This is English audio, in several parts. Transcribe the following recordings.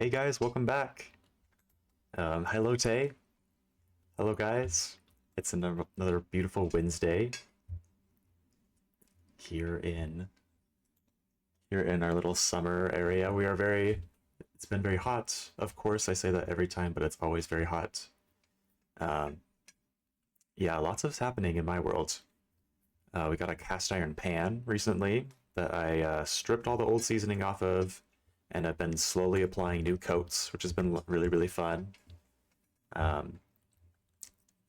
Hey guys, welcome back. Hello Tay. Hello guys. It's another beautiful Wednesday here in our little summer area. It's been very hot. Of course, I say that every time, but it's always very hot. Yeah, lots of happening in my world. We got a cast iron pan recently that I stripped all the old seasoning off of, and I've been slowly applying new coats, which has been really, really fun.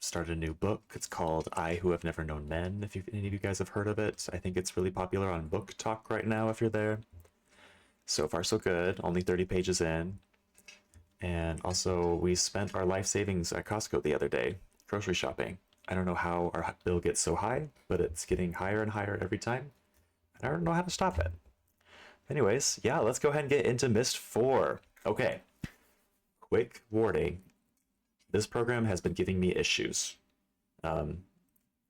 Started a new book. It's called I Who Have Never Known Men, if any of you guys have heard of it. I think it's really popular on Book Talk right now, if you're there. So far, so good. Only 30 pages in. And also, we spent our life savings at Costco the other day, grocery shopping. I don't know how our bill gets so high, but it's getting higher and higher every time. I don't know how to stop it. Anyways, yeah, let's go ahead and get into Myst IV. Okay, quick warning. This program has been giving me issues. And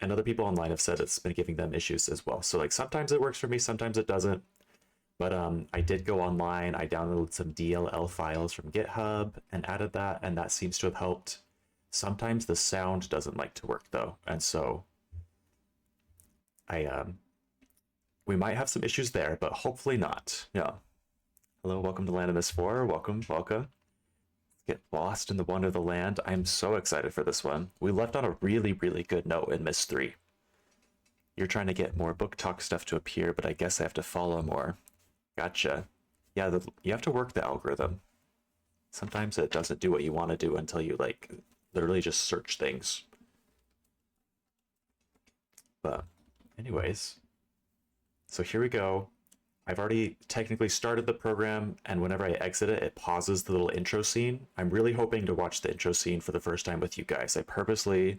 other people online have said it's been giving them issues as well. So like sometimes it works for me, sometimes it doesn't. But I did go online, I downloaded some DLL files from GitHub and added that, and that seems to have helped. Sometimes the sound doesn't like to work though, and so we might have some issues there, but hopefully not. Yeah. Hello, welcome to Land of Myst IV. Welcome. Get lost in the wonder of the land. I'm so excited for this one. We left on a really, really good note in Myst III. You're trying to get more book talk stuff to appear, but I guess I have to follow more. Gotcha. Yeah, you have to work the algorithm. Sometimes it doesn't do what you want to do until you like literally just search things. But anyways, so here we go. I've already technically started the program, and whenever I exit it, it pauses the little intro scene. I'm really hoping to watch the intro scene for the first time with you guys. I purposely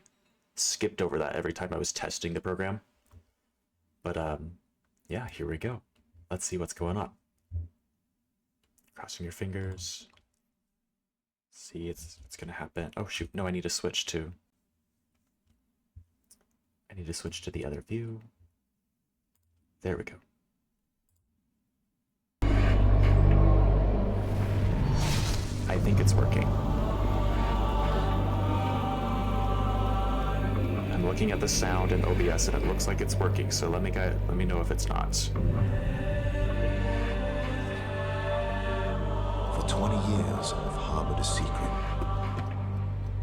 skipped over that every time I was testing the program. But yeah, here we go. Let's see what's going on. Crossing your fingers. See, it's gonna happen. Oh shoot, no, I need to switch to the other view. There we go. I think it's working. looking at the sound in OBS and it looks like it's working, so let me know if it's not. For 20 years, I've harbored a secret.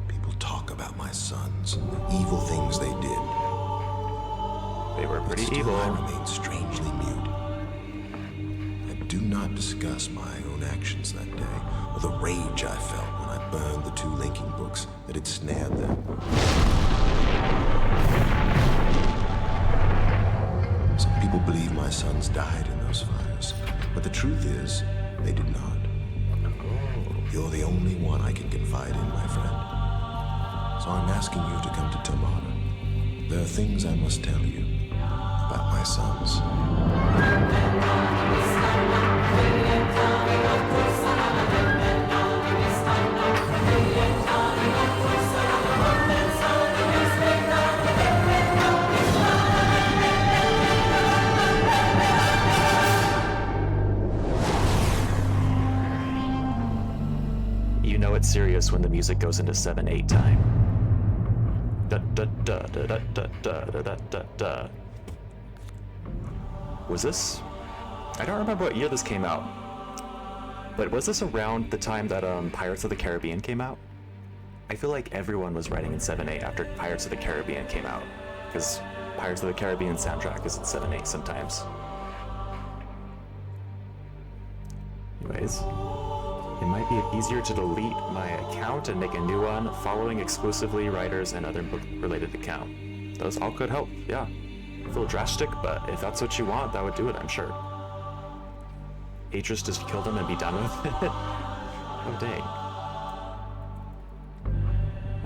People talk about my sons, the evil things they did. They were pretty Still, evil. I remain strangely mute. I do not discuss my own actions that day, or the rage I felt when I burned the 2 linking books that had snared them. Some people believe my sons died in those fires, but the truth is, they did not. You're the only one I can confide in, my friend. So I'm asking you to come to Tamara. There are things I must tell you about my sons. You know it's serious when the music goes into 7/8 time. Da da da da da da da da da da. Was this? I don't remember what year this came out. But was this around the time that Pirates of the Caribbean came out? I feel like everyone was writing in 7/8 after Pirates of the Caribbean came out, because Pirates of the Caribbean soundtrack is in 7/8 sometimes. Anyways. It might be easier to delete my account and make a new one, following exclusively writers and other book-related account. Those all could help, yeah. A little drastic, but if that's what you want, that would do it, I'm sure. Atrus just killed him and be done with it? Oh, dang.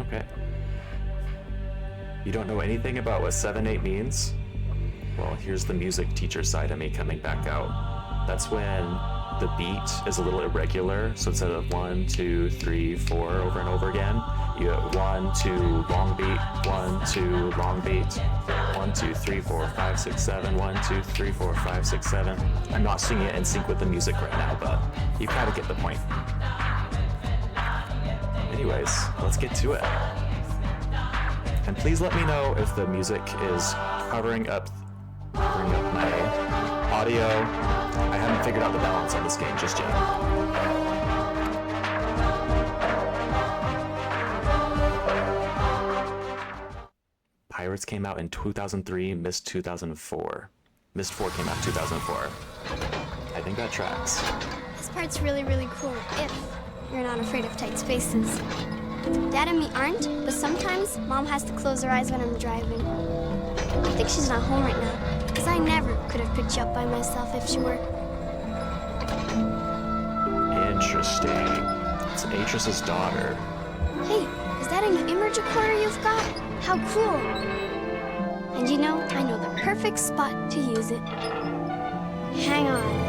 Okay. You don't know anything about what 7/8 means? Well, here's the music teacher side of me coming back out. That's when the beat is a little irregular, so instead of 1, 2, 3, 4 over and over again, you get 1, 2, long beat, 1, 2, long beat, 1, 2, 3, 4, 5, 6, 7, 1, 2, 3, 4, 5, 6, 7. I'm not singing it in sync with the music right now, but you kind of get the point. Anyways, let's get to it. And please let me know if the music is covering up my audio. I haven't figured out the balance on this game just yet. Pirates came out in 2003, Myst 2004. Myst 4 came out in 2004. I think that tracks. This part's really, really cool, if you're not afraid of tight spaces. Dad and me aren't, but sometimes Mom has to close her eyes when I'm driving. I think she's not home right now, because I never could have picked you up by myself if she were. Interesting. It's Atrus's daughter. Hey, is that a new image recorder you've got? How cool. And you know, I know the perfect spot to use it. Hang on.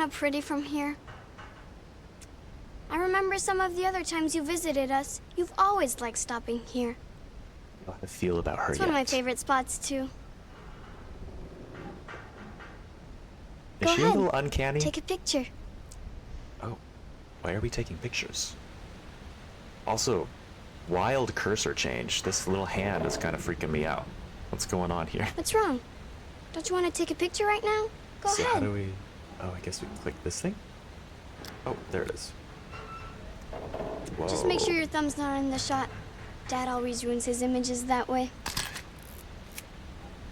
Pretty from here. I remember some of the other times you visited us. You've always liked stopping here. How to feel about her It's yet. one of my favorite spots, too. Is Go she ahead. a little uncanny? Take a picture. Oh, why are we taking pictures? Also, wild cursor change. This little hand is kind of freaking me out. What's going on here? What's wrong? Don't you want to take a picture right now? Go So ahead. how do we... Oh, I guess we click this thing? Oh, there it is. Whoa. Just make sure your thumb's not in the shot. Dad always ruins his images that way.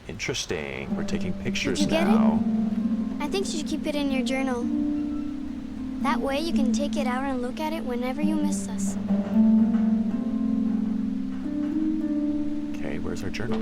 Interesting. We're taking pictures Did you get now. I think you should keep it in your journal. That way you can take it out and look at it whenever you miss us. Okay, where's our journal?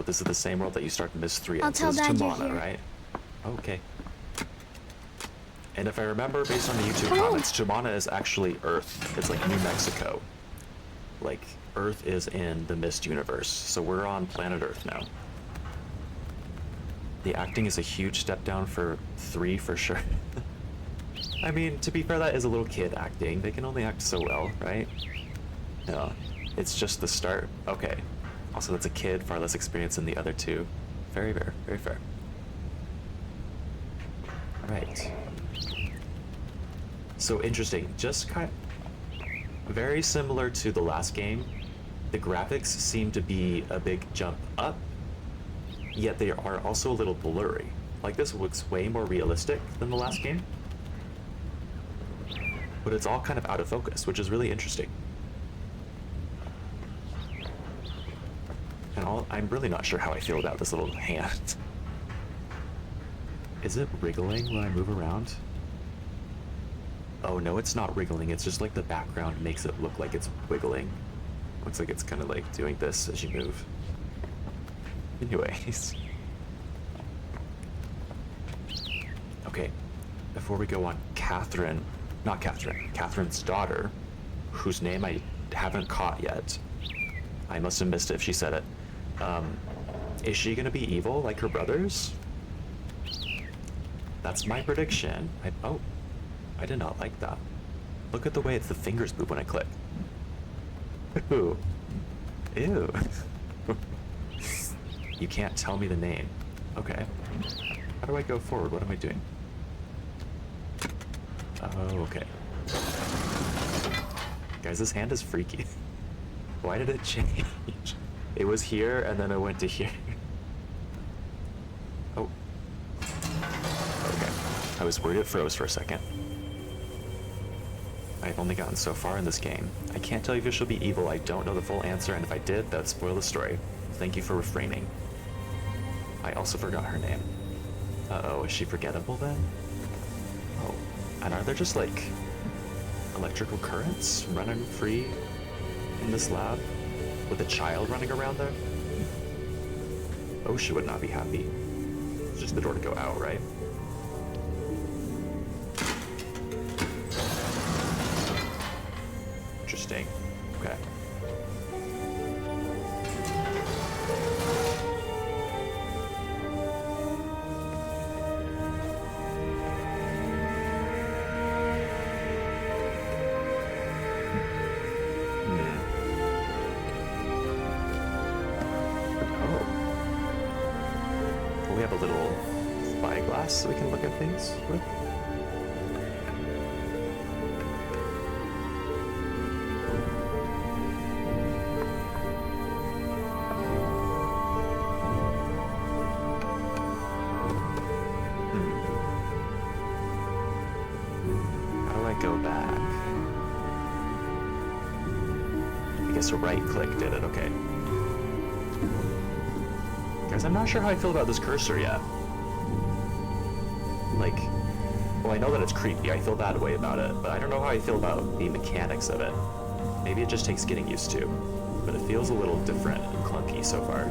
this is the same world that you start Myst 3 I'll in. So tell it's Dad you're Tumana, here. right? Okay. And if I remember based on the YouTube Come on. comments, Tumana is actually Earth. It's like New Mexico. Like, Earth is in the Myst universe. So we're on planet Earth now. The acting is a huge step down for 3 for sure. I mean, to be fair, that is a little kid acting. They can only act so well, right? No, it's just the start. Okay. Also, that's a kid, far less experience than the other two. Very fair, very fair. Alright. So interesting, just very similar to the last game. The graphics seem to be a big jump up, yet they are also a little blurry. Like, this looks way more realistic than the last game, but it's all kind of out of focus, which is really interesting. And I'm really not sure how I feel about this little hand. Is it wriggling when I move around? Oh no, it's not wriggling, it's just like the background makes it look like it's wiggling. Looks like it's kind of like doing this as you move. Anyways. Okay, before we go on, Catherine's daughter, whose name I haven't caught yet. I must have missed it if she said it. Is she gonna be evil like her brothers? That's my prediction. Oh, I did not like that. Look at the way the fingers move when I click. Ew. Ew. You can't tell me the name. Okay. How do I go forward? What am I doing? Oh, okay. Guys, this hand is freaky. Why did it change? It was here, and then it went to here. Oh. Okay. I was worried it froze for a second. I've only gotten so far in this game. I can't tell you if she'll be evil. I don't know the full answer, and if I did, that'd spoil the story. Thank you for refraining. I also forgot her name. Uh-oh, is she forgettable then? Oh, and are there just, like, electrical currents running free in this lab? With a child running around there? Oh, she would not be happy. It's just the door to go out, right? Interesting. Okay. We have a little spyglass so we can look at things with. How do I go back? I guess a right click did it, okay. Guys, I'm not sure how I feel about this cursor yet. Like, well, I know that it's creepy. I feel that way about it, but I don't know how I feel about the mechanics of it. Maybe it just takes getting used to, but it feels a little different and clunky so far.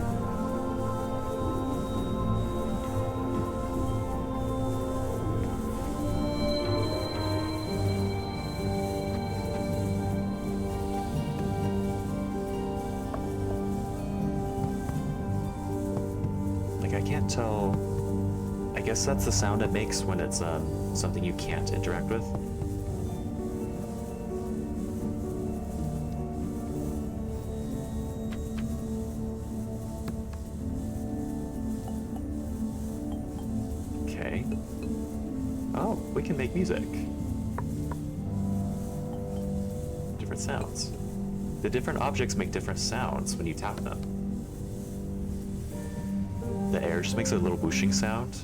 I can't tell. I guess that's the sound it makes when it's something you can't interact with. Okay. Oh, we can make music. Different sounds. The different objects make different sounds when you tap them. The air just makes a little whooshing sound.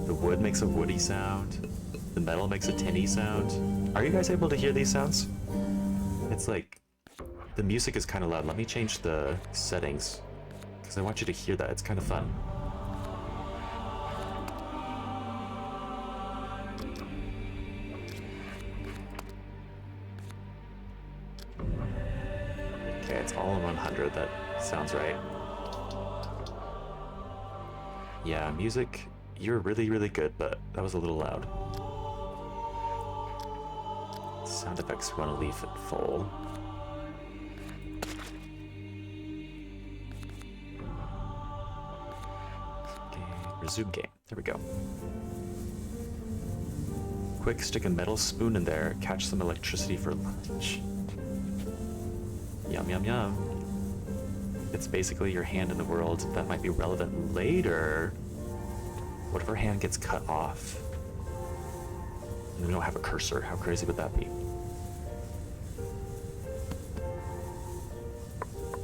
The wood makes a woody sound. The metal makes a tinny sound. Are you guys able to hear these sounds? It's like, the music is kind of loud. Let me change the settings, because I want you to hear that. It's kind of fun. Okay, it's all 100, that sounds right. Yeah, music, you're really, really good, but that was a little loud. Sound effects want to leave at full. Resume game. There we go. Quick, stick a metal spoon in there. Catch some electricity for lunch. Yum, yum, yum. It's basically your hand in the world that might be relevant later. What if her hand gets cut off? And we don't have a cursor. How crazy would that be?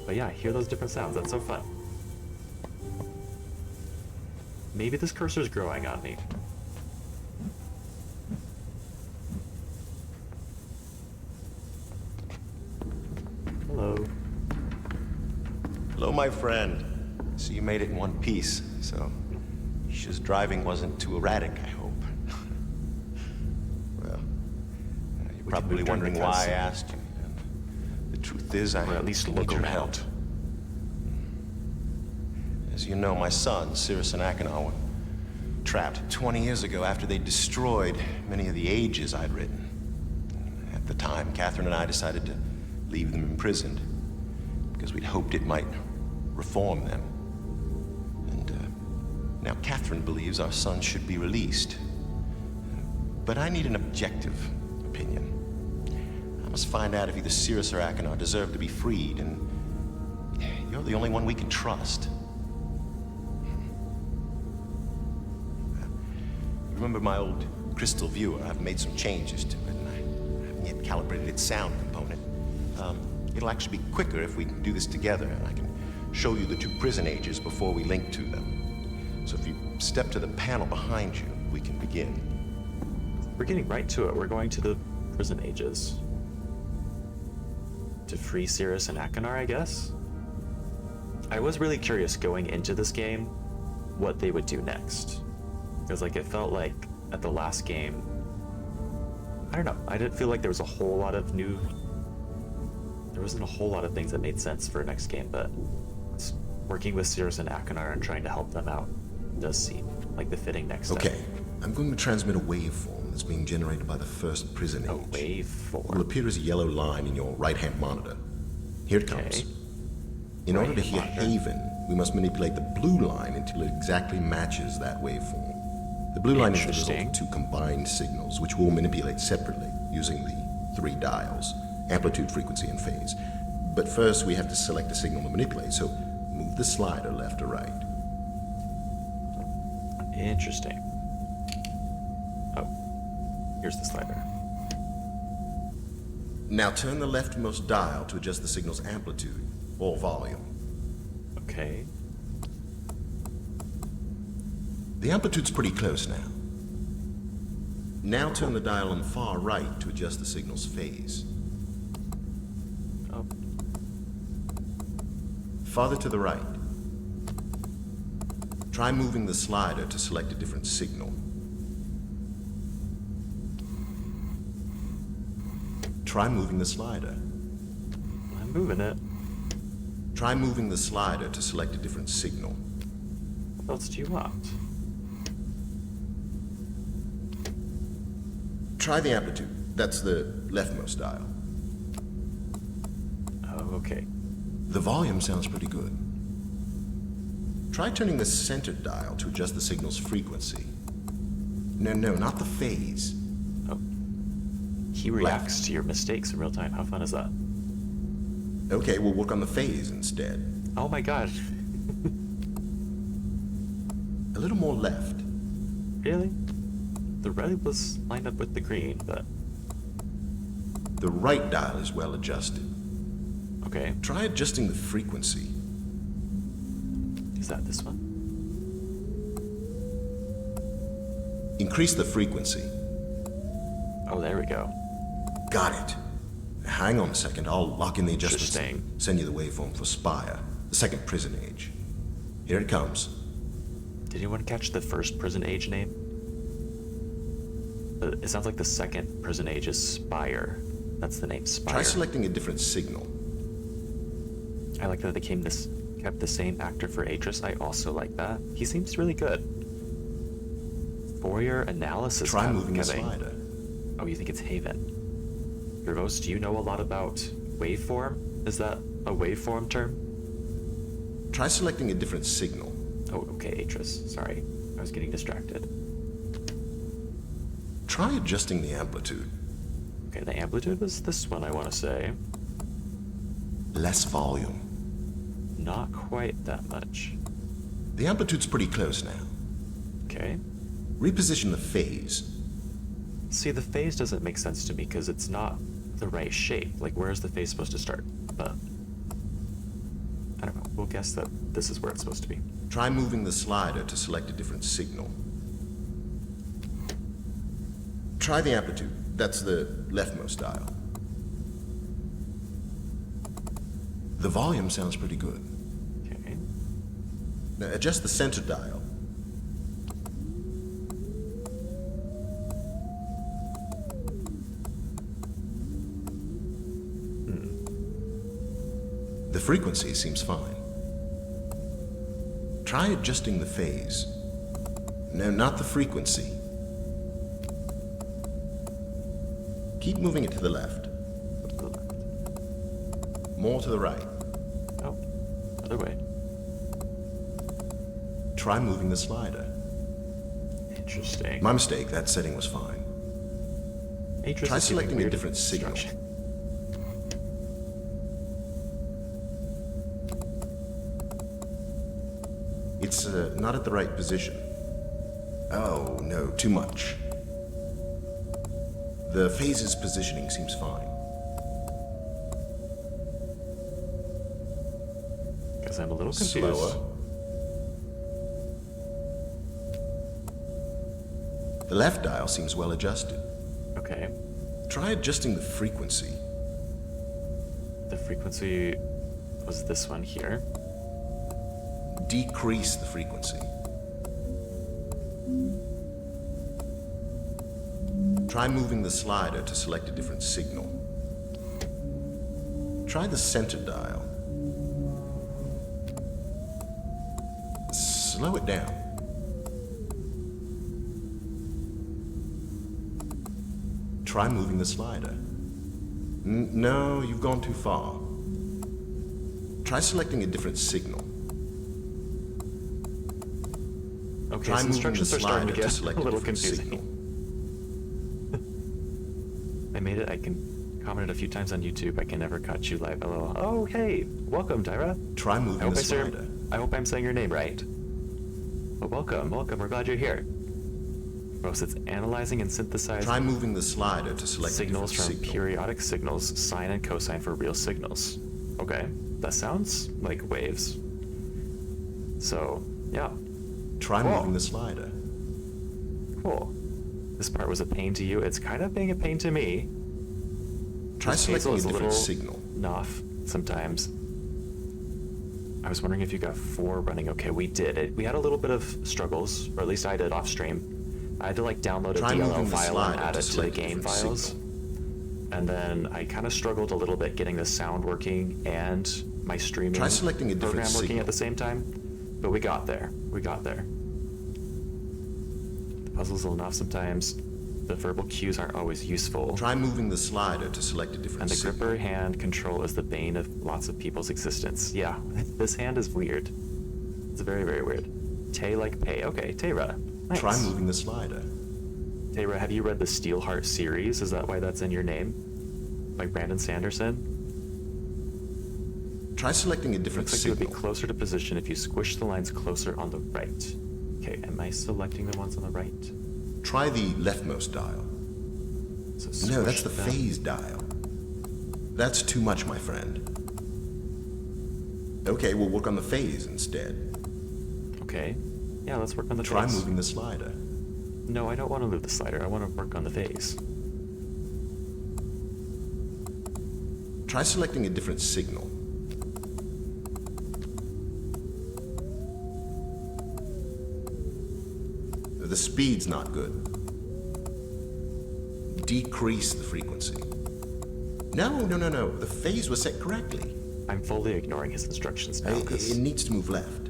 But yeah, hear those different sounds. That's so fun. Maybe this cursor's growing on me. Hello. Hello, my friend. So you made it in one piece, so Yeesha's driving wasn't too erratic, I hope. Well, you're probably wondering why I asked you. And the truth is, I or at least need look your around. help. As you know, my sons, Cirrus and Achenar, were trapped 20 years ago after they destroyed many of the ages I'd written. At the time, Catherine and I decided to leave them imprisoned because we'd hoped it might reform them. And now Catherine believes our sons should be released. But I need an objective opinion. I must find out if either Cirrus or Achenar deserve to be freed, and you're the only one we can trust. Remember my old crystal viewer? I've made some changes to it, and I haven't yet calibrated its sound component. It'll actually be quicker if we do this together, and I can show you the two prison ages before we link to them. So if you step to the panel behind you, we can begin. We're getting right to it. We're going to the prison ages. To free Cirrus and Achenar, I guess? I was really curious going into this game what they would do next. Because like it felt like at the last game, I don't know, I didn't feel like there was a whole lot of new, there wasn't a whole lot of things that made sense for next game, but working with Cirrus and Achenar and trying to help them out does seem like the fitting next step. Okay, I'm going to transmit a waveform that's being generated by the first prison A age. It will waveform. appear as a yellow line in your right-hand monitor. Here it comes. Okay. In order to Right-hand hear monitor. Haven, we must manipulate the blue line until it exactly matches that waveform. The blue line is the result Interesting. of two combined signals, which we'll manipulate separately using the 3 dials, amplitude, frequency, and phase. But first, we have to select a signal to manipulate, so move the slider left or right. Interesting. Oh, here's the slider. Now turn the leftmost dial to adjust the signal's amplitude or volume. Okay. The amplitude's pretty close now. Now turn the dial on the far right to adjust the signal's phase. Oh, Farther to the right. Try moving the slider to select a different signal. Try moving the slider. I'm moving it. Try moving the slider to select a different signal. What else do you want? Try the amplitude. That's the leftmost dial. Oh, okay. The volume sounds pretty good. Try turning the center dial to adjust the signal's frequency. No, not the phase. Oh. He reacts to your mistakes in real time. How fun is that? Okay, we'll work on the phase instead. Oh my god. A little more left. Really? The red was lined up with the green, but The right dial is well adjusted. okay. Try adjusting the frequency. Is that this one? Increase the frequency. Oh, there we go. Got it. Hang on a second. I'll lock in the adjustments. Interesting. And send you the waveform for Spire, the second prison age. Here it comes. Did anyone catch the first prison age name? It sounds like the second prison age is Spire. That's the name, Spire. Try selecting a different signal. I like that they kept the same actor for Atrus. I also like that. He seems really good. Fourier analysis. Try tab, moving the Kevin. slider. Oh, you think it's Haven? Gervos, do you know a lot about waveform? Is that a waveform term? Try selecting a different signal. Oh, okay, Atrus. Sorry, I was getting distracted. Try adjusting the amplitude. Okay, the amplitude was this one, I want to say. Less volume. Not quite that much. The amplitude's pretty close now. Okay. Reposition the phase. See, the phase doesn't make sense to me because it's not the right shape. Like, where's the phase supposed to start? But I don't know. We'll guess that this is where it's supposed to be. Try moving the slider to select a different signal. Try the amplitude. That's the leftmost dial. The volume sounds pretty good. Okay. Now adjust the center dial. The frequency seems fine. Try adjusting the phase. No, not the frequency. Keep moving it to the left. To the left. More to the right. Oh, other way. Try moving the slider. Interesting. My mistake, that setting was fine. Atrus Try is giving selecting a weird different signal. instruction. It's not at the right position. Oh, no, too much. The phase's positioning seems fine. Because I'm a little confused. Slower. The left dial seems well adjusted. Okay. Try adjusting the frequency. The frequency was this one here. Decrease the frequency. Try moving the slider to select a different signal. Try the center dial. Slow it down. Try moving the slider. No, you've gone too far. Try selecting a different signal. Okay, Try so moving the instructions are starting to slider to get select a a little different confusing. signal. I made it. I can comment a few times on YouTube. I can never catch you live. LOL. Oh, hey, welcome, Tyra. Try I moving hope the I, slider. I hope I'm saying your name right. But welcome. We're glad you're here. Most it's analyzing and synthesizing Try moving the slider to select signals a from different signal. periodic signals, sine and cosine for real signals. Okay, that sounds like waves. So, yeah, Try Cool. moving the slider. cool. This part was a pain to you. It's kind of being a pain to me. Try This selecting Hazel a is different little signal. Off sometimes. I was wondering if you got 4 running. Okay, we did it. We had a little bit of struggles, or at least I did off stream. I had to like download a Try DLL moving the file and slider add to it to the select a game different files. signal. And then I kind of struggled a little bit getting the sound working and my streaming Try selecting a different program working signal. at the same time. But we got there. We got there. The puzzle's a little off sometimes. The verbal cues aren't always useful. Try moving the slider to select a different And the signal. gripper hand control is the bane of lots of people's existence. Yeah, this hand is weird. It's very, very weird. Tay like pay. Okay, Tayra. Nice. Try moving the slider. Tayra, have you read the Steelheart series? Is that why that's in your name? By Brandon Sanderson? Try selecting a different Looks like it would signal. be closer to position if you squish the lines closer on the right. Okay, am I selecting the ones on the right? Try the leftmost dial. So No, that's squish the them. phase dial. That's too much, my friend. Okay, we'll work on the phase instead. Okay. Yeah, let's work on the Try phase. moving the slider. No, I don't want to move the slider. I want to work on the phase. Try selecting a different signal. The speed's not good. Decrease the frequency. No. The phase was set correctly. I'm fully ignoring his instructions now, It 'cause- needs to move left.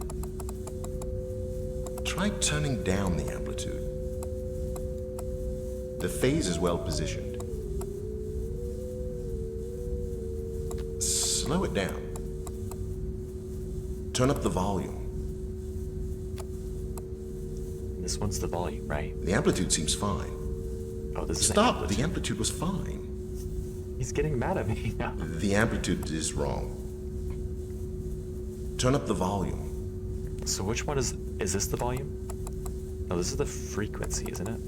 Try turning down the amplitude. The phase is well positioned. Slow it down. Turn up the volume. This one's the volume, right? The amplitude seems fine. Oh, this is the Stop! amplitude. The amplitude was fine. He's getting mad at me now. The amplitude is wrong. Turn up the volume. So which one is this the volume? No, this is the frequency, isn't it?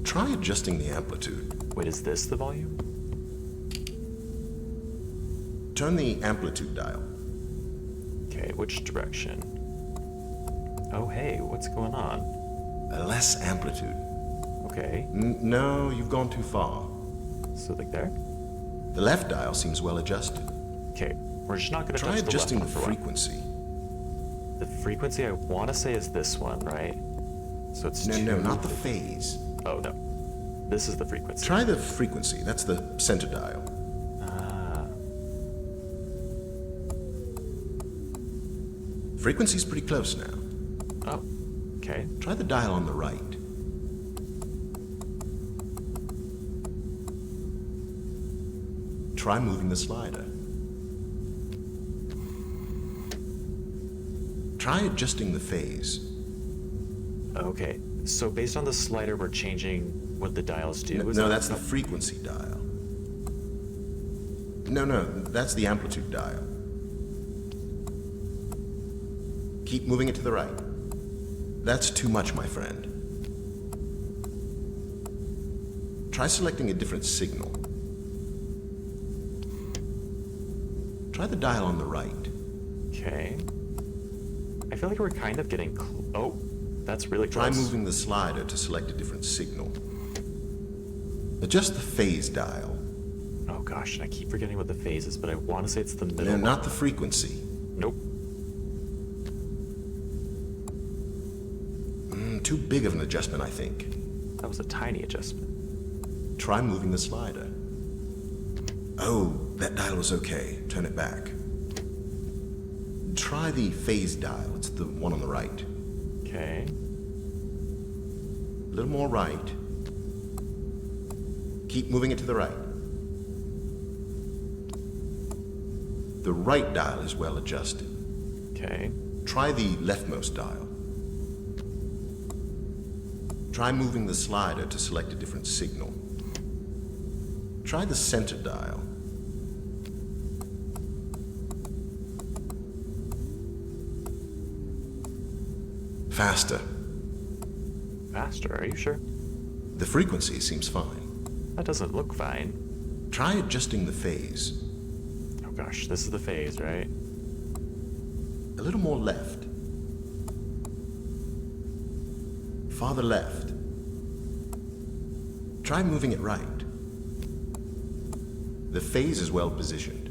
Try adjusting the amplitude. Wait, is this the volume? Turn the amplitude dial. Okay, which direction? Oh, hey, what's going on? Less amplitude. Okay, No, you've gone too far. so like there? The left dial seems well adjusted. Okay, we're just not gonna Try touch the left adjusting one the for a while. frequency. The frequency I want to say is this one, right? So it's No, two- not the phase. Oh, no. This is the frequency. Try the frequency. That's the center dial. Ah, Frequency's pretty close now. oh, okay. Try the dial on the right. Try moving the slider. Try adjusting the phase. Okay, so based on the slider, we're changing what the dials do? is No, that- that's the frequency dial. No, that's the amplitude dial. Keep moving it to the right. That's too much, my friend. Try selecting a different signal. Try the dial on the right. Okay. I feel like we're kind of getting oh, that's really Try close. moving the slider to select a different signal. Adjust the phase dial. Oh gosh, and I keep forgetting what the phase is, but I want to say it's the middle No, one. not the frequency. Nope. Too big of an adjustment, I think. That was a tiny adjustment. Try moving the slider. Oh, that dial was okay. Turn it back. Try the phase dial. It's the one on the right. Okay. A little more right. Keep moving it to the right. The right dial is well adjusted. Okay. Try the leftmost dial. Try moving the slider to select a different signal. Try the center dial. Faster. Faster, are you sure? The frequency seems fine. That doesn't look fine. Try adjusting the phase. Oh gosh, this is the phase, right? A little more left. Farther left. Try moving it right. The phase is well positioned.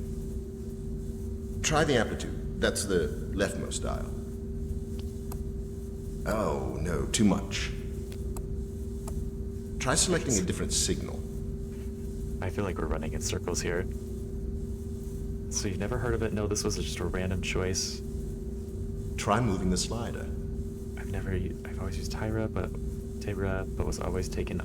Try the amplitude. That's the leftmost dial. Oh, no, too much. Try selecting a different signal. I feel like we're running in circles here. So you've never heard of it? No, this was just a random choice. Try moving the slider. I've always used Tyra, but was always taken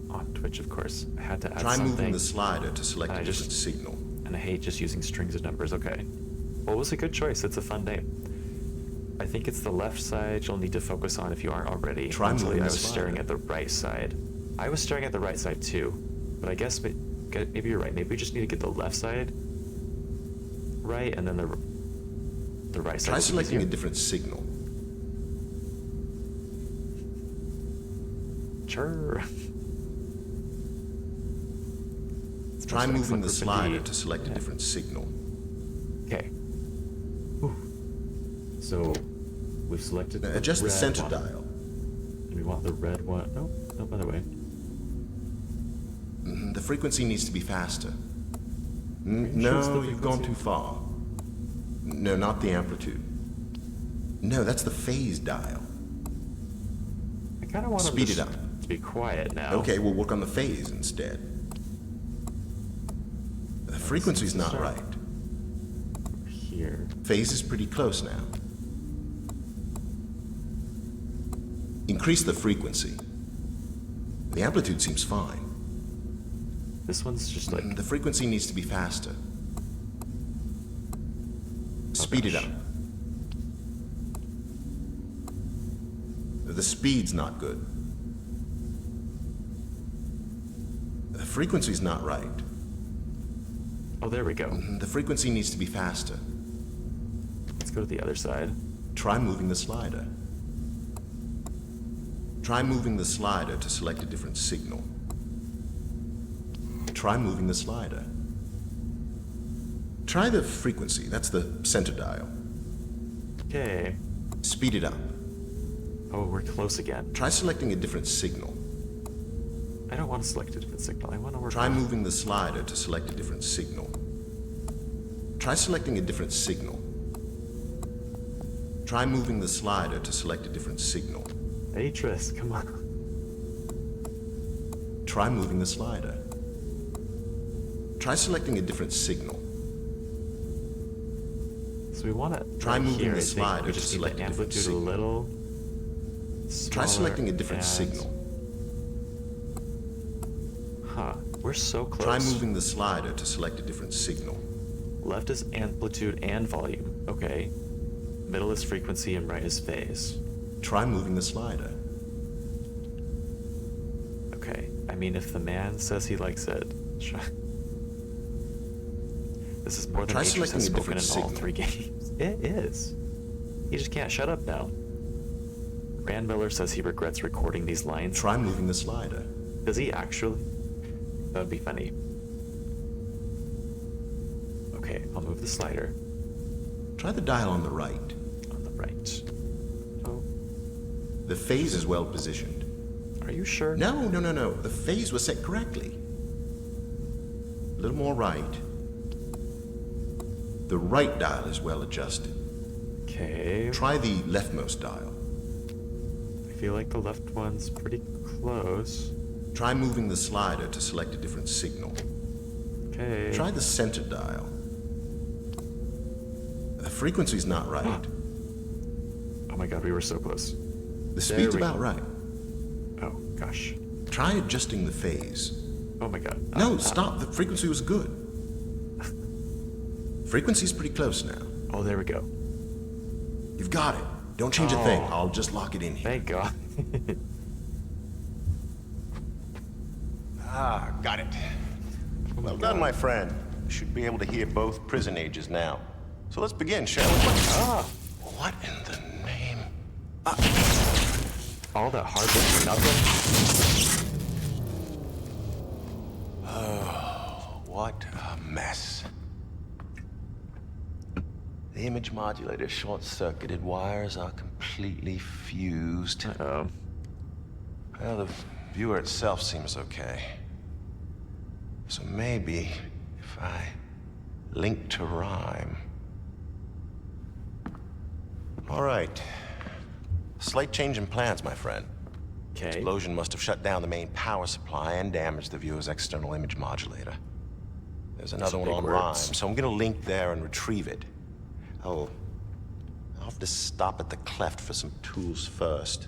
on Twitch, of course. I had to add Try something. moving the slider to select And a I different just- signal. And I hate just using strings of numbers. Okay. Well, it was a good choice. It's a fun name. I think it's the left side you'll need to focus on if you aren't already. Try Mentally, moving I the was staring slider. at the right side. I was staring at the right side too, but I guess maybe you're right. Maybe we just need to get the left side right, and then the right side. Try will be selecting a easier. different signal. Sure. It's Try most moving the excellent for slider me. to select a Yeah. different signal. Okay. Whew. So we've selected the Adjust the red center one. dial. And we want the red one. No, by the way. The frequency needs to be faster. you sure it's the No, you've gone frequency? too far. No, not the amplitude. No, that's the phase dial. I kind of want Speed to it up. to be quiet now. Okay, we'll work on the phase instead. The frequency's not Start. right. here. Phase is pretty close now. Increase the frequency. The amplitude seems fine. This one's just like... The frequency needs to be faster. Speed it up. The speed's not good. The frequency's not right. Oh, there we go. The frequency needs to be faster. Let's go to the other side. Try moving the slider. Try moving the slider to select a different signal. Try moving the slider. Try the frequency. That's the center dial. Okay. Speed it up. Oh, we're close again. Try selecting a different signal. I don't want to select a different signal. I want to work Try on... moving the slider to select a different signal. Try selecting a different signal. Try moving the slider to select a different signal. Atrus, come on. Try moving the slider. Try selecting a different signal. So we want to... Try moving here, the I think slider we to just need select the a different amplitude a signal. little... Try selecting a different and- signal. Huh. We're so close. Try moving the slider to select a different signal. Left is amplitude and volume. Okay. Middle is frequency and right is phase. Try moving the slider. Okay. I mean, if the man says he likes it... try- This is more than Try Atrus selecting has a spoken in different all signal. 3 games. It is. He just can't shut up now. Rand Miller says he regrets recording these lines. Try moving the slider. Does he actually? That would be funny. Okay, I'll move the slider Try the dial on the right. on the right. Oh, The phase is well positioned. are you sure? No. The phase was set correctly. A little more right. The right dial is well adjusted. Okay. Try the leftmost dial. I feel like the left one's pretty close. Try moving the slider to select a different signal. Okay. Try the center dial. The frequency's not right. Oh my god, we were so close. The speed's we about go. right. Oh gosh. Try adjusting the phase. Oh my god. No, stop. The frequency was good. Frequency's pretty close now. Oh, there we go. You've got it. Don't change a thing. Oh. I'll just lock it in here. Thank god. Got it. Well done, my friend. You should be able to hear both prison ages now. So let's begin, shall we? What in the name? All that hard work for nothing? What a mess. The image modulator short-circuited wires are completely fused. Uh-oh. Well, the viewer itself seems okay. So maybe if I link to rhyme. All right. Slight change in plans, my friend. Okay. Explosion must have shut down the main power supply and damaged the viewer's external image modulator. There's another Some one big on words. rhyme, so I'm gonna link there and retrieve it. I'll have to stop at the cleft for some tools first.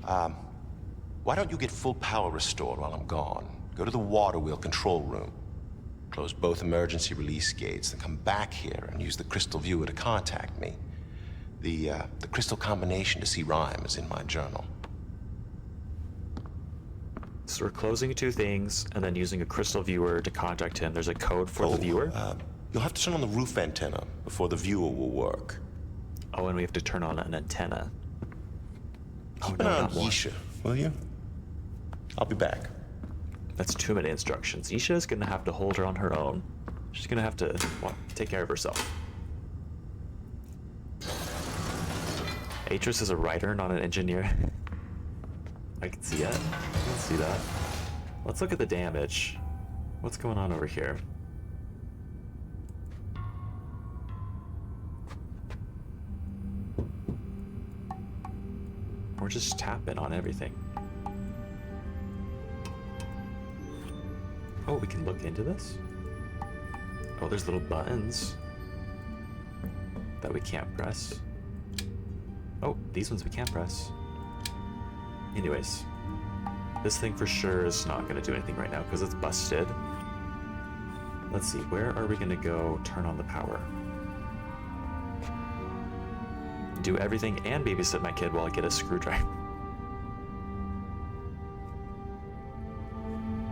Why don't you get full power restored while I'm gone? Go to the water wheel control room. Close both emergency release gates, then come back here and use the crystal viewer to contact me. The crystal combination to see rhyme is in my journal. So we're closing 2 things and then using a crystal viewer to contact him. There's a code for the viewer. You'll have to turn on the roof antenna before the viewer will work. Oh, and we have to turn on an antenna. Oh Keep no, an eye on not more. Yeesha, will you? I'll be back. That's too many instructions. Yeesha is gonna have to hold her on her own. She's gonna have to take care of herself. Atrus is a writer, not an engineer. I can see it. I can see that. Let's look at the damage. What's going on over here? We're just tapping on everything. Oh, we can look into this? Oh, there's little buttons. that we can't press. Oh, these ones we can't press. Anyways, this thing for sure is not going to do anything right now because it's busted. Let's see, where are we going to go turn on the power? Do everything and babysit my kid while I get a screwdriver.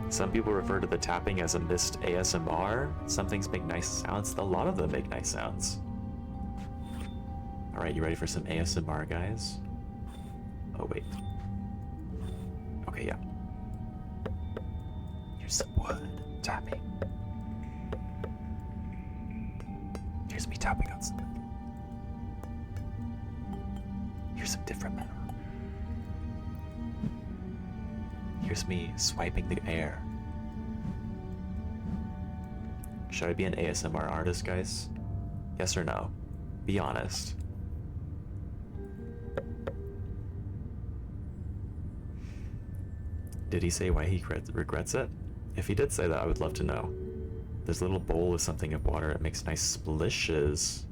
Some people refer to the tapping as a Myst ASMR. Some things make nice sounds. A lot of them make nice sounds. All right, you ready for some ASMR, guys? Oh, wait. Okay, yeah. Here's some wood tapping. Here's me tapping on something. Here's some different metal. Here's me swiping the air. Should I be an ASMR artist, guys? Yes or no? Be honest. Did he say why he regrets it? If he did say that, I would love to know. There's a little bowl of something of water. It makes nice splishes.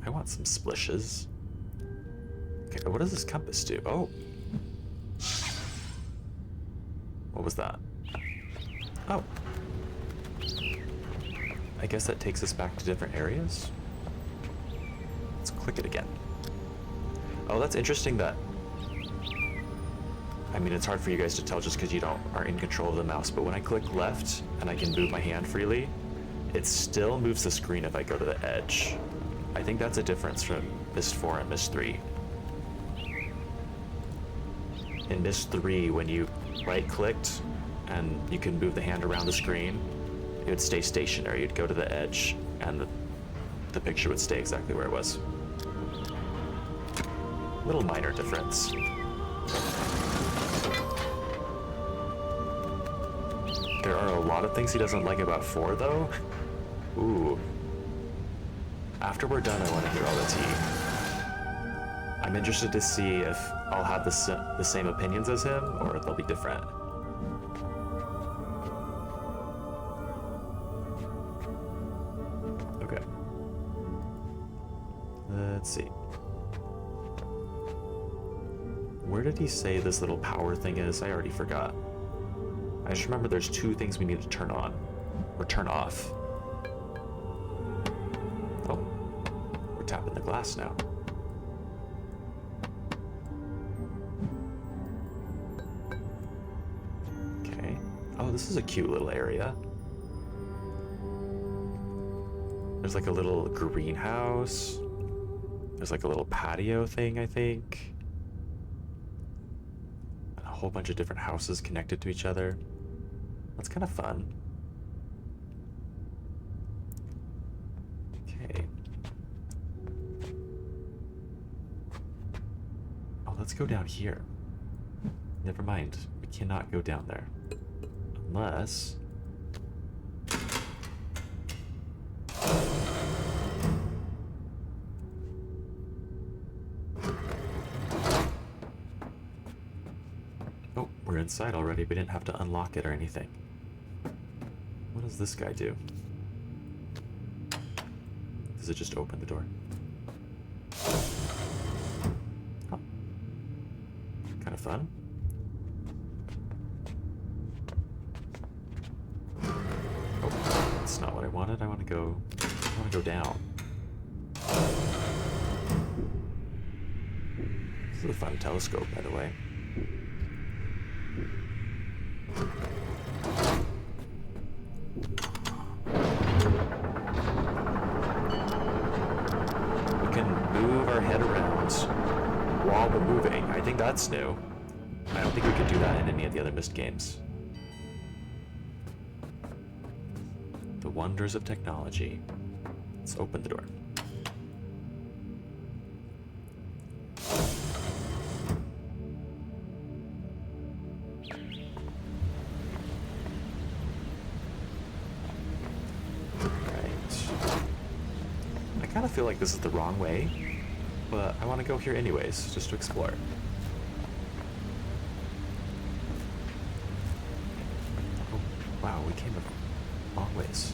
I want some splishes. Okay, what does this compass do? Oh. What was that? Oh. I guess that takes us back to different areas. Let's click it again. Oh, that's interesting that... I mean, it's hard for you guys to tell just because you aren't in control of the mouse, but when I click left and I can move my hand freely, it still moves the screen if I go to the edge. I think that's a difference from Myst IV and Myst III. In Myst III, when you right-clicked and you can move the hand around the screen, it would stay stationary. You'd go to the edge and the picture would stay exactly where it was. Little minor difference. There are a lot of things he doesn't like about 4, though. Ooh. After we're done, I want to hear all the tea. I'm interested to see if I'll have the same opinions as him, or if they'll be different. Okay. Let's see. Where did he say this little power thing is? I already forgot. I just remember there's 2 things we need to turn on, or turn off. Oh, we're tapping the glass now. Okay. Oh, this is a cute little area. There's like a little greenhouse. There's like a little patio thing, I think. And a whole bunch of different houses connected to each other. That's kind of fun. Okay. Oh, let's go down here. Never mind. We cannot go down there. Unless... Oh, we're inside already. We didn't have to unlock it or anything. What does this guy do? Does it just open the door? Oh. Kind of fun. Oh, that's not what I wanted. I want to go down. This is a fun telescope, by the way. While we're moving. I think that's new. I don't think we could do that in any of the other Myst games. The wonders of technology. Let's open the door. Right. I kind of feel like this is the wrong way. But I want to go here anyways, just to explore. Oh, wow, we came a long ways.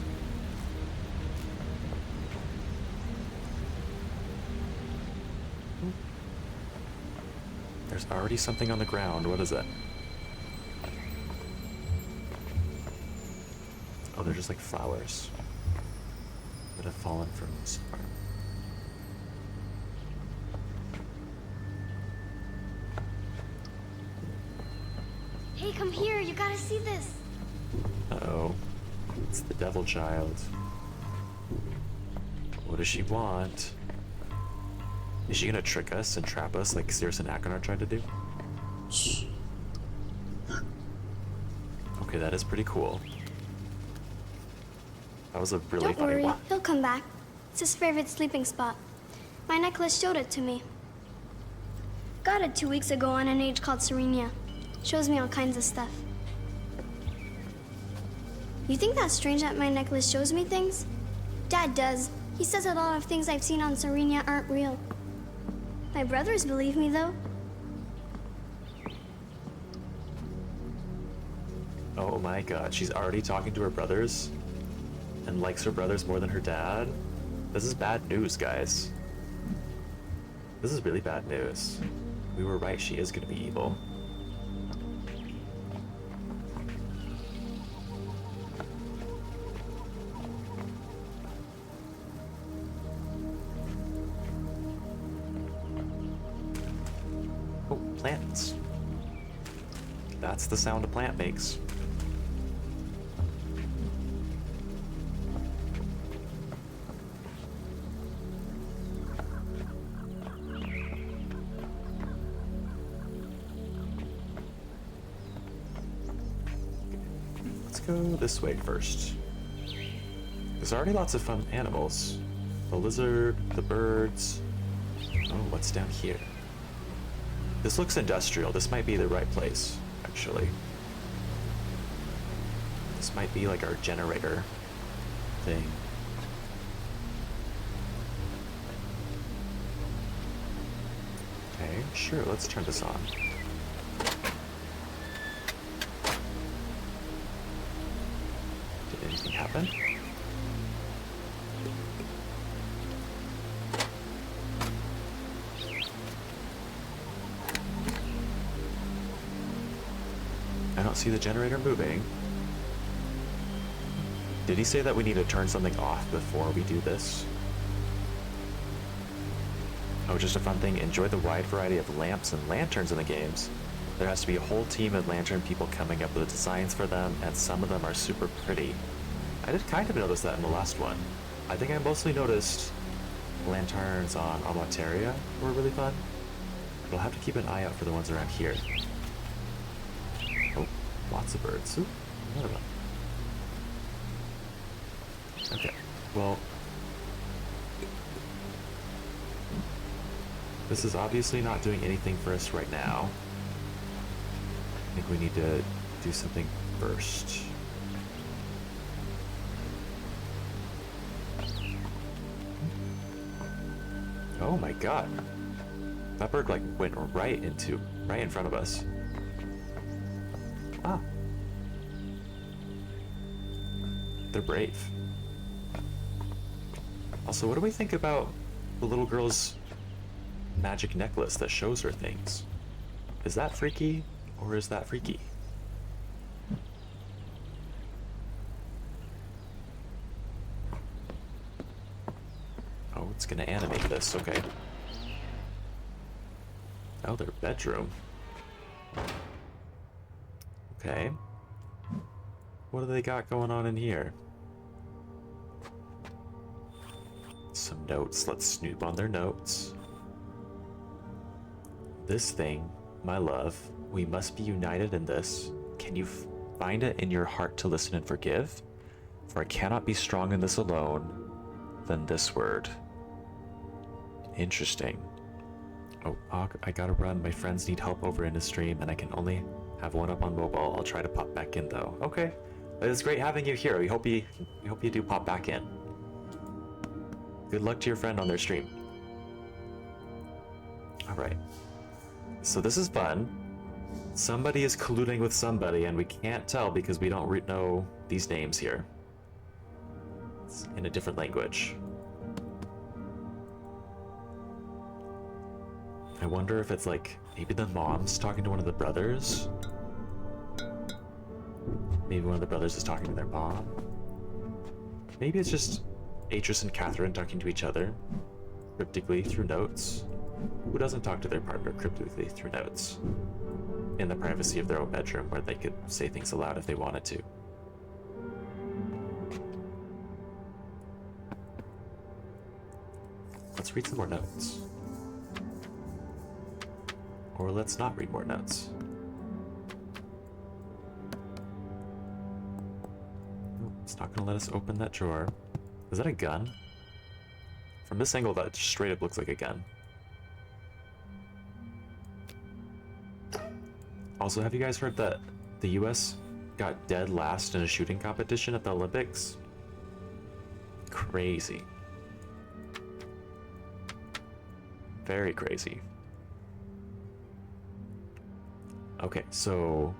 There's already something on the ground. What is it? Oh, they're just like flowers that have fallen from somewhere. Hey, come here. You gotta see this. Uh-oh. It's the devil child. What does she want? Is she gonna trick us and trap us like Circe and Achenar tried to do? Okay, that is pretty cool. That was a really Don't funny worry. one. He'll come back. It's his favorite sleeping spot. My necklace showed it to me. Got it 2 weeks ago on an age called Serenia. Shows me all kinds of stuff. You think that's strange that my necklace shows me things? Dad does. He says a lot of things I've seen on Serenia aren't real. My brothers believe me, though. Oh my god, she's already talking to her brothers? And likes her brothers more than her dad? This is bad news, guys. This is really bad news. We were right, she is gonna be evil. Oh, plants. That's the sound a plant makes. Let's go this way first. There's already lots of fun animals. The lizard, the birds. Oh, what's down here? This looks industrial. This might be the right place, actually. This might be like our generator thing. Okay, sure, let's turn this on. Did anything happen? I don't see the generator moving. Did he say that we need to turn something off before we do this? Oh, just a fun thing. Enjoy the wide variety of lamps and lanterns in the games. There has to be a whole team of lantern people coming up with designs for them, and some of them are super pretty. I did kind of notice that in the last one. I think I mostly noticed lanterns on Amateria were really fun. But I'll have to keep an eye out for the ones around here. Oh, lots of birds. Ooh, another one. Okay, well, this is obviously not doing anything for us right now. I think we need to do something first. Oh my god. That bird like went right in front of us. Ah. They're brave. Also, what do we think about the little girl's magic necklace that shows her things? Is that freaky, or is that freaky? Oh, it's gonna animate this, okay. Oh, their bedroom. Okay. What do they got going on in here? Some notes. Let's snoop on their notes. This thing, my love, we must be united in this. Can you find it in your heart to listen and forgive? For I cannot be strong in this alone than this word. Interesting. Oh, I gotta run. My friends need help over in the stream, and I can only have one up on mobile. I'll try to pop back in though. Okay. It's great having you here. We hope you do pop back in. Good luck to your friend on their stream. Alright. So this is fun. Somebody is colluding with somebody, and we can't tell because we don't know these names here. It's in a different language. I wonder if it's like, maybe the mom's talking to one of the brothers? Maybe one of the brothers is talking to their mom? Maybe it's just Atrus and Catherine talking to each other, cryptically through notes. Who doesn't talk to their partner cryptically through notes? In the privacy of their own bedroom, where they could say things aloud if they wanted to. Let's read some more notes. Or let's not read more notes. Oh, it's not gonna let us open that drawer. Is that a gun? From this angle, that straight up looks like a gun. Also, have you guys heard that the US got dead last in a shooting competition at the Olympics? Crazy. Very crazy. Okay, so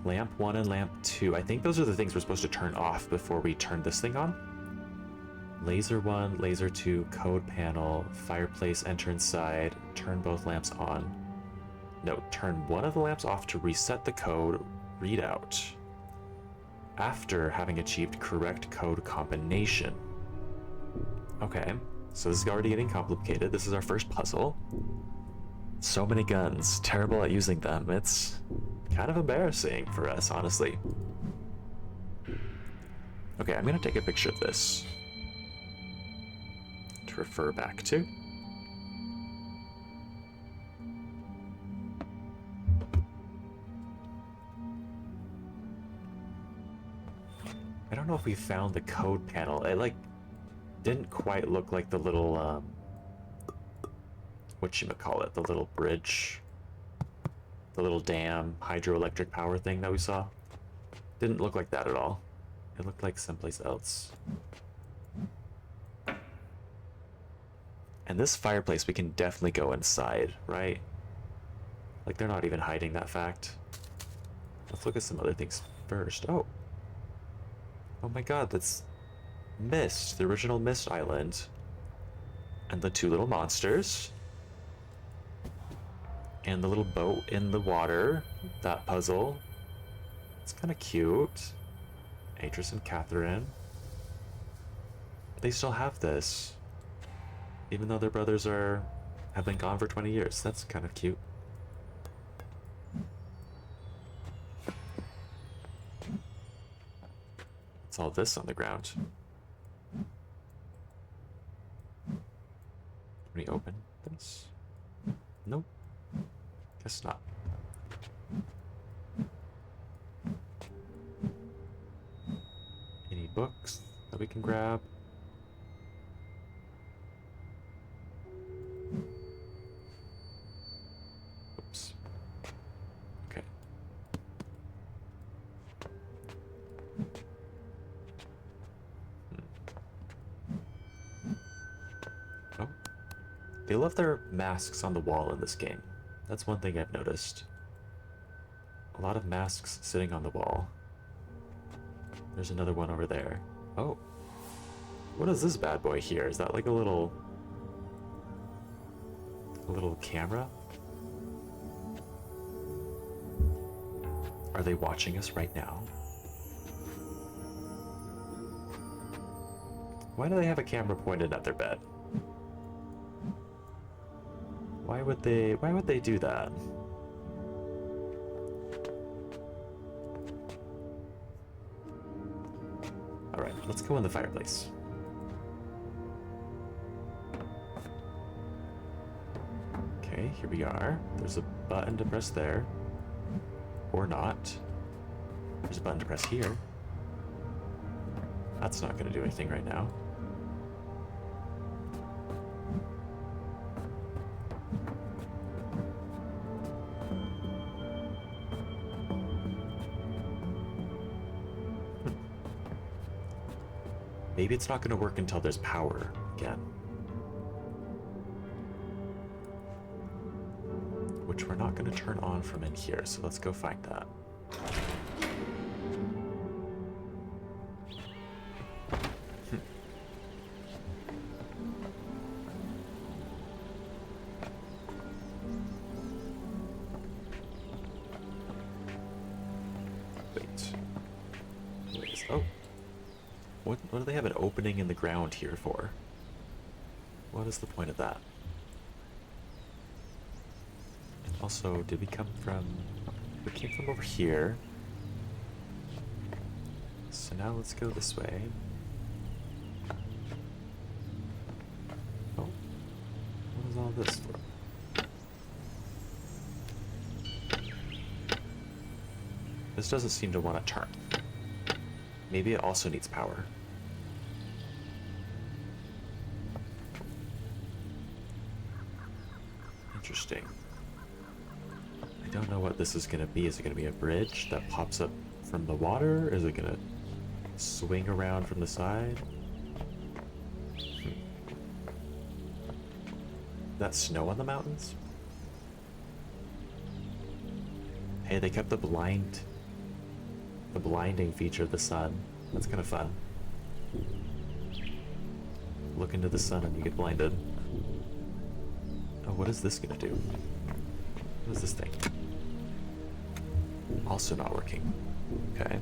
lamp 1 and lamp 2. I think those are the things we're supposed to turn off before we turn this thing on. Laser 1, laser 2, code panel, fireplace, enter inside, turn both lamps on. No, turn one of the lamps off to reset the code readout after having achieved correct code combination. Okay, so this is already getting complicated. This is our first puzzle. So many guns, terrible at using them. It's kind of embarrassing for us, honestly. Okay, I'm gonna take a picture of this to refer back to. I don't know if we found the code panel. It like didn't quite look like the little whatchamacallit, the little bridge, the little dam hydroelectric power thing that we saw. Didn't look like that at all. It looked like someplace else. And this fireplace, we can definitely go inside, right? Like they're not even hiding that fact. Let's look at some other things first. Oh my god, that's Myst, the original Myst Island. And the two little monsters. And the little boat in the water. That puzzle. It's kind of cute. Atrus and Catherine. They still have this. Even though their brothers have been gone for 20 years. That's kind of cute. What's all this on the ground? Can we open this? Nope. Guess not. Any books that we can grab? Oops. Okay. Oh. They left their masks on the wall in this game. That's one thing I've noticed. A lot of masks sitting on the wall. There's another one over there. Oh. What is this bad boy here? Is that like a little camera? Are they watching us right now? Why do they have a camera pointed at their bed? Why would they do that? All right, let's go in the fireplace. Okay, here we are. There's a button to press there. Or not. There's a button to press here. That's not going to do anything right now. Maybe it's not going to work until there's power again. Which we're not going to turn on from in here, so let's go find that. What do they have an opening in the ground here for? What is the point of that? Also, did we come from... We came from over here. So now let's go this way. Oh. What is all this for? This doesn't seem to want to turn. Maybe it also needs power. Interesting. I don't know what this is going to be. Is it going to be a bridge that pops up from the water? Is it going to swing around from the side? That snow on the mountains? Hey, they kept the blinding feature of the sun. That's kind of fun. Look into the sun and you get blinded. Oh, what is this gonna do? What is this thing? Also not working. Okay.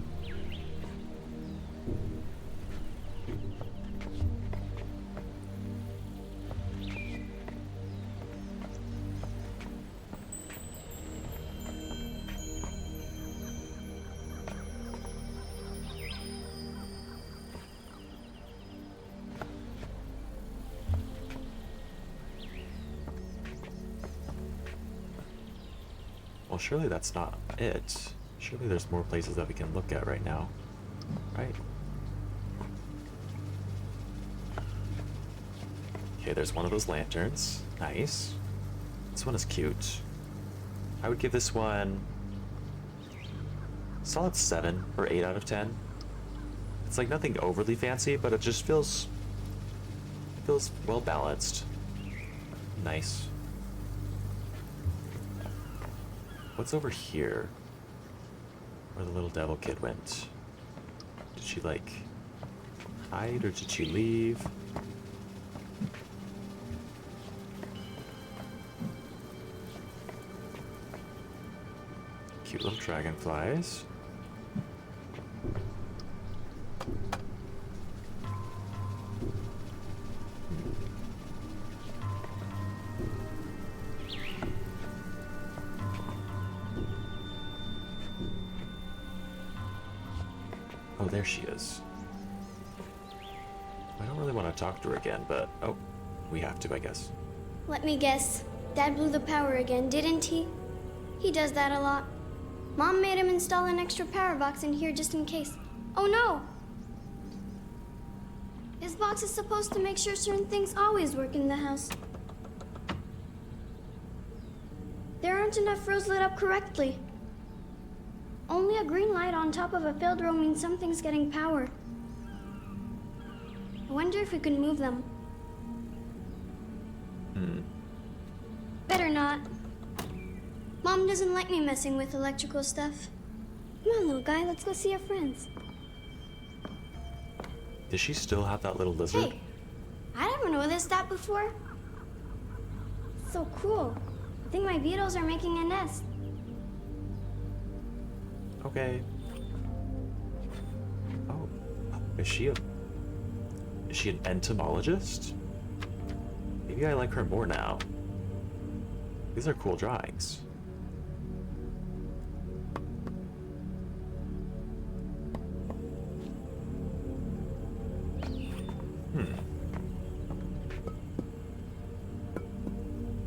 Well, surely that's not it. Surely there's more places that we can look at right now, right? Okay, there's one of those lanterns. Nice. This one is cute. I would give this one a solid 7 or 8 out of 10. It's like nothing overly fancy, but it just feels well balanced. Nice. What's over here? Where the little devil kid went? Did she, like, hide or did she leave? Cute little dragonflies. Oh, there she is. I don't really want to talk to her again, but... Oh, we have to, I guess. Let me guess. Dad blew the power again, didn't he? He does that a lot. Mom made him install an extra power box in here just in case. Oh no! His box is supposed to make sure certain things always work in the house. There aren't enough rows lit up correctly. Only a green light on top of a failed row means something's getting power. I wonder if we can move them. Better not. Mom doesn't like me messing with electrical stuff. Come on, little guy, let's go see our friends. Does she still have that little lizard? Hey, I never noticed that before. So cool. I think my beetles are making a nest. Okay. Oh, is she an entomologist? Maybe I like her more now. These are cool drawings.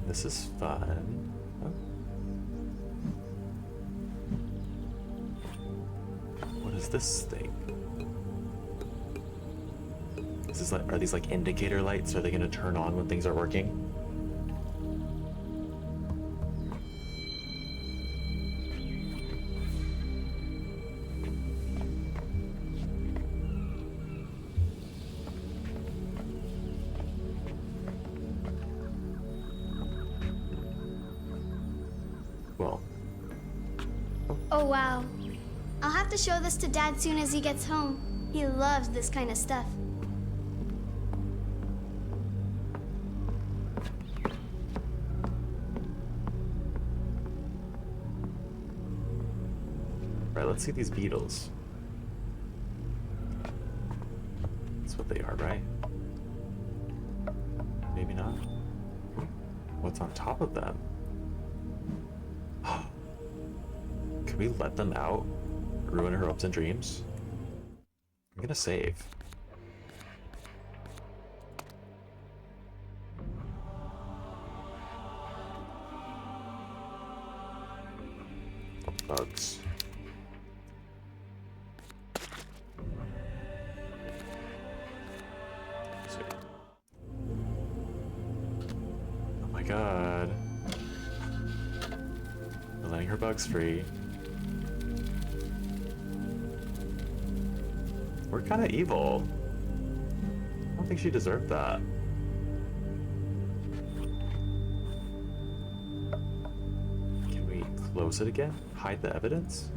This is fun. Oh. What is this thing? Is this like, are these like indicator lights? Are they gonna turn on when things are working? Well. Oh wow. I'll have to show this to Dad soon as he gets home. He loves this kind of stuff. Right, let's see these beetles. what they are, right? Maybe not. What's on top of them? Can we let them out? Ruin her hopes and dreams? I'm gonna save. Bugs. Oh my god. We're letting her bugs free. We're kind of evil. I don't think she deserved that. Can we close it again? Hide the evidence?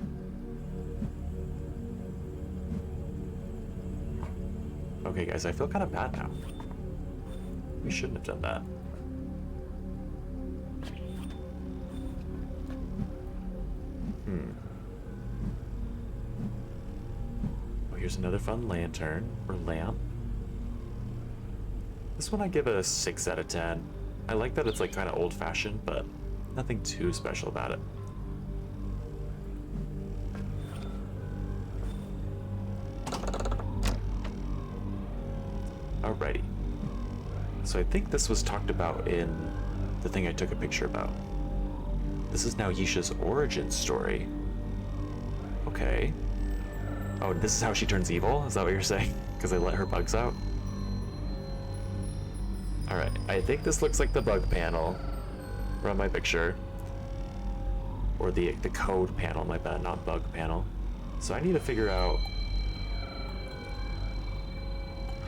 Okay, guys, I feel kind of bad now. We shouldn't have done that. Oh, here's another fun lantern, or lamp. This one I give a 6 out of 10. I like that it's like kind of old-fashioned, but nothing too special about it. Alrighty. So I think this was talked about in the thing I took a picture about. This is now Yeesha's origin story. Okay. Oh, this is how she turns evil? Is that what you're saying? Because I let her bugs out? Alright, I think this looks like the bug panel from my picture. Or the code panel, my bad, not bug panel. So I need to figure out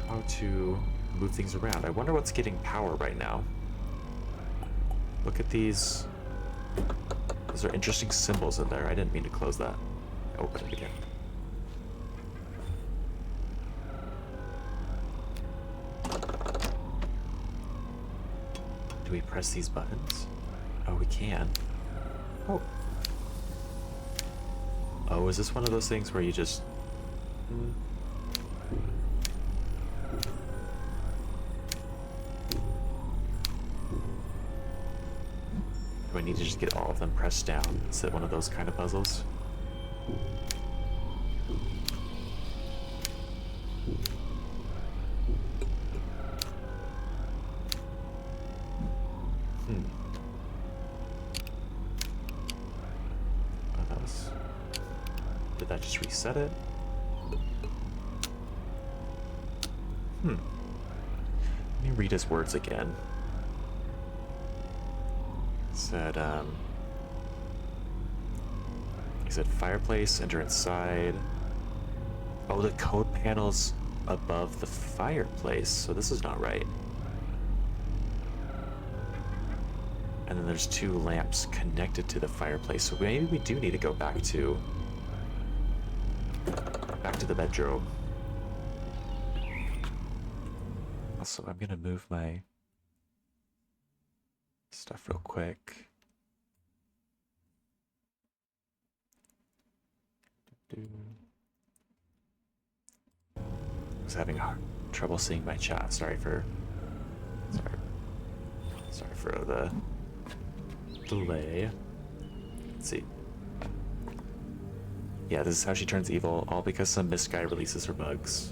how to move things around. I wonder what's getting power right now. Look at these. Those are interesting symbols in there. I didn't mean to close that. Open it again. Do we press these buttons? Oh, we can. Oh. Oh, is this one of those things where you just... Do I need to just get all of them pressed down? Is it one of those kind of puzzles? Oh, that was... Did that just reset it? Let me read his words again. He said fireplace, enter inside. Oh, the code panel's above the fireplace, so this is not right. And then there's 2 lamps connected to the fireplace, so maybe we do need to go back to the bedroom. Also, I'm gonna move my stuff real quick. I was having trouble seeing my chat. Sorry for the delay. Let's see. Yeah, this is how she turns evil, all because some Myst guy releases her bugs.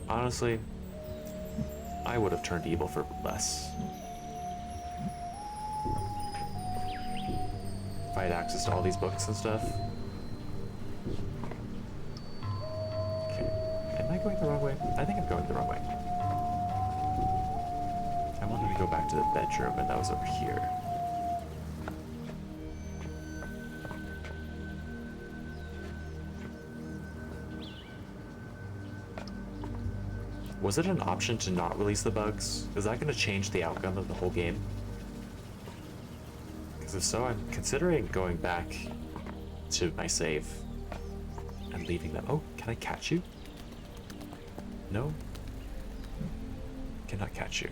Honestly, I would have turned evil for less. If I had access to all these books and stuff. Okay. Am I going the wrong way? I think I'm going the wrong way. I wanted to go back to the bedroom, and that was over here. Was it an option to not release the bugs? Is that going to change the outcome of the whole game? Because if so, I'm considering going back to my save and leaving them. Oh, can I catch you? No? Cannot catch you.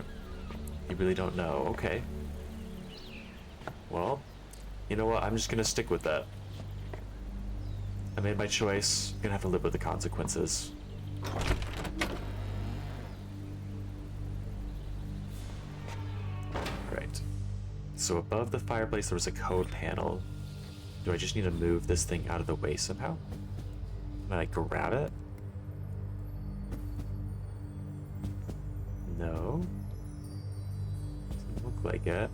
You really don't know. Okay. Well, you know what? I'm just going to stick with that. I made my choice. I'm going to have to live with the consequences. Alright. So above the fireplace there was a code panel. Do I just need to move this thing out of the way somehow? Can I grab it? No. Doesn't look like it.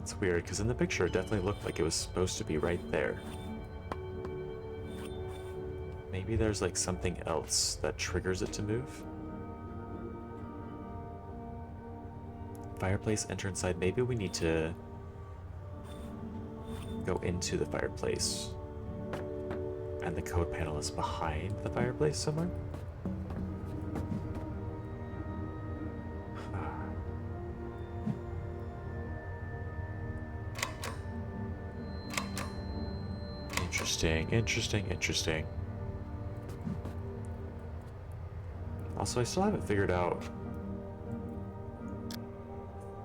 It's weird, because in the picture it definitely looked like it was supposed to be right there. Maybe there's like something else that triggers it to move? Fireplace, enter inside. Maybe we need to go into the fireplace. And the code panel is behind the fireplace somewhere? Interesting. Also, I still haven't figured out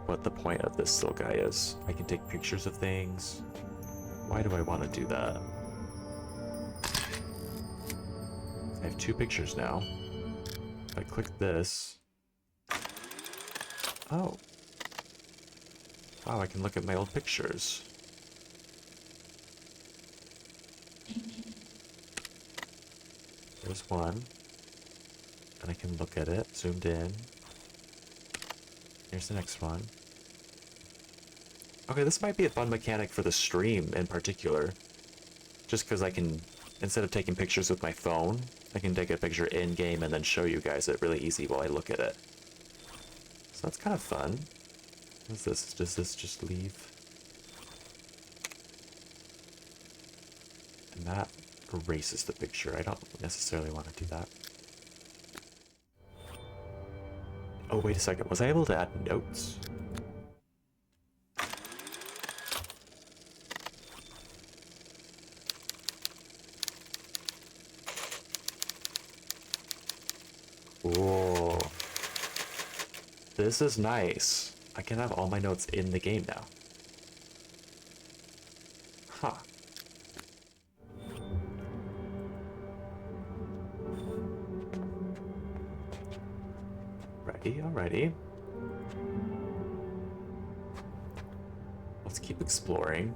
what the point of this little guy is. I can take pictures of things. Why do I want to do that? I have 2 pictures now. If I click this... Oh. Wow, I can look at my old pictures. There's one. And I can look at it, zoomed in. Here's the next one. Okay, this might be a fun mechanic for the stream in particular. Just because I can, instead of taking pictures with my phone, I can take a picture in-game and then show you guys it really easy while I look at it. So that's kind of fun. What's this? Does this just leave? And that erases the picture. I don't necessarily want to do that. Oh, wait a second. Was I able to add notes? Whoa. This is nice. I can have all my notes in the game now. Huh. Alrighty. Let's keep exploring.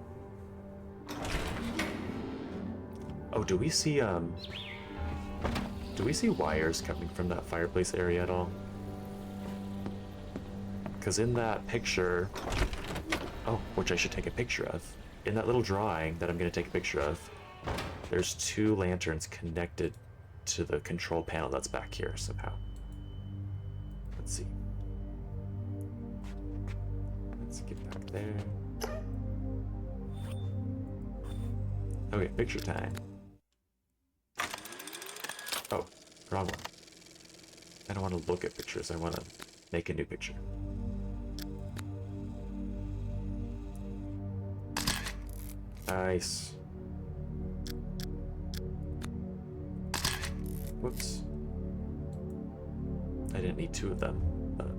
Oh, do we see wires coming from that fireplace area at all? Because in that picture... Oh, which I should take a picture of. In that little drawing that I'm going to take a picture of, there's 2 lanterns connected to the control panel that's back here somehow. Let's see. Let's get back there. Okay, picture time. Oh, wrong one. I don't want to look at pictures, I want to make a new picture. Nice. Whoops. I didn't need 2 of them, but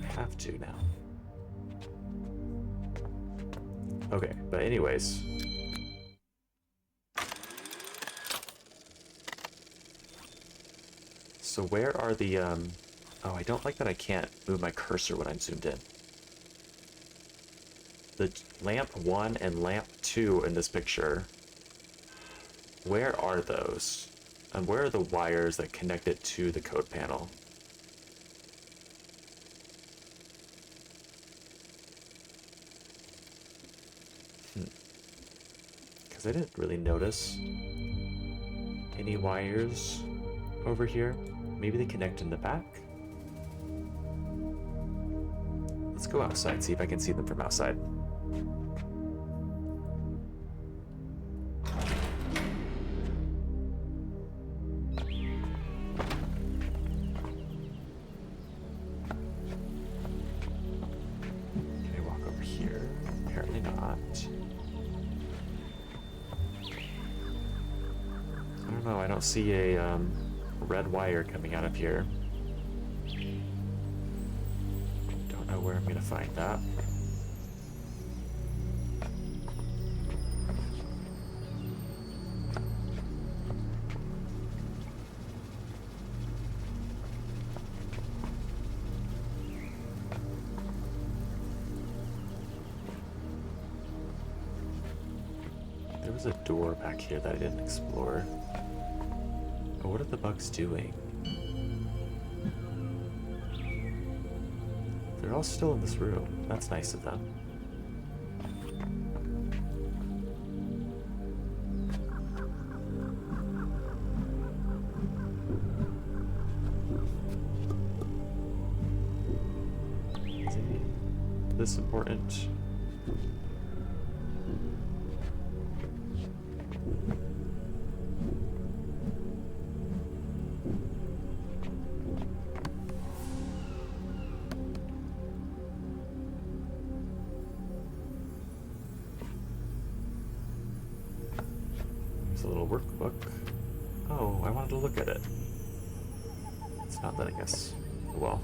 I have to now. Okay, but anyways. So where are the, Oh, I don't like that I can't move my cursor when I'm zoomed in. The lamp 1 and lamp 2 in this picture, where are those? And where are the wires that connect it to the code panel? Because I didn't really notice any wires over here. Maybe they connect in the back? Let's go outside, see if I can see them from outside. See a red wire coming out of here. Don't know where I'm gonna find that. There's a door back here that I didn't explore. Oh, what are the bugs doing? They're all still in this room. That's nice of them. Is this important? There's a little workbook. Oh, I wanted to look at it. It's not that, I guess. Well.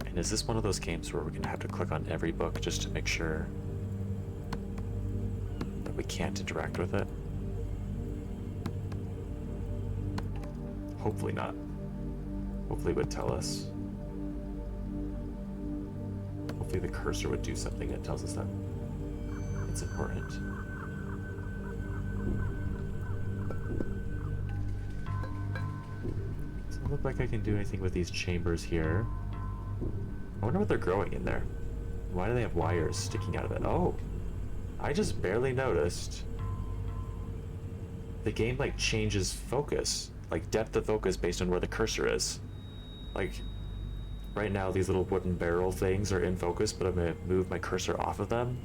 And is this one of those games where we're gonna have to click on every book just to make sure that we can't interact with it? Hopefully not. Hopefully it would tell us. Hopefully the cursor would do something that tells us that it's important. Doesn't look like I can do anything with these chambers here. I wonder what they're growing in there. Why do they have wires sticking out of it? Oh, I just barely noticed. The game like changes focus, like depth of focus based on where the cursor is. Like right now these little wooden barrel things are in focus, but I'm gonna move my cursor off of them.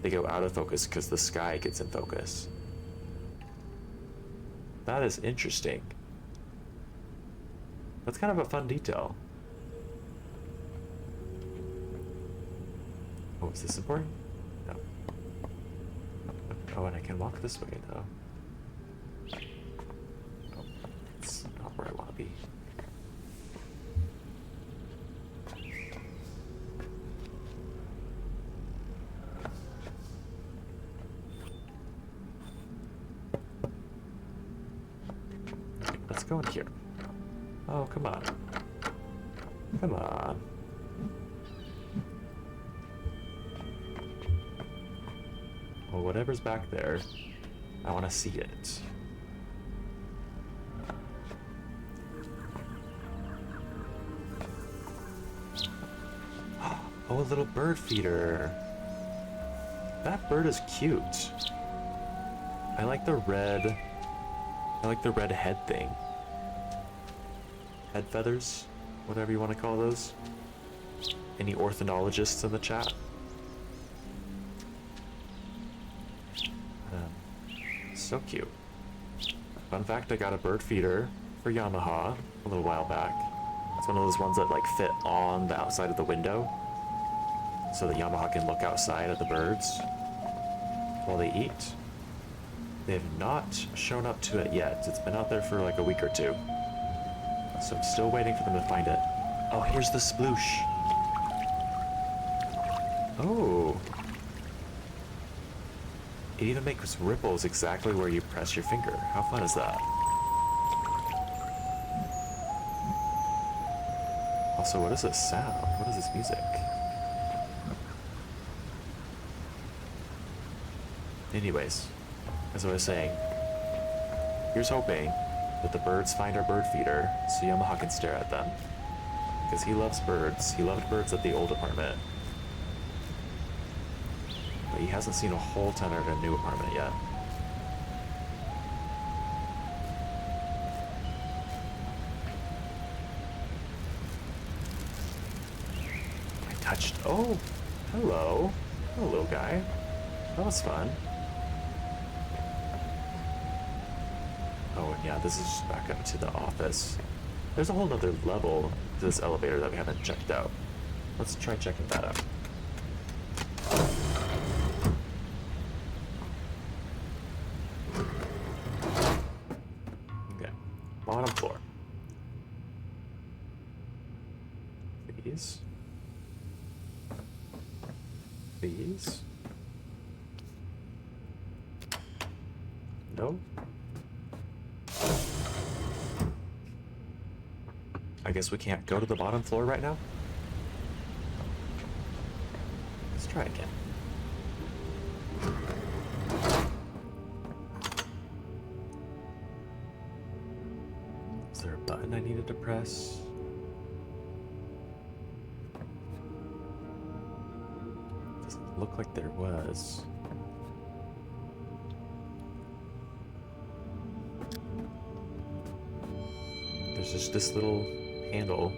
They go out of focus because the sky gets in focus. That is interesting. That's kind of a fun detail. Oh, is this important? No. Oh, and I can walk this way, though. Oh, it's not where I want to be. Okay, let's go in here. Oh, come on. Come on. Well, whatever's back there, I want to see it. Oh, a little bird feeder. That bird is cute. I like the red head thing. Head feathers, whatever you want to call those. Any ornithologists in the chat? So cute. Fun fact, I got a bird feeder for Yamaha a little while back. It's one of those ones that like fit on the outside of the window so that Yamaha can look outside at the birds while they eat. They have not shown up to it yet. It's been out there for like a week or two. So I'm still waiting for them to find it. Oh, here's the sploosh. Oh. It even makes ripples exactly where you press your finger. How fun is that? Also, what is this sound? What is this music? Anyways, as I was saying, here's hoping that the birds find our bird feeder so Yamaha can stare at them. Because he loves birds. He loved birds at the old apartment. But he hasn't seen a whole ton at a new apartment yet. I touched... Oh! Hello. Hello, little guy. That was fun. Oh, and yeah, this is just back up to the office. There's a whole nother level to this elevator that we haven't checked out. Let's try checking that out. Okay, bottom floor. These. These. No. I guess we can't go to the bottom floor right now? Let's try again. I needed to press? Doesn't look like there was. There's just this little handle.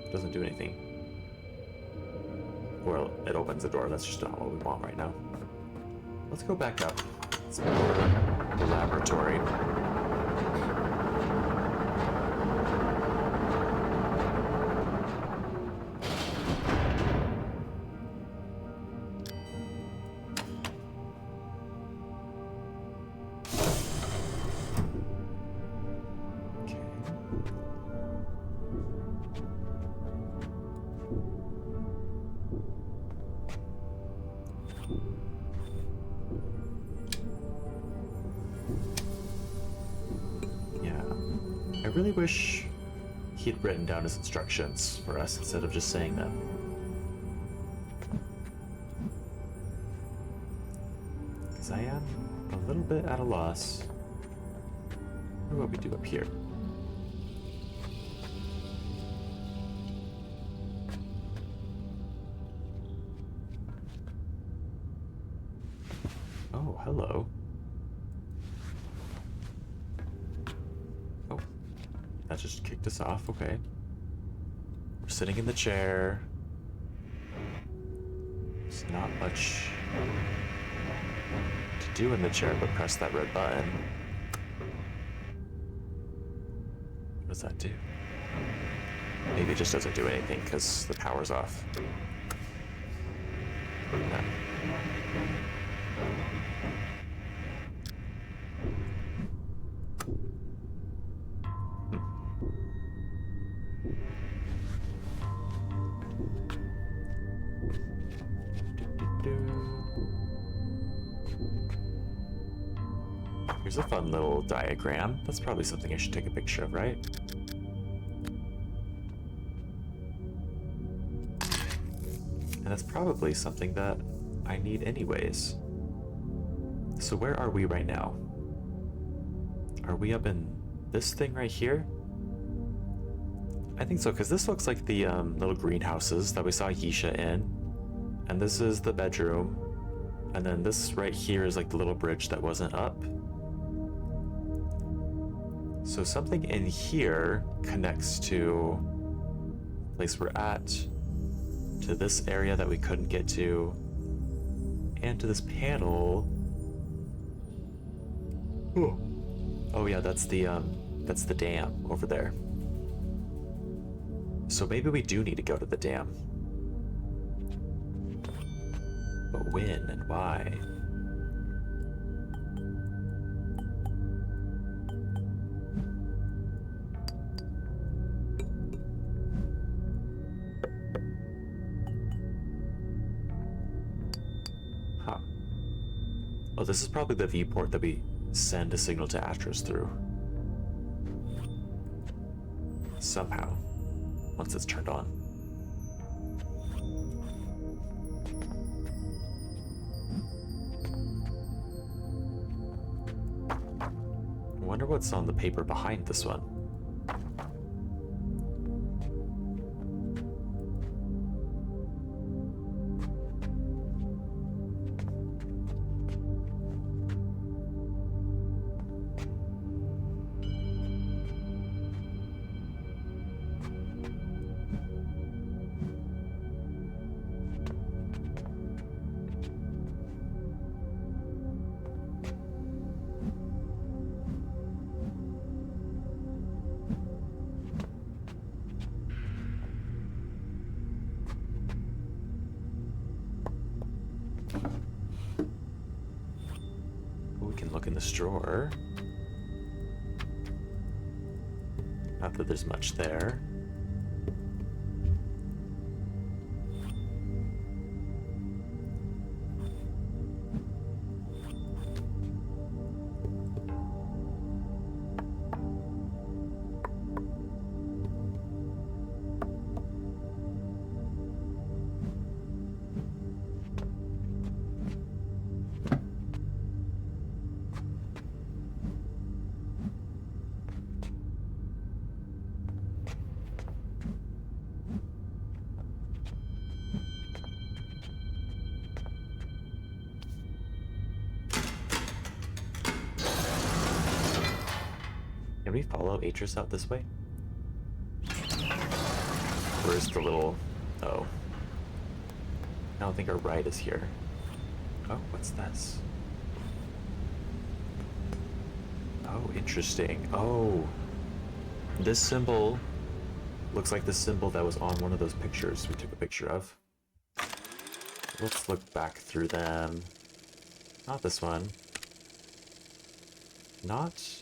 It doesn't do anything. Well, it opens the door. That's just not what we want right now. Let's go back up. It's more the laboratory. I really wish he'd written down his instructions for us instead of just saying them. Because I am a little bit at a loss. I wonder what we do up here. Oh, hello. That just kicked us off, okay. We're sitting in the chair. There's not much to do in the chair but press that red button. What does that do? Maybe it just doesn't do anything because the power's off. No. Here's a fun little diagram. That's probably something I should take a picture of, right? And that's probably something that I need anyways. So where are we right now? Are we up in this thing right here? I think so, because this looks like the little greenhouses that we saw Yeesha in. And this is the bedroom. And then this right here is like the little bridge that wasn't up. So something in here connects to the place we're at, to this area that we couldn't get to, and to this panel. Oh yeah, that's the dam over there. So maybe we do need to go to the dam. But when and why? Huh. Oh, this is probably the viewport that we send a signal to Atrus through. Somehow. Once it's turned on. I wonder what's on the paper behind this one. We can look in this drawer. Not that there's much there. Can we follow Atrus out this way? Where's the little... Oh. I don't think our right is here. Oh, what's this? Oh, interesting. Oh. This symbol looks like the symbol that was on one of those pictures we took a picture of. Let's look back through them. Not this one. Not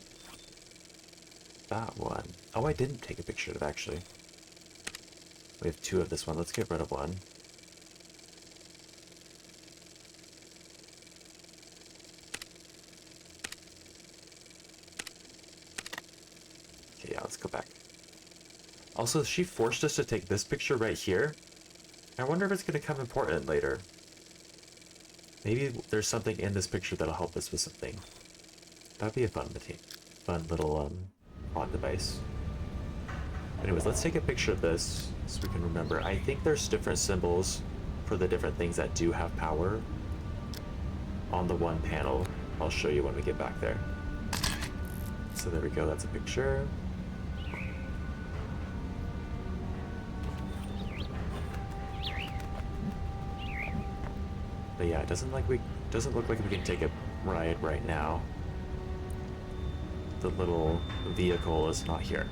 that one. Oh, I didn't take a picture of it, actually. We have two of this one. Let's get rid of one. Okay, yeah, let's go back. Also, she forced us to take this picture right here. I wonder if it's going to come important later. Maybe there's something in this picture that'll help us with something. That'd be a fun little plot device. Anyways, let's take a picture of this so we can remember. I think there's different symbols for the different things that do have power on the one panel. I'll show you when we get back there. So there we go, that's a picture. But yeah, it doesn't look like we can take a ride right now. The little vehicle is not here.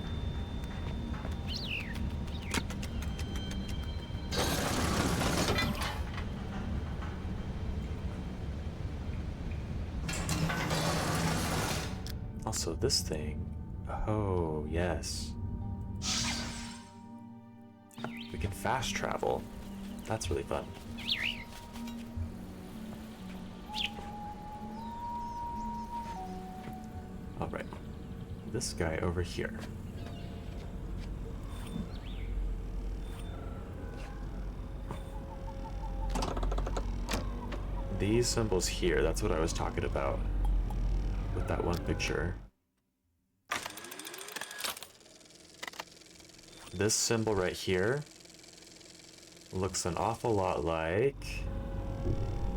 Also, this thing. Oh, yes. We can fast travel. That's really fun. Alright. This guy over here. These symbols here, that's what I was talking about with that one picture. This symbol right here looks an awful lot like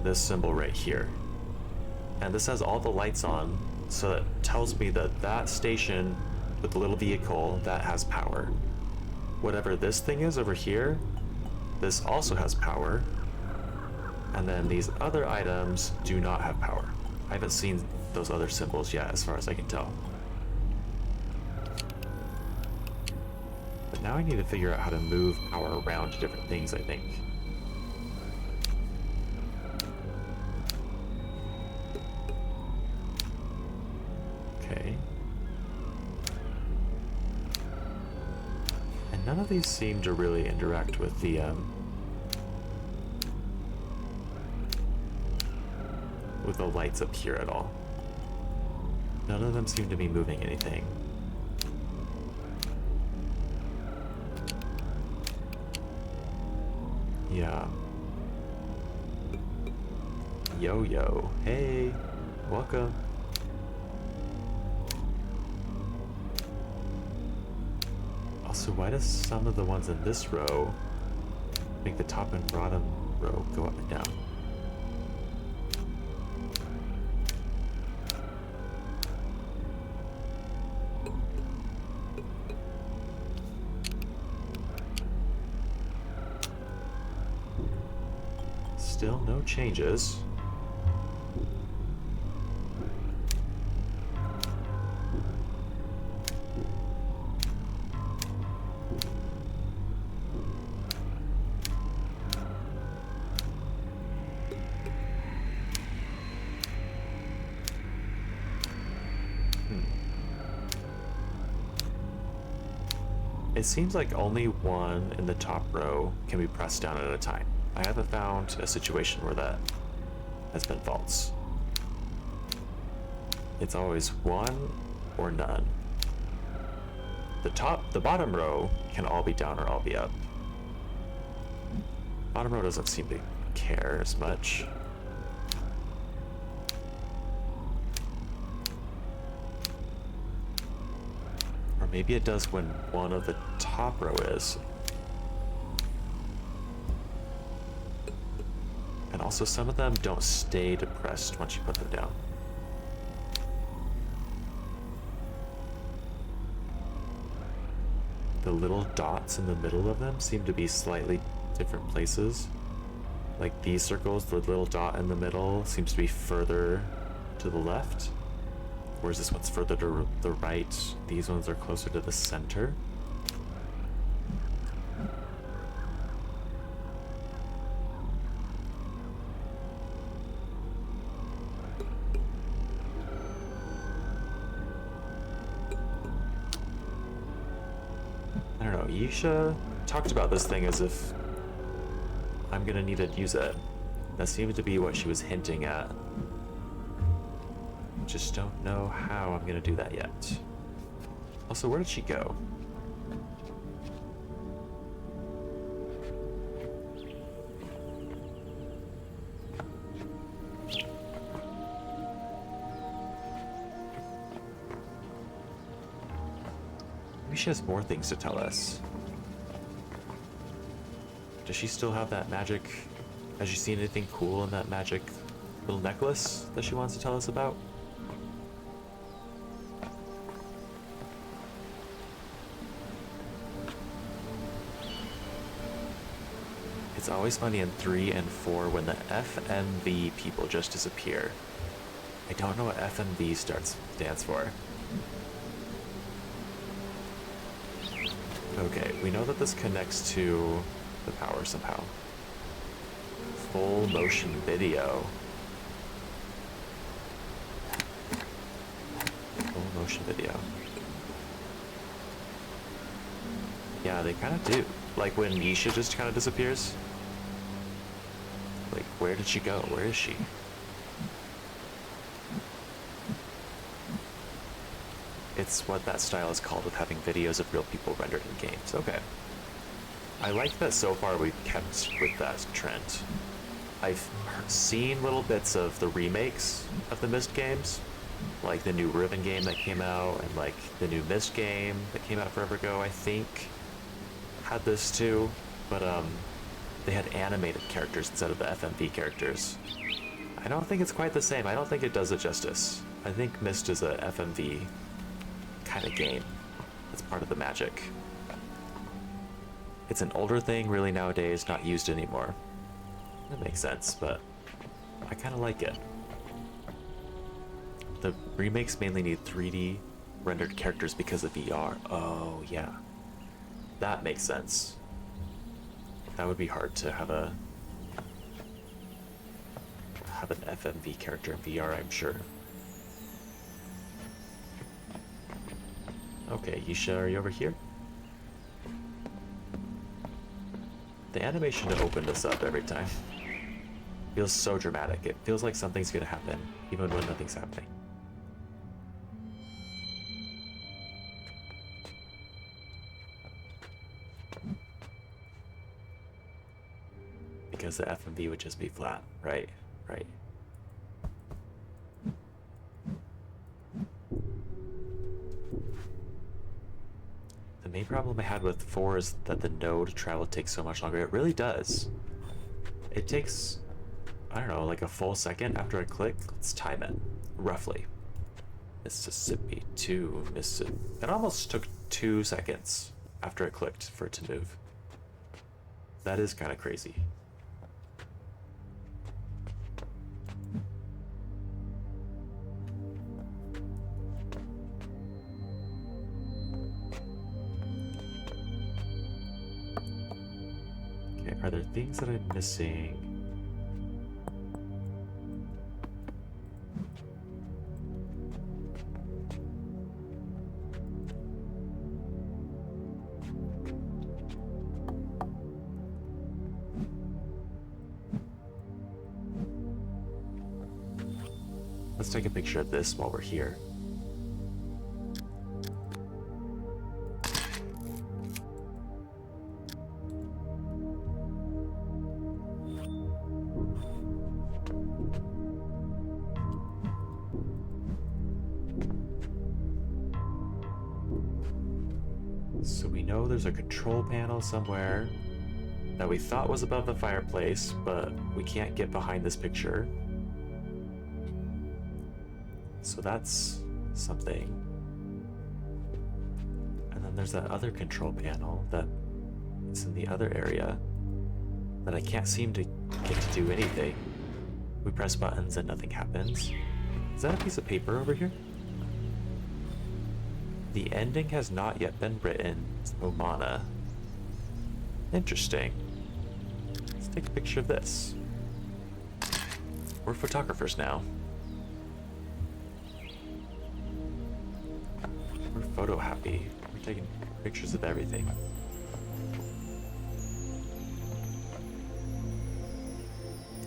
this symbol right here. And this has all the lights on, so it tells me that that station with the little vehicle, that has power. Whatever this thing is over here, this also has power. And then these other items do not have power. I haven't seen those other symbols yet, as far as I can tell. But now I need to figure out how to move power around to different things, I think. Okay. And none of these seem to really interact with the, lights up here at all. None of them seem to be moving anything. Yeah. Yo-yo. Hey. Welcome. Also, why does some of the ones in this row make the top and bottom row go up and down? Still no changes. It seems like only one in the top row can be pressed down at a time. I haven't found a situation where that has been false. It's always one or none. The bottom row can all be down or all be up. Bottom row doesn't seem to care as much. Or maybe it does when one of the top row is. And also some of them don't stay depressed once you put them down. the little dots in the middle of them seem to be slightly different places. Like these circles, the little dot in the middle seems to be further to the left, whereas this one's further to the right. These ones are closer to the center. I don't know, Yeesha talked about this thing as if I'm gonna need to use it. That seemed to be what she was hinting at. Just don't know how I'm gonna do that yet. Also, where did she go? Maybe she has more things to tell us. Does she still have that magic? Has she seen anything cool in that magic little necklace that she wants to tell us about? It's always funny in 3 and 4 when the FMV people just disappear. I don't know what FMV stands for. Okay, we know that this connects to the power somehow. Full motion video. Full motion video. Yeah, they kind of do. Like when Yeesha just kind of disappears. Like, where did she go? Where is she? It's what that style is called with having videos of real people rendered in games. Okay. I like that so far we've kept with that trend. I've seen little bits of the remakes of the Myst games, like the new Riven game that came out, and like the new Myst game that came out forever ago, I think, had this too, but they had animated characters instead of the FMV characters. I don't think it's quite the same. I don't think it does it justice. I think Myst is a FMV kind of game. It's part of the magic. It's an older thing, really, nowadays, not used anymore. That makes sense, but I kind of like it. The remakes mainly need 3D rendered characters because of VR. Oh, yeah. That makes sense. That would be hard to have an FMV character in VR, I'm sure. Okay, Yeesha, are you over here? The animation to open this up every time feels so dramatic. It feels like something's gonna happen, even when nothing's happening. Because the FMV would just be flat, right? Right. The main problem I had with 4 is that the node travel takes so much longer. It really does. It takes, I don't know, like a full second after I click. Let's time it, roughly. Mississippi to Mississippi. It almost took 2 seconds after I clicked for it to move. That is kind of crazy. Are there things that I'm missing? Let's take a picture of this while we're here. So we know there's a control panel somewhere that we thought was above the fireplace, but we can't get behind this picture. So that's something. And then there's that other control panel that is in the other area that I can't seem to get to do anything. We press buttons and nothing happens. Is that a piece of paper over here? The ending has not yet been written. It's Omana. Interesting. Let's take a picture of this. We're photographers now. We're photo happy. We're taking pictures of everything.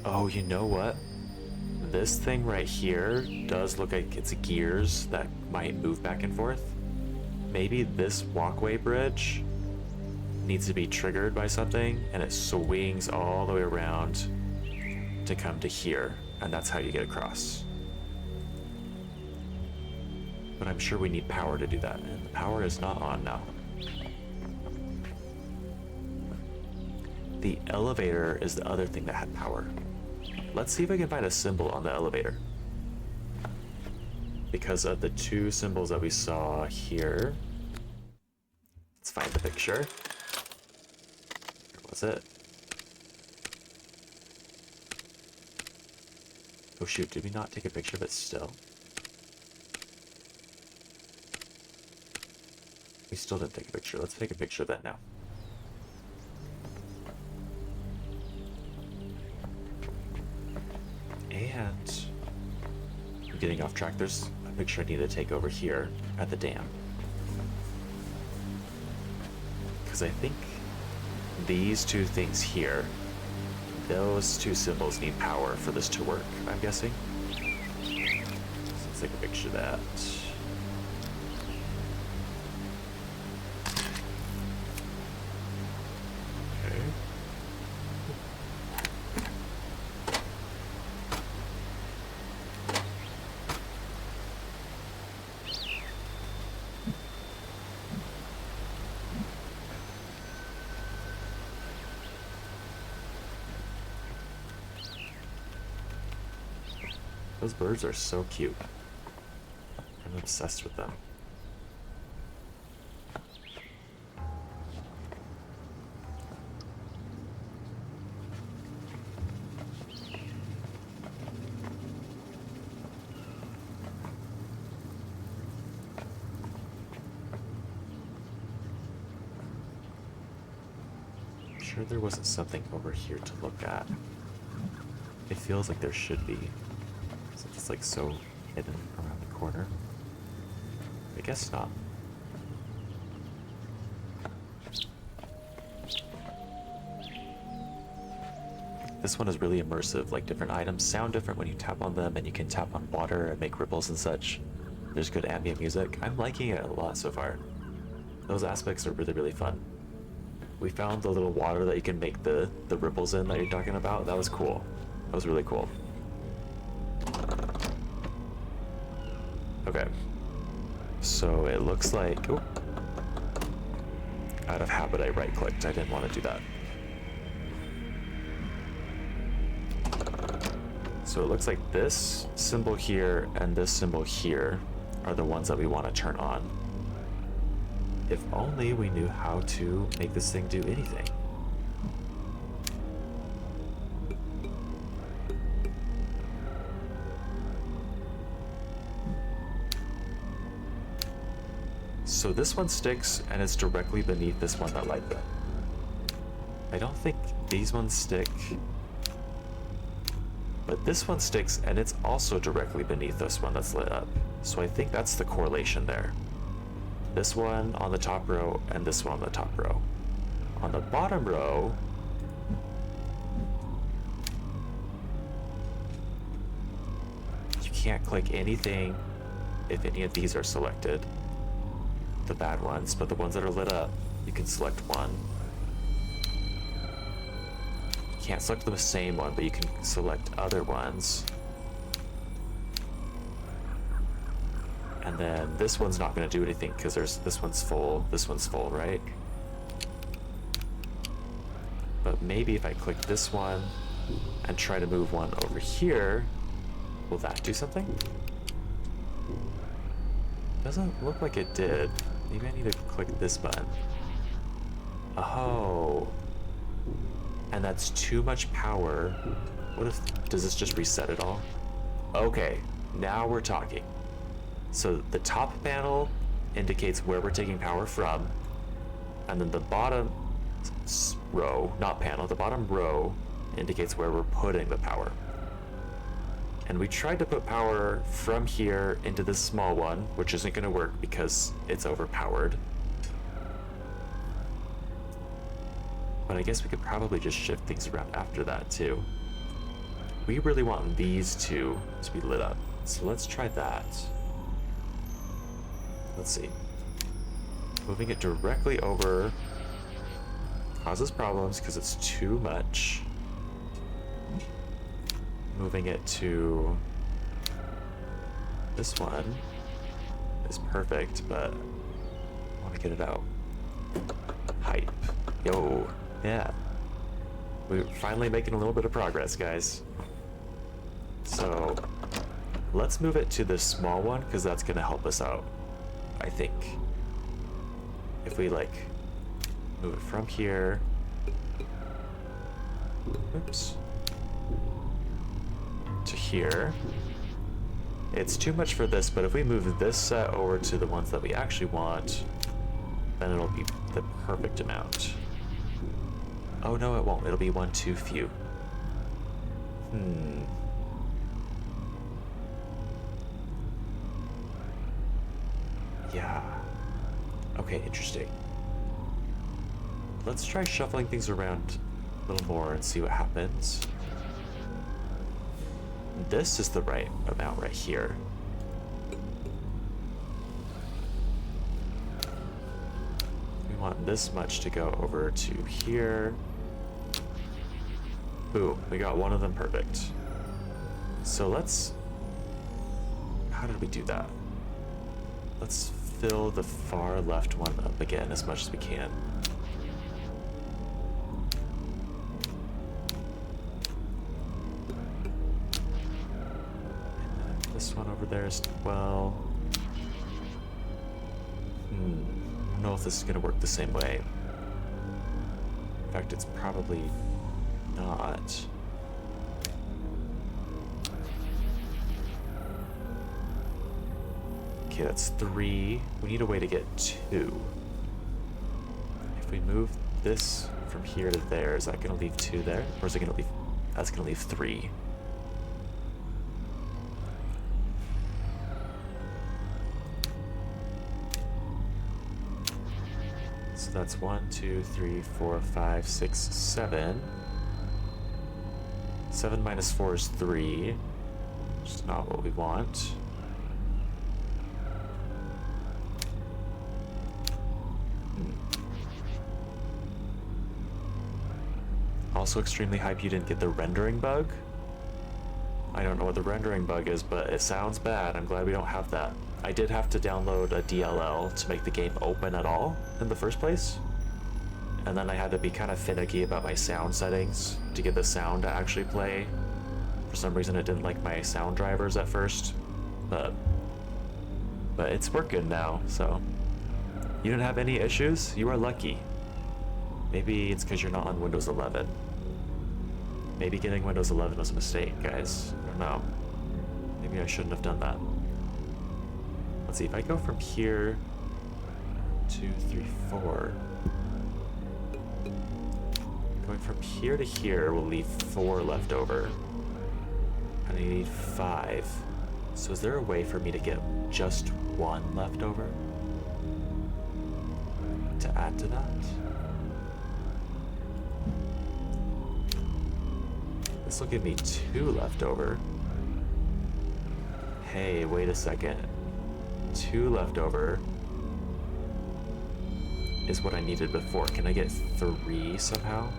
Oh, you know what? This thing right here does look like it's gears that might move back and forth. Maybe this walkway bridge needs to be triggered by something and it swings all the way around to come to here, and that's how you get across. But I'm sure we need power to do that, and the power is not on now. The elevator is the other thing that had power. Let's see if I can find a symbol on the elevator. Because of the two symbols that we saw here. Let's find the picture. Where was it? Oh shoot, did we not take a picture of it still? We still didn't take a picture. Let's take a picture of that now. And I'm getting off track. There's a picture I need to take over here at the dam. Because I think these two things here, those two symbols need power for this to work, I'm guessing. So let's take a picture of that. Okay. Those birds are so cute. I'm obsessed with them. I'm sure there wasn't something over here to look at. It feels like there should be. It's like so hidden around the corner. I guess not. This one is really immersive, like different items sound different when you tap on them, and you can tap on water and make ripples and such. There's good ambient music. I'm liking it a lot so far. Those aspects are really, really fun. We found the little water that you can make the ripples in that you're talking about. That was cool. That was really cool. Okay, so it looks like, oh, out of habit I right-clicked. I didn't want to do that. So it looks like this symbol here and this symbol here are the ones that we want to turn on. If only we knew how to make this thing do anything. So this one sticks, and it's directly beneath this one that lights up. I don't think these ones stick, but this one sticks, and it's also directly beneath this one that's lit up. So I think that's the correlation there. This one on the top row, and this one on the top row. On the bottom row, you can't click anything if any of these are selected. The bad ones, but the ones that are lit up, you can select one. You can't select the same one, but you can select other ones. And then this one's not going to do anything because this one's full, right? But maybe if I click this one and try to move one over here, will that do something? Doesn't look like it did. Maybe I need to click this button. Oh. And that's too much power. What if, does this just reset it all? Okay, now we're talking. So the top panel indicates where we're taking power from, and then the bottom row, not panel, the bottom row indicates where we're putting the power. And we tried to put power from here into this small one, which isn't going to work because it's overpowered. But I guess we could probably just shift things around after that too. We really want these two to be lit up, so let's try that. Let's see. Moving it directly over causes problems because it's too much. Moving it to this one is perfect, but I want to get it out. Hype. Yo, yeah. We're finally making a little bit of progress, guys. So let's move it to this small one because that's going to help us out, I think. If we like move it from here, oops, to here, it's too much for this, but if we move this set over to the ones that we actually want, then it'll be the perfect amount. Oh no, it won't. It'll be one too few. Yeah. Okay, interesting. Let's try shuffling things around a little more and see what happens. This is the right amount right here. We want this much to go over to here. Boom, we got one of them perfect. So let's... How did we do that? Let's fill the far left one up again as much as we can. And then this one over there as well. I don't know if this is going to work the same way. In fact, it's probably not. Okay, that's 3. We need a way to get 2. If we move this from here to there, is that going to leave 2 there? Or is it going to leave... That's going to leave 3. So that's 1, 2, 3, 4, 5, 6, 7. 7 minus 4 is 3, which is not what we want. Also extremely hype you didn't get the rendering bug. I don't know what the rendering bug is, but it sounds bad. I'm glad we don't have that. I did have to download a DLL to make the game open at all in the first place. And then I had to be kind of finicky about my sound settings to get the sound to actually play. For some reason it didn't like my sound drivers at first, but it's working now, so. You didn't have any issues? You are lucky. Maybe it's because you're not on Windows 11. Maybe getting Windows 11 was a mistake, guys. I don't know. Maybe I shouldn't have done that. Let's see, if I go from here, 2, 3, 4. Going from here to here will leave 4 left over. And I need 5. So is there a way for me to get just 1 left over? To add to that? This will give me 2 left over. Hey, wait a second. 2 left over is what I needed before. Can I get 3 somehow?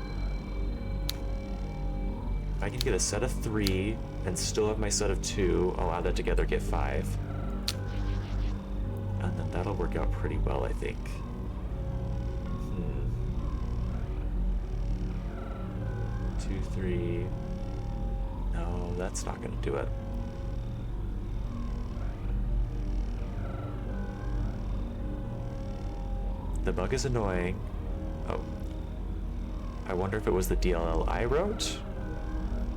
If I can get a set of 3 and still have my set of 2, I'll add that together, get 5. And then that'll work out pretty well, I think. 2, 3. No, that's not gonna do it. The bug is annoying. Oh. I wonder if it was the DLL I wrote?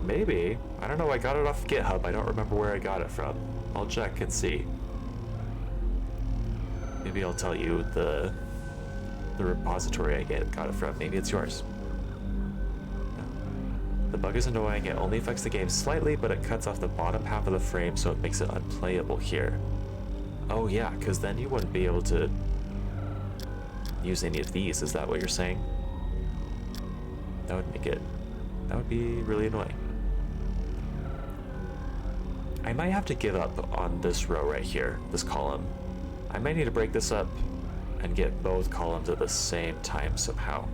Maybe. I don't know, I got it off GitHub. I don't remember where I got it from. I'll check and see. Maybe I'll tell you the repository I got it from. Maybe it's yours. The bug is annoying. It only affects the game slightly, but it cuts off the bottom half of the frame, so it makes it unplayable here. Oh yeah, because then you wouldn't be able to use any of these. Is that what you're saying? That would make it... That would be really annoying. I might have to give up on this row right here, this column. I might need to break this up and get both columns at the same time somehow.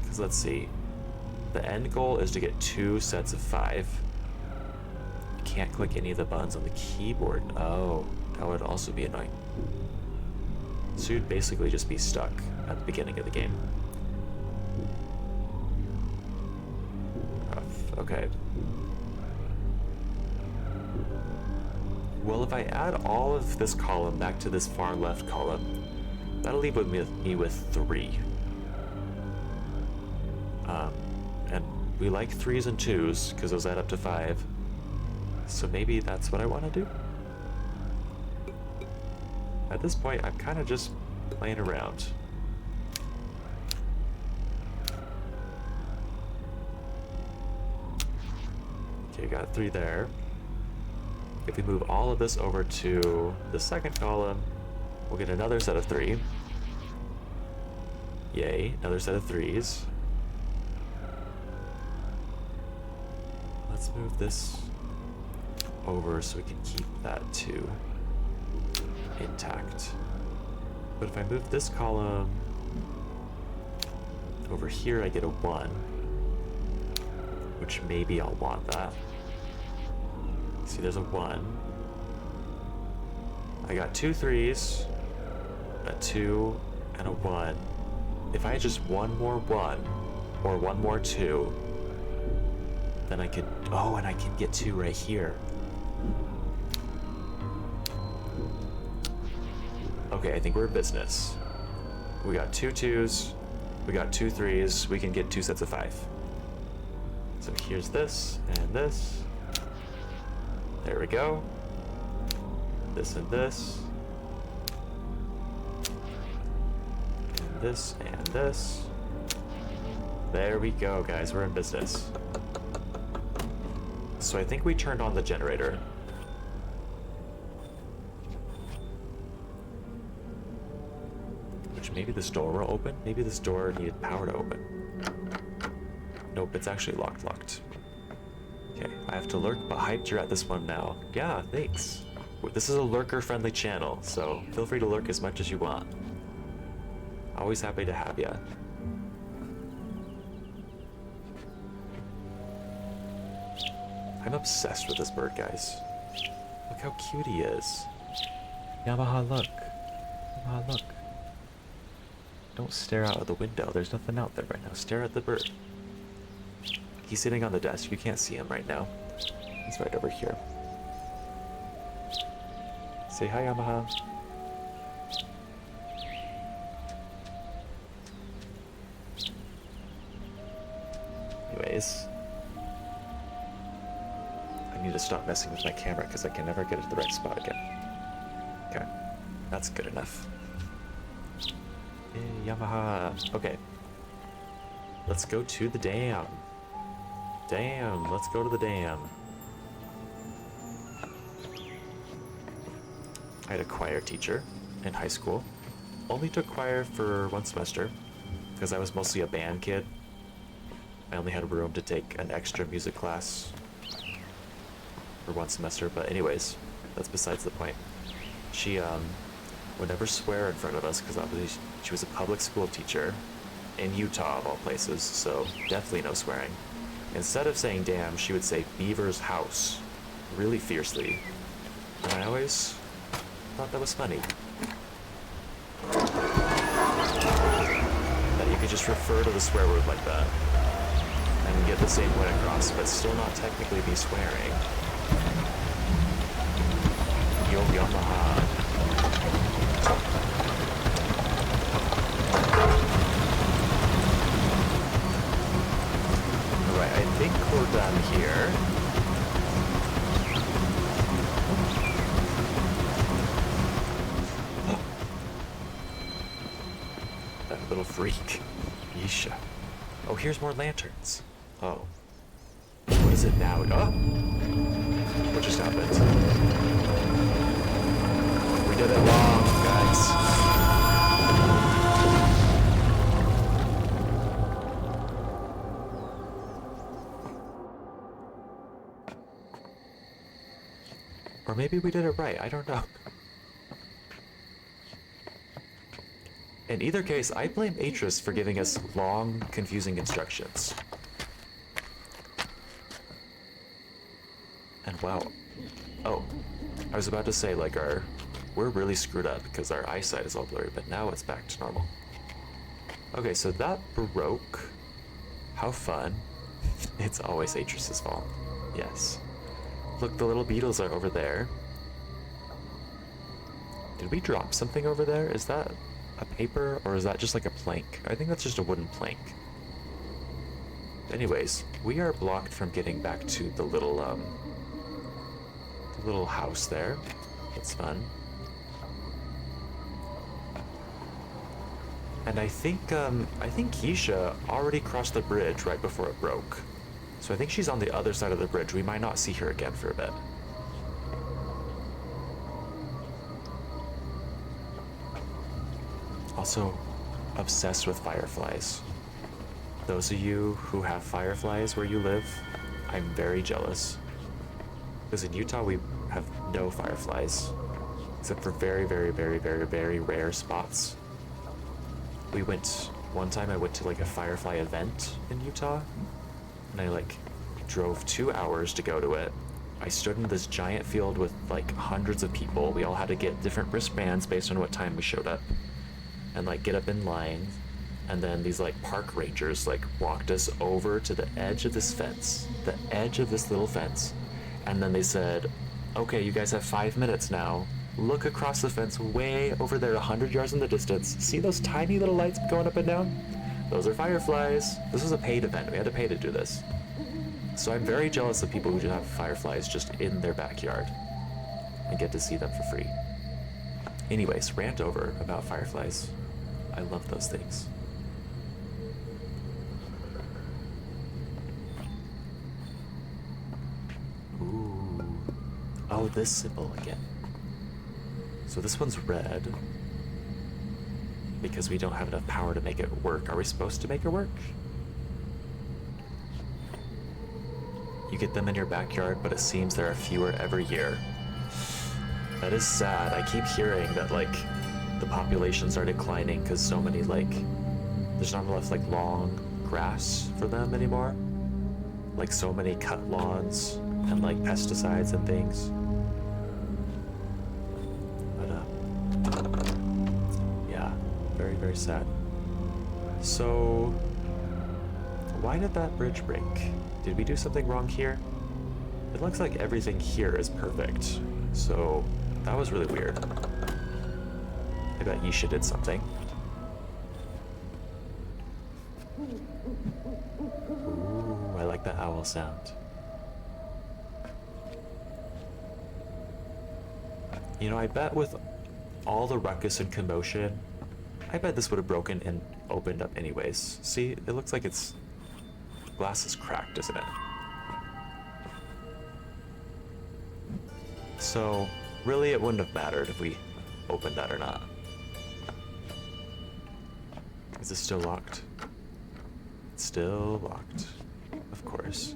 Because let's see. The end goal is to get 2 sets of 5. You can't click any of the buttons on the keyboard. Oh, that would also be annoying. So you'd basically just be stuck at the beginning of the game. Rough. Okay. Well, if I add all of this column back to this far left column, that'll leave me with 3. And we like 3s and 2s, because those add up to 5. So maybe that's what I want to do? At this point, I'm kind of just playing around. Okay, got 3 there. If we move all of this over to the second column, we'll get another set of 3. Yay, another set of 3s. Let's move this over so we can keep that 2 intact. But if I move this column over here, I get a 1, which maybe I'll want that. See, there's a 1. I got 2 3s, a 2, and a 1. If I had just one more 1, or one more 2, then I could... Oh, and I can get 2 right here. Okay, I think we're in business. We got 2 2s, we got 2 3s, we can get 2 sets of 5. So here's this, and this. There we go. This and this. And this and this. There we go, guys. We're in business. So I think we turned on the generator. Which maybe this door will open? Maybe this door needed power to open. Nope, it's actually locked. Okay, I have to lurk, but hyped you're at this one now. Yeah, thanks. This is a lurker-friendly channel, so feel free to lurk as much as you want. Always happy to have ya. I'm obsessed with this bird, guys. Look how cute he is. Yamaha, look. Yamaha, look. Don't stare out of the window. There's nothing out there right now. Stare at the bird. He's sitting on the desk. You can't see him right now. He's right over here. Say hi, Yamaha. Anyways. I need to stop messing with my camera because I can never get it to the right spot again. Okay. That's good enough. Yay, Yamaha. Okay. Let's go to the dam. Damn, let's go to the dam. I had a choir teacher in high school. Only took choir for 1 semester because I was mostly a band kid. I only had room to take an extra music class for 1 semester, but anyways, that's besides the point. She would never swear in front of us because obviously she was a public school teacher in Utah of all places, so definitely no swearing. Instead of saying damn, she would say Beaver's house really fiercely. And I always thought that was funny. That you could just refer to the swear word like that and get the same point across, but still not technically be swearing. Yo, Yamaha. Right, I think we're done here. That little freak. Yeesha. Oh, here's more lanterns. Oh. What is it now? Oh! What just happened? We did it wrong, guys. Or maybe we did it right, I don't know. In either case, I blame Atrus for giving us long, confusing instructions. And wow. Oh, I was about to say, like, we're really screwed up because our eyesight is all blurry, but now it's back to normal. Okay, so that broke. How fun. It's always Atrus's fault. Yes. Look, the little beetles are over there. Did we drop something over there? Is that a paper, or is that just like a plank? I think that's just a wooden plank. Anyways, we are blocked from getting back to the little house there. That's fun. And I think Yeesha already crossed the bridge right before it broke. So I think she's on the other side of the bridge. We might not see her again for a bit. Also, obsessed with fireflies. Those of you who have fireflies where you live, I'm very jealous. Because in Utah, we have no fireflies. Except for very, very, very, very, very rare spots. One time I went to like a firefly event in Utah. And I like drove 2 hours to go to it. I stood in this giant field with like hundreds of people. We all had to get different wristbands based on what time we showed up. And like get up in line, and then these like park rangers like walked us over to the edge of this fence, the edge of this little fence, and then they said, okay, you guys have 5 minutes now. Look across the fence way over there 100 yards in the distance. See those tiny little lights going up and down? Those are fireflies. This was a paid event. We had to pay to do this. So I'm very jealous of people who just have fireflies just in their backyard and get to see them for free. Anyways, rant over about fireflies. I love those things. Ooh. Oh, this symbol again. So this one's red. Because we don't have enough power to make it work. Are we supposed to make it work? You get them in your backyard, but it seems there are fewer every year. That is sad. I keep hearing that, like, the populations are declining because so many, like, there's not enough, like, long grass for them anymore. Like, so many cut lawns and, like, pesticides and things. But, yeah, very, very sad. So, why did that bridge break? Did we do something wrong here? It looks like everything here is perfect. So, that was really weird. I bet Yeesha did something. Ooh, I like the owl sound. You know, I bet with all the ruckus and commotion, I bet this would have broken and opened up anyways. See, it looks like it's... glass is cracked, isn't it? So, really it wouldn't have mattered if we opened that or not. Is this still locked? It's still locked. Of course.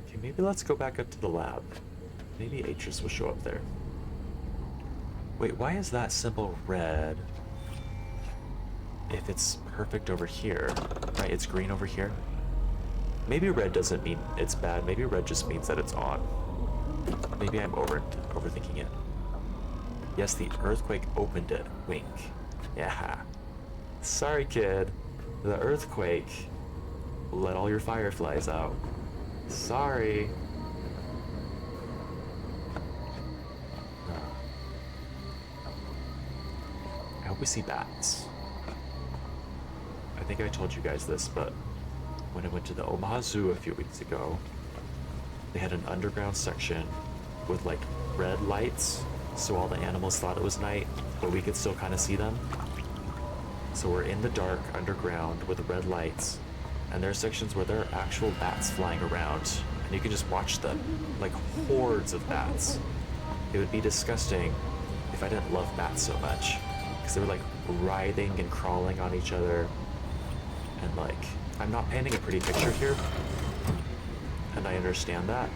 Okay, maybe let's go back up to the lab. Maybe Atrus will show up there. Wait, why is that symbol red? If it's perfect over here, right? It's green over here. Maybe red doesn't mean it's bad. Maybe red just means that it's on. Maybe I'm overthinking it. Yes, the earthquake opened it. Wink. Yeah. Sorry, kid. The earthquake let all your fireflies out. Sorry. I hope we see bats. I think I told you guys this, but when I went to the Omaha Zoo a few weeks ago, they had an underground section with like red lights, so all the animals thought it was night, but we could still kind of see them. So we're in the dark underground with red lights, and there are sections where there are actual bats flying around, and you can just watch them, like hordes of bats. It would be disgusting if I didn't love bats so much, because they were like writhing and crawling on each other, and like, I'm not painting a pretty picture here, and I understand that,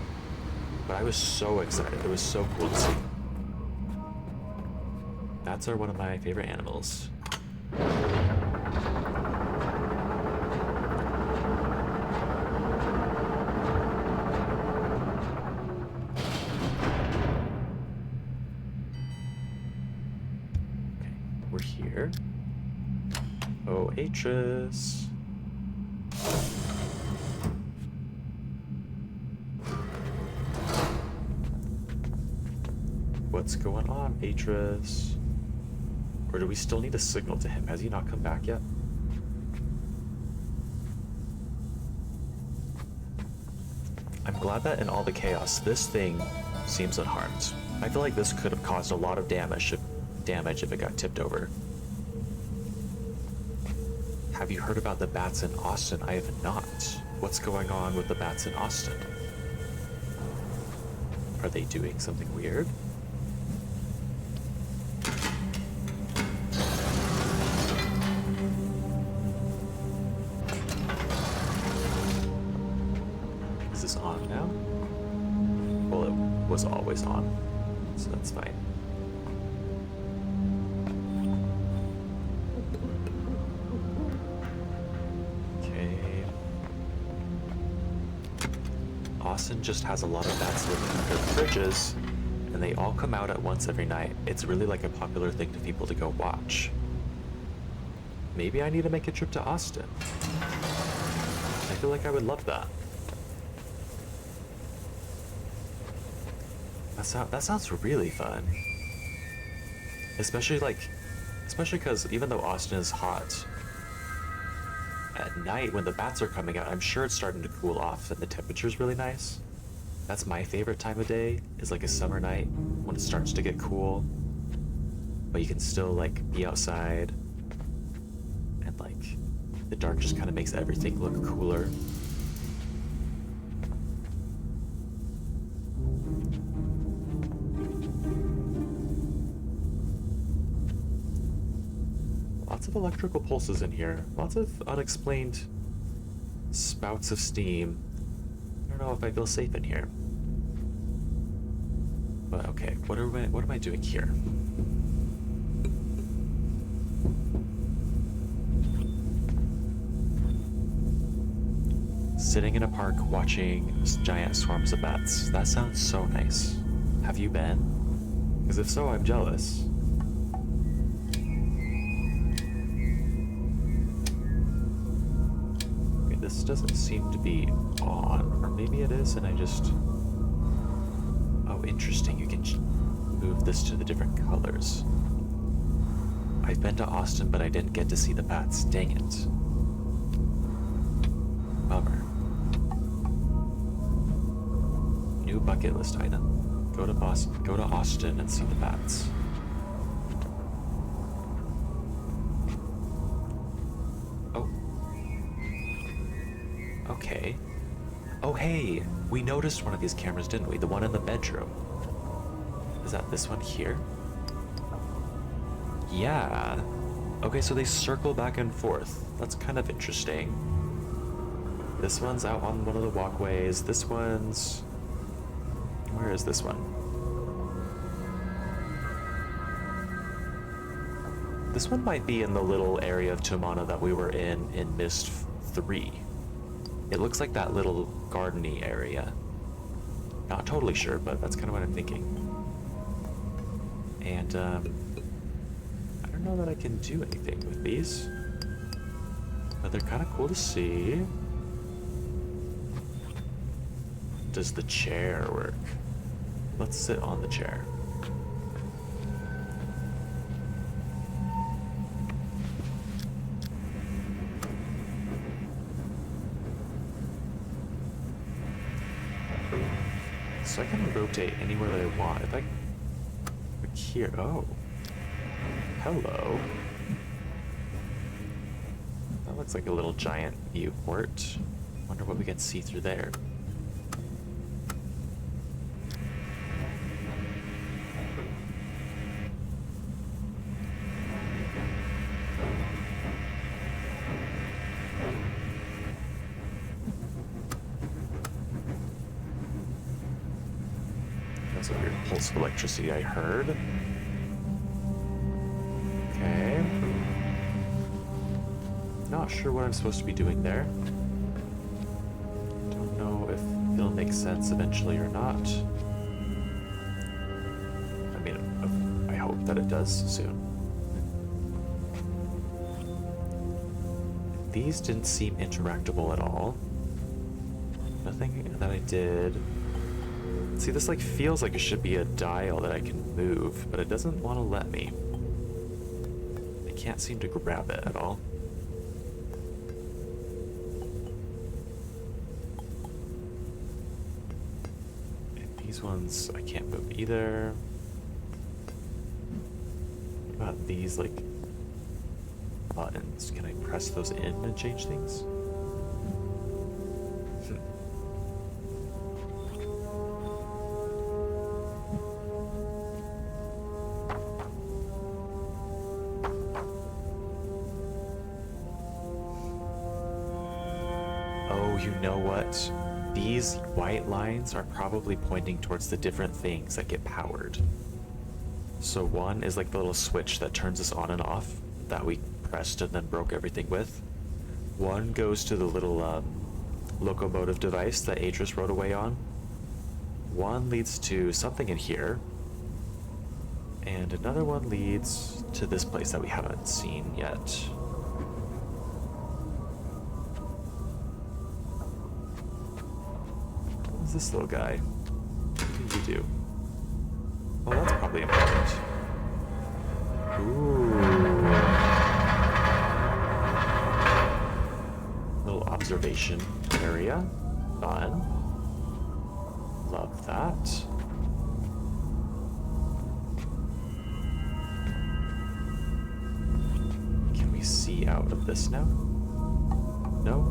but I was so excited. It was so cool to see. Bats are one of my favorite animals. Okay, we're here. Oh, Atrus. What's going on, Atrus? Or do we still need a signal to him? Has he not come back yet? I'm glad that in all the chaos, this thing seems unharmed. I feel like this could have caused a lot of damage if it got tipped over. Have you heard about the bats in Austin? I have not. What's going on with the bats in Austin? Are they doing something weird? Is this on now? Well, it was always on, so that's fine. Okay. Austin just has a lot of bats living under fridges, and they all come out at once every night. It's really like a popular thing for people to go watch. Maybe I need to make a trip to Austin. I feel like I would love that. That sounds really fun. Especially because even though Austin is hot, at night when the bats are coming out, I'm sure it's starting to cool off and the temperature's really nice. That's my favorite time of day, is like a summer night when it starts to get cool, but you can still like be outside, and like the dark just kind of makes everything look cooler. Lots of electrical pulses in here. Lots of unexplained spouts of steam. I don't know if I feel safe in here. But okay, what am I doing here? Sitting in a park watching giant swarms of bats. That sounds so nice. Have you been? Because if so, I'm jealous. This doesn't seem to be on, or maybe it is, and I just... Oh, interesting. You can move this to the different colors. I've been to Austin, but I didn't get to see the bats. Dang it. Bummer. New bucket list item. Go to Austin and see the bats. Okay. Oh, hey! We noticed one of these cameras, didn't we? The one in the bedroom. Is that this one here? Yeah. Okay, so they circle back and forth. That's kind of interesting. This one's out on one of the walkways. This one's... Where is this one? This one might be in the little area of Tumana that we were in Myst IV. It looks like that little gardeny area. Not totally sure, but that's kind of what I'm thinking. And, I don't know that I can do anything with these. But they're kind of cool to see. Does the chair work? Let's sit on the chair. So I can rotate anywhere that I want. If I click here, oh, hello. That looks like a little giant viewport. Wonder what we can see through there. That's a weird pulse of electricity I heard. Okay. Not sure what I'm supposed to be doing there. Don't know if it'll make sense eventually or not. I mean, I hope that it does soon. These didn't seem interactable at all. Nothing that I did. See, this like feels like it should be a dial that I can move, but it doesn't want to let me. I can't seem to grab it at all. And these ones I can't move either. What about these like buttons? Can I press those in and change things? You know what? These white lines are probably pointing towards the different things that get powered. So one is like the little switch that turns us on and off that we pressed and then broke everything with. One goes to the little locomotive device that Atrus rode away on. One leads to something in here. And another one leads to this place that we haven't seen yet. This little guy. What do you do? Well, that's probably important. Ooh. Little observation area. Fun. Love that. Can we see out of this now? No?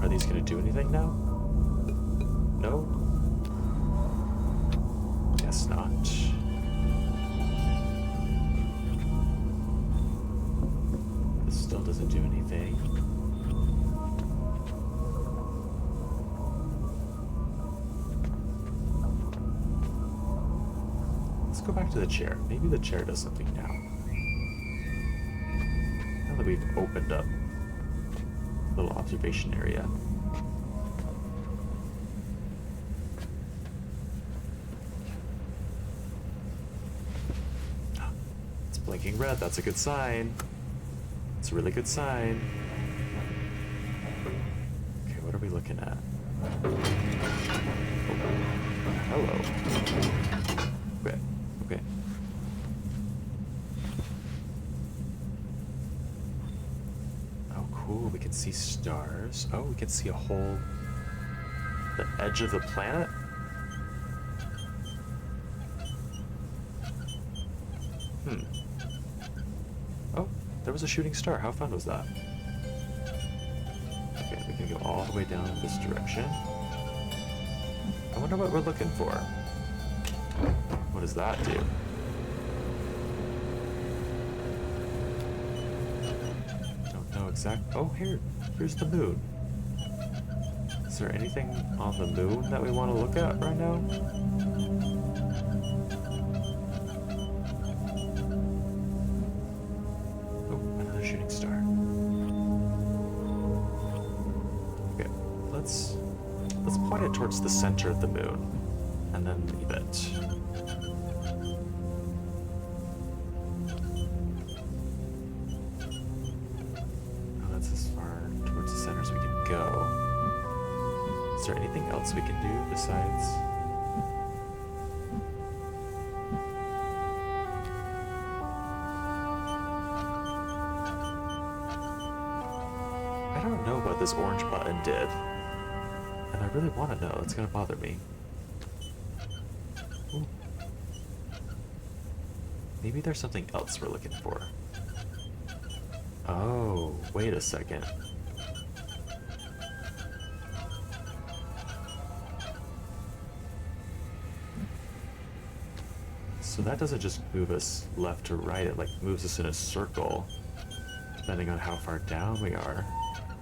Are these gonna do anything now? No? Guess not. This still doesn't do anything. Let's go back to the chair. Maybe the chair does something now. Now that we've opened up a little observation area. Blinking red, that's a good sign. It's a really good sign. Okay, what are we looking at? Oh. Hello. Okay, okay. Oh, cool, we can see stars. Oh, we can see a whole... the edge of the planet? Oh, there was a shooting star. How fun was that? Okay, we can go all the way down this direction. I wonder what we're looking for. What does that do? Don't know exactly. Oh, here's the moon. Is there anything on the moon that we want to look at right now? Shooting star. Okay, let's point it towards the center of the moon, and then leave it. Oh, that's as far towards the center as we can go. Is there anything else we can do besides? I don't know what this orange button did, and I really want to know. It's going to bother me. Maybe there's something else we're looking for. Oh, wait a second. So that doesn't just move us left to right, it like moves us in a circle, depending on how far down we are.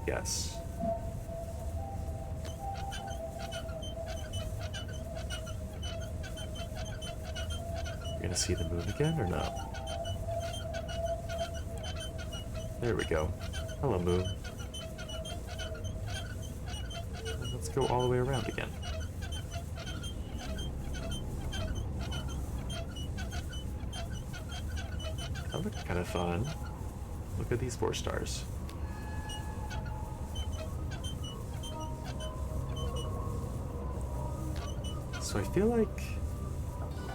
Yes. You're gonna see the moon again or no? There we go. Hello, moon. Let's go all the way around again. That looked kind of fun. Look at these 4 stars. So I feel like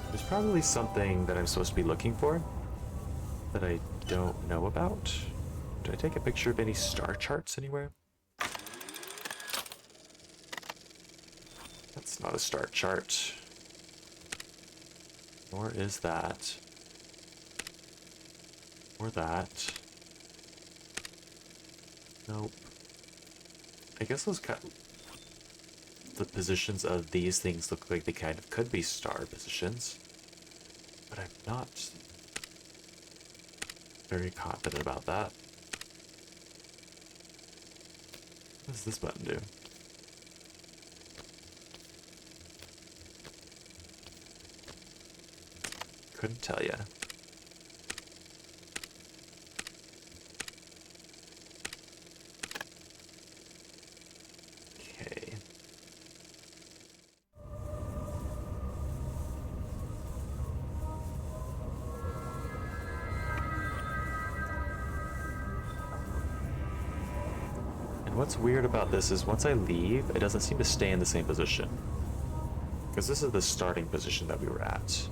there's probably something that I'm supposed to be looking for that I don't know about. Did I take a picture of any star charts anywhere? That's not a star chart. Nor is that. Or that. Nope. I guess those the positions of these things look like they kind of could be star positions, but I'm not very confident about that. What does this button do? Couldn't tell ya. Okay. And what's weird about this is once I leave, it doesn't seem to stay in the same position. Because this is the starting position that we were at.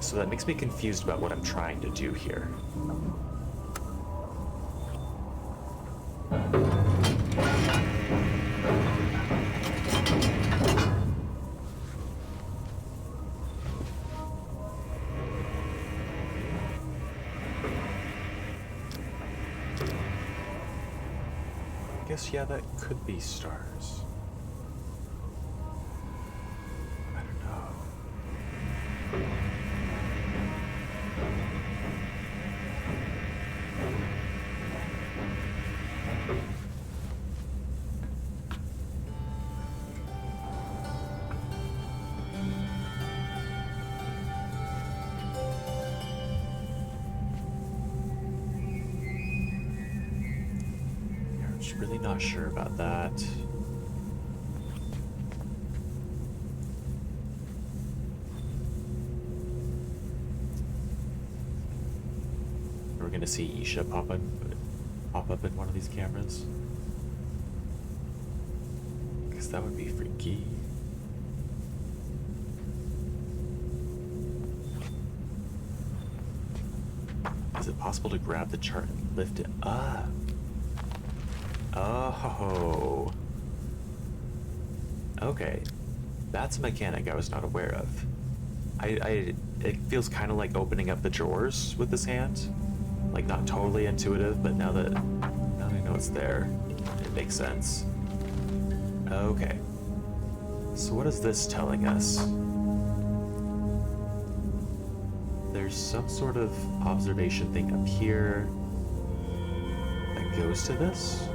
So that makes me confused about what I'm trying to do here. I guess, yeah, that could be stars. I don't know. Really not sure about that. We're gonna see Yeesha pop up in one of these cameras. Because that would be freaky. Is it possible to grab the chart and lift it up? Oh. Okay. That's a mechanic I was not aware of. It feels kind of like opening up the drawers with this hand. Like, not totally intuitive, but now that I know it's there, it makes sense. Okay. So what is this telling us? There's some sort of observation thing up here that goes to this.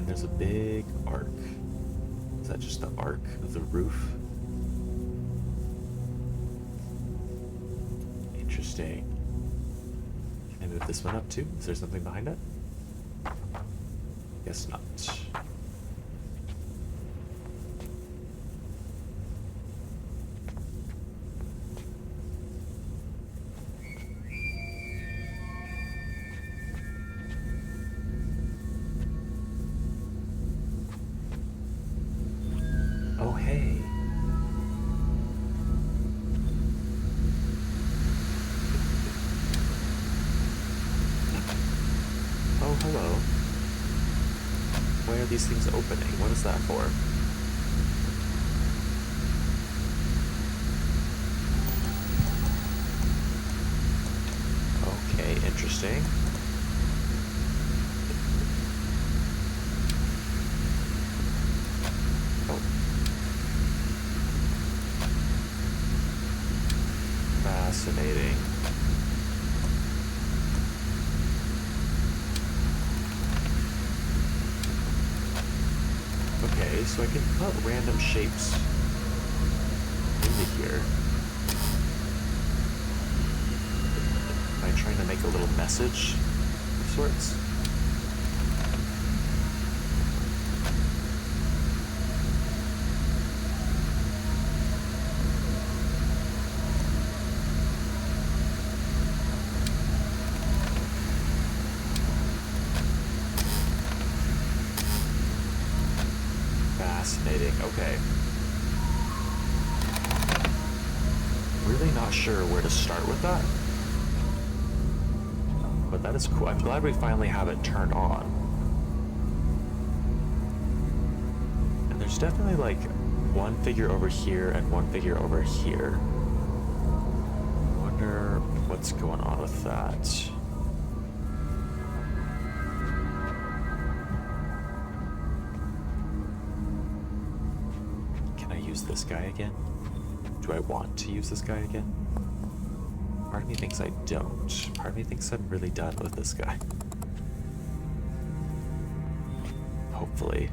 There's a big arc. Is that just the arc of the roof? Interesting. Can I move this one up too? Is there something behind it? Guess not. Oh, hey. Oh, hello. Why are these things opening? What is that for? Interesting. Oh. Fascinating. Okay, so I can put random shapes into here. Am I trying to make a little message of sorts? Fascinating. Okay. Really not sure where to start with that. But that is cool. I'm glad we finally have it turned on. And there's definitely like one figure over here and one figure over here. I wonder what's going on with that. Can I use this guy again? Do I want to use this guy again? Part of me thinks I don't. Part of me thinks I'm really done with this guy. Hopefully.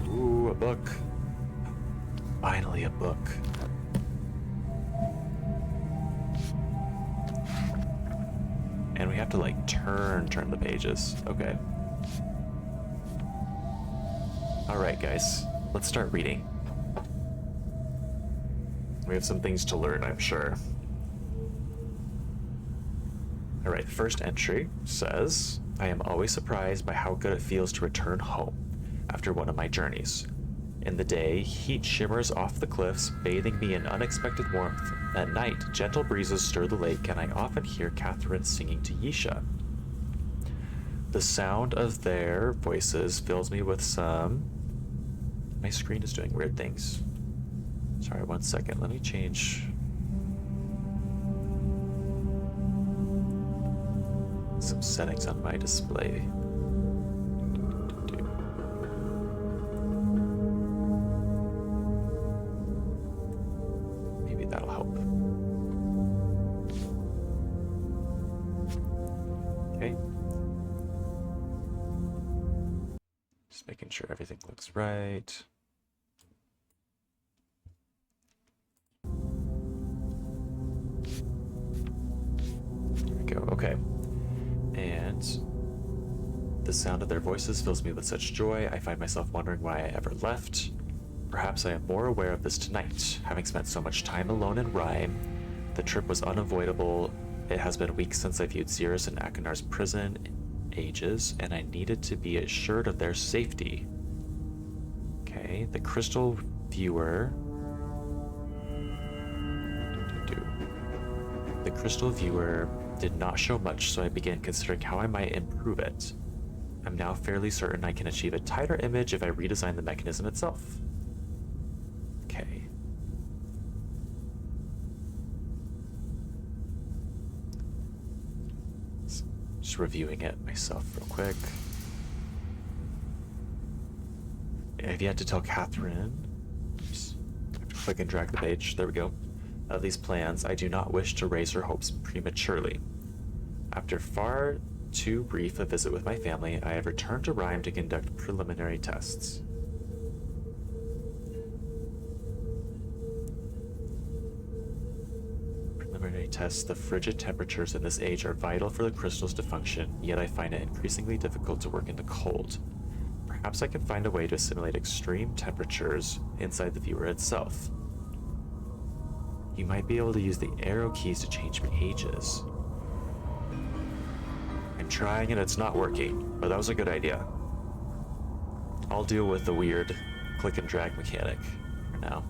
Ooh, a book. Finally a book. And we have to like turn the pages. Okay. All right, guys. Let's start reading. We have some things to learn, I'm sure. All right, first entry says, I am always surprised by how good it feels to return home after one of my journeys. In the day, heat shimmers off the cliffs, bathing me in unexpected warmth. At night, gentle breezes stir the lake, and I often hear Catherine singing to Yeesha. The sound of their voices fills me with some... My screen is doing weird things. Sorry, 1 second. Let me change. Some settings on my display. Maybe that'll help. Okay. Just making sure everything looks right. Okay. And the sound of their voices fills me with such joy, I find myself wondering why I ever left. Perhaps I am more aware of this tonight, having spent so much time alone in Rhyme. The trip was unavoidable. It has been weeks since I viewed Xeris in Akonar's prison, ages, and I needed to be assured of their safety. Okay, the crystal viewer... The crystal viewer did not show much, so I began considering how I might improve it. I'm now fairly certain I can achieve a tighter image if I redesign the mechanism itself. Okay. Just reviewing it myself real quick. I've yet to tell Catherine. Oops. I have to click and drag the page. There we go. Of these plans, I do not wish to raise her hopes prematurely. After far too brief a visit with my family, I have returned to Rhyme to conduct preliminary tests. Preliminary tests. The frigid temperatures in this age are vital for the crystals to function, yet I find it increasingly difficult to work in the cold. Perhaps I can find a way to simulate extreme temperatures inside the viewer itself. You might be able to use the arrow keys to change pages. I'm trying and it's not working, but that was a good idea. I'll deal with the weird click and drag mechanic for now.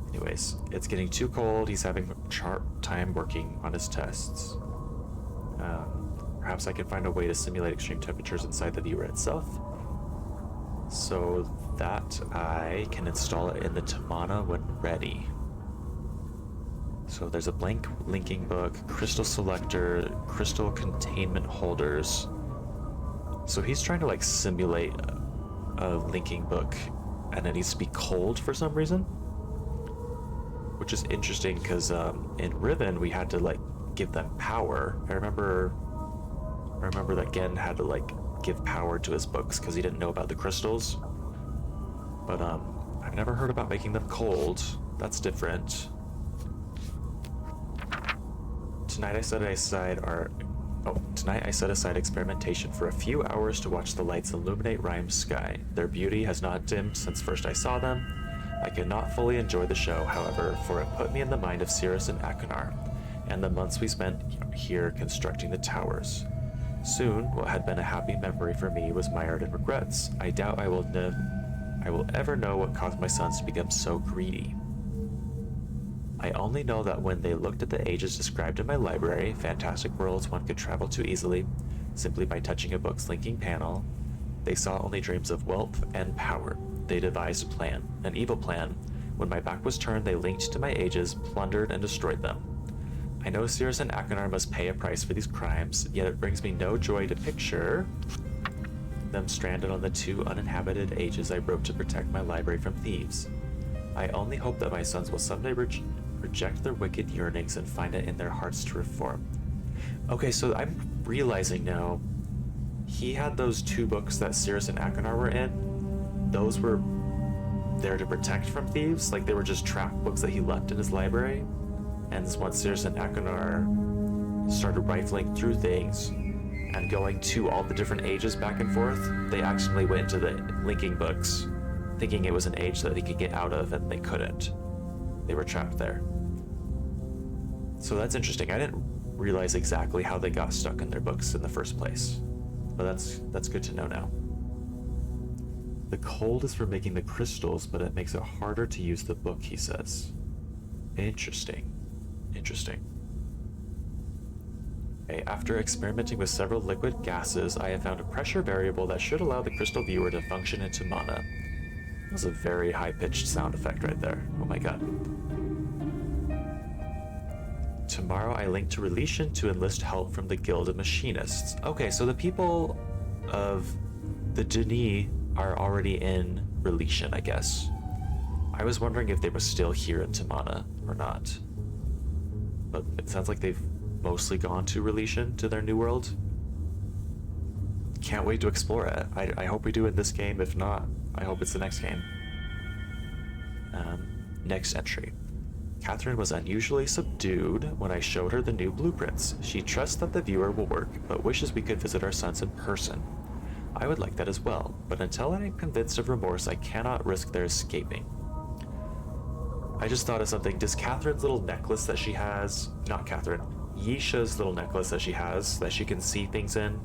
Anyways, it's getting too cold. He's having a hard time working on his tests. Perhaps I can find a way to simulate extreme temperatures inside the viewer itself, so that I can install it in the Tamana when ready. So there's a blank linking book, crystal selector, crystal containment holders. So he's trying to like simulate a linking book, and it needs to be cold for some reason, which is interesting because in Riven we had to like give them power. I remember that Gen had to like give power to his books because he didn't know about the crystals. But I've never heard about making them cold. That's different. Tonight I set aside experimentation for a few hours to watch the lights illuminate Rhyme's sky. Their beauty has not dimmed since first I saw them. I could not fully enjoy the show, however, for it put me in the mind of Cirrus and Achenar, and the months we spent here constructing the towers. Soon, what had been a happy memory for me was mired in regrets. I doubt I will ever know what caused my sons to become so greedy. I only know that when they looked at the ages described in my library, fantastic worlds one could travel to easily, simply by touching a book's linking panel, they saw only dreams of wealth and power. They devised a plan, an evil plan. When my back was turned, they linked to my ages, plundered, and destroyed them. I know Cirrus and Achenar must pay a price for these crimes, yet it brings me no joy to picture them stranded on the 2 uninhabited ages I wrote to protect my library from thieves. I only hope that my sons will someday reject their wicked yearnings and find it in their hearts to reform. Okay, so I'm realizing now, he had those 2 books that Cirrus and Achenar were in. Those were there to protect from thieves, like they were just trap books that he left in his library. And once Cirrus and Achenar started rifling through things and going to all the different ages back and forth, they accidentally went into the linking books, thinking it was an age that they could get out of, and they couldn't. They were trapped there. So that's interesting. I didn't realize exactly how they got stuck in their books in the first place, but that's good to know now. The cold is for making the crystals, but it makes it harder to use the book, he says. Interesting. Okay, after experimenting with several liquid gases, I have found a pressure variable that should allow the crystal viewer to function into mana. That was a very high-pitched sound effect right there. Oh my god. Tomorrow I link to Relation to enlist help from the Guild of Machinists. Okay, so the people of the Denis are already in Relation, I guess. I was wondering if they were still here in Tamana or not. But it sounds like they've mostly gone to Relation, to their new world. Can't wait to explore it. I hope we do in this game. If not, I hope it's the next game. Next entry. Catherine was unusually subdued when I showed her the new blueprints. She trusts that the viewer will work, but wishes we could visit our sons in person. I would like that as well, but until I am convinced of remorse, I cannot risk their escaping. I just thought of something. Does Catherine's little necklace that she has, not Catherine, Yeesha's little necklace that she has, that she can see things in,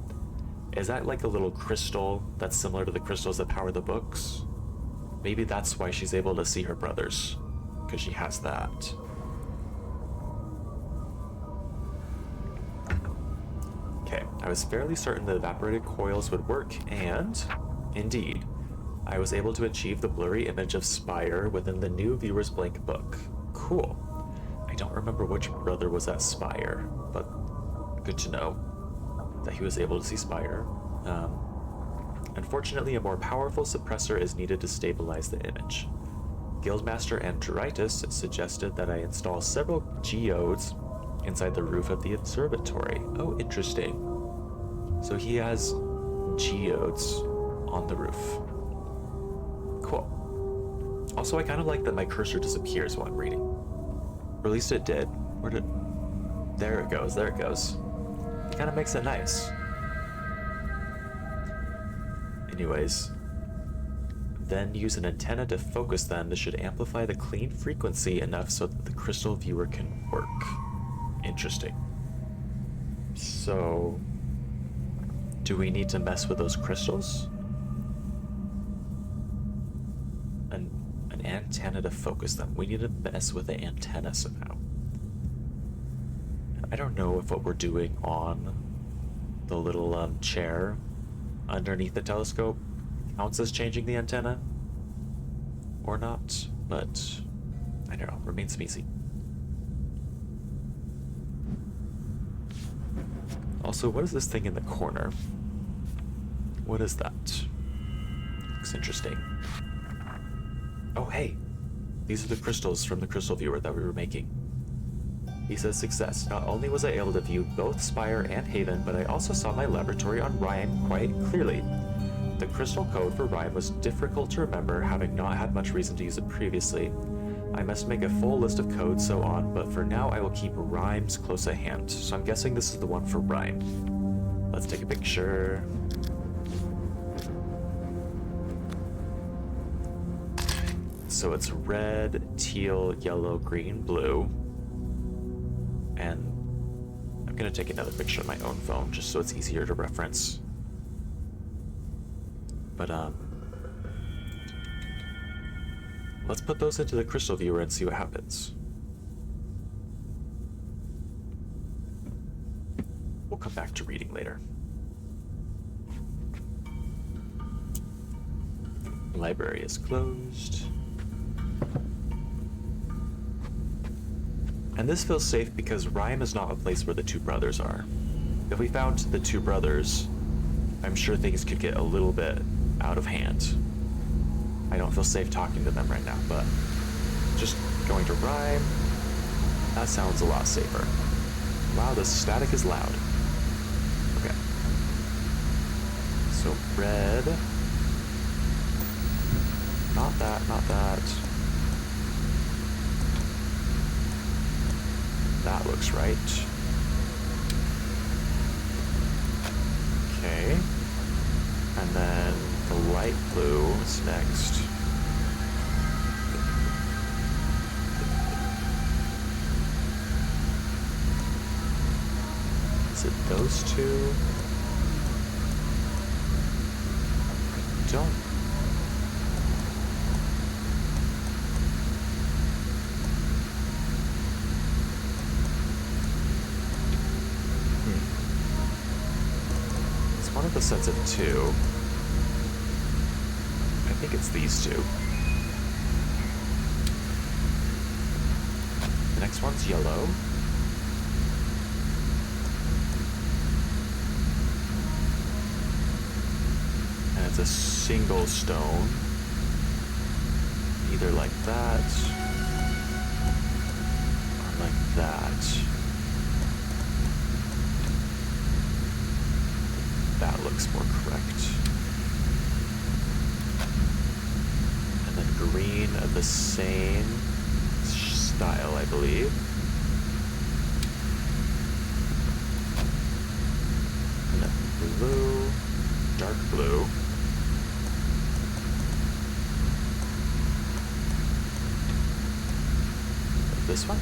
is that like a little crystal that's similar to the crystals that power the books? Maybe that's why she's able to see her brothers, because she has that. Okay, I was fairly certain the evaporated coils would work, and indeed, I was able to achieve the blurry image of Spire within the new viewer's blank book. Cool. I don't remember which brother was at Spire, but good to know that he was able to see Spire. Unfortunately, a more powerful suppressor is needed to stabilize the image. Guildmaster Andritis suggested that I install several geodes inside the roof of the observatory. Oh, interesting. So he has geodes on the roof. Cool. Also, I kind of like that my cursor disappears while I'm reading. Or at least it did. Where did... There it goes, there it goes. It kind of makes it nice. Anyways, then use an antenna to focus them. This should amplify the clean frequency enough so that the crystal viewer can work. Interesting. So, do we need to mess with those crystals? An antenna to focus them. We need to mess with the antenna somehow. I don't know if what we're doing on the little chair underneath the telescope counts as changing the antenna or not, but I don't know, remains to be seen. Also, what is this thing in the corner? What is that? Looks interesting. Oh, hey. These are the crystals from the crystal viewer that we were making. He says success. Not only was I able to view both Spire and Haven, but I also saw my laboratory on Ryan quite clearly. The crystal code for Ryan was difficult to remember, having not had much reason to use it previously. I must make a full list of codes, so on, but for now I will keep rhymes close at hand. So I'm guessing this is the one for Rhyme. Let's take a picture. So it's red, teal, yellow, green, blue. And I'm gonna take another picture on my own phone just so it's easier to reference. But let's put those into the crystal viewer and see what happens. We'll come back to reading later. Library is closed. And this feels safe because Rhyme is not a place where the two brothers are. If we found the two brothers, I'm sure things could get a little bit out of hand. I don't feel safe talking to them right now, but just going to Rhyme, that sounds a lot safer. Wow, the static is loud. Okay. So red. Not that, not that. That looks right. Okay. And then the light blue is next. Is it those two? I don't. One of the sets of two. I think it's these two. The next one's yellow. And it's a single stone. Either like that or like that. That looks more correct. And then green of the same style, I believe. And then blue, dark blue. This one?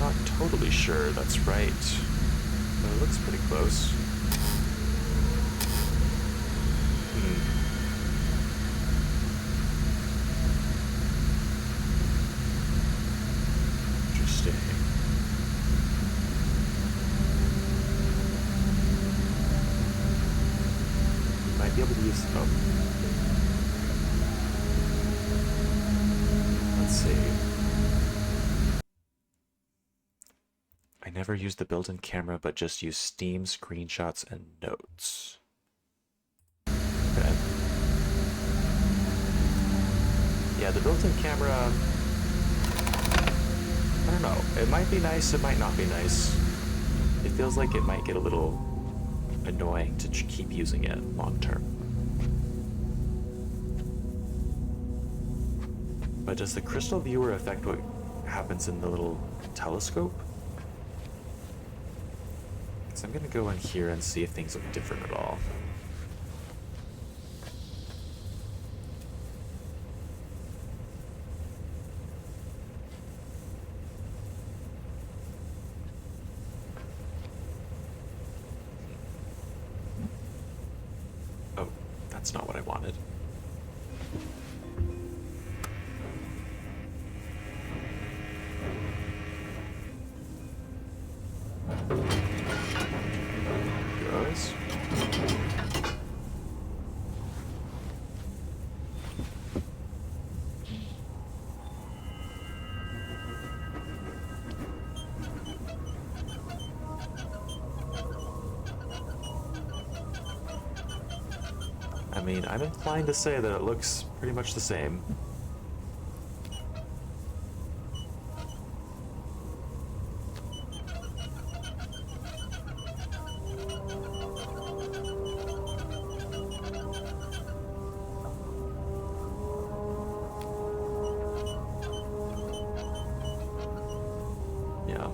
Not totally sure that's right, but it looks pretty close. Interesting. You might be able to use. Oh. Let's see. I never used the built-in camera, but just used Steam screenshots and notes. Okay. Yeah, the built-in camera, I don't know. It might be nice, it might not be nice. It feels like it might get a little annoying to keep using it long-term. But does the crystal viewer affect what happens in the little telescope? So I'm gonna go in here and see if things look different at all. Oh, that's not what I wanted. I mean, I'm inclined to say that it looks pretty much the same. Yeah.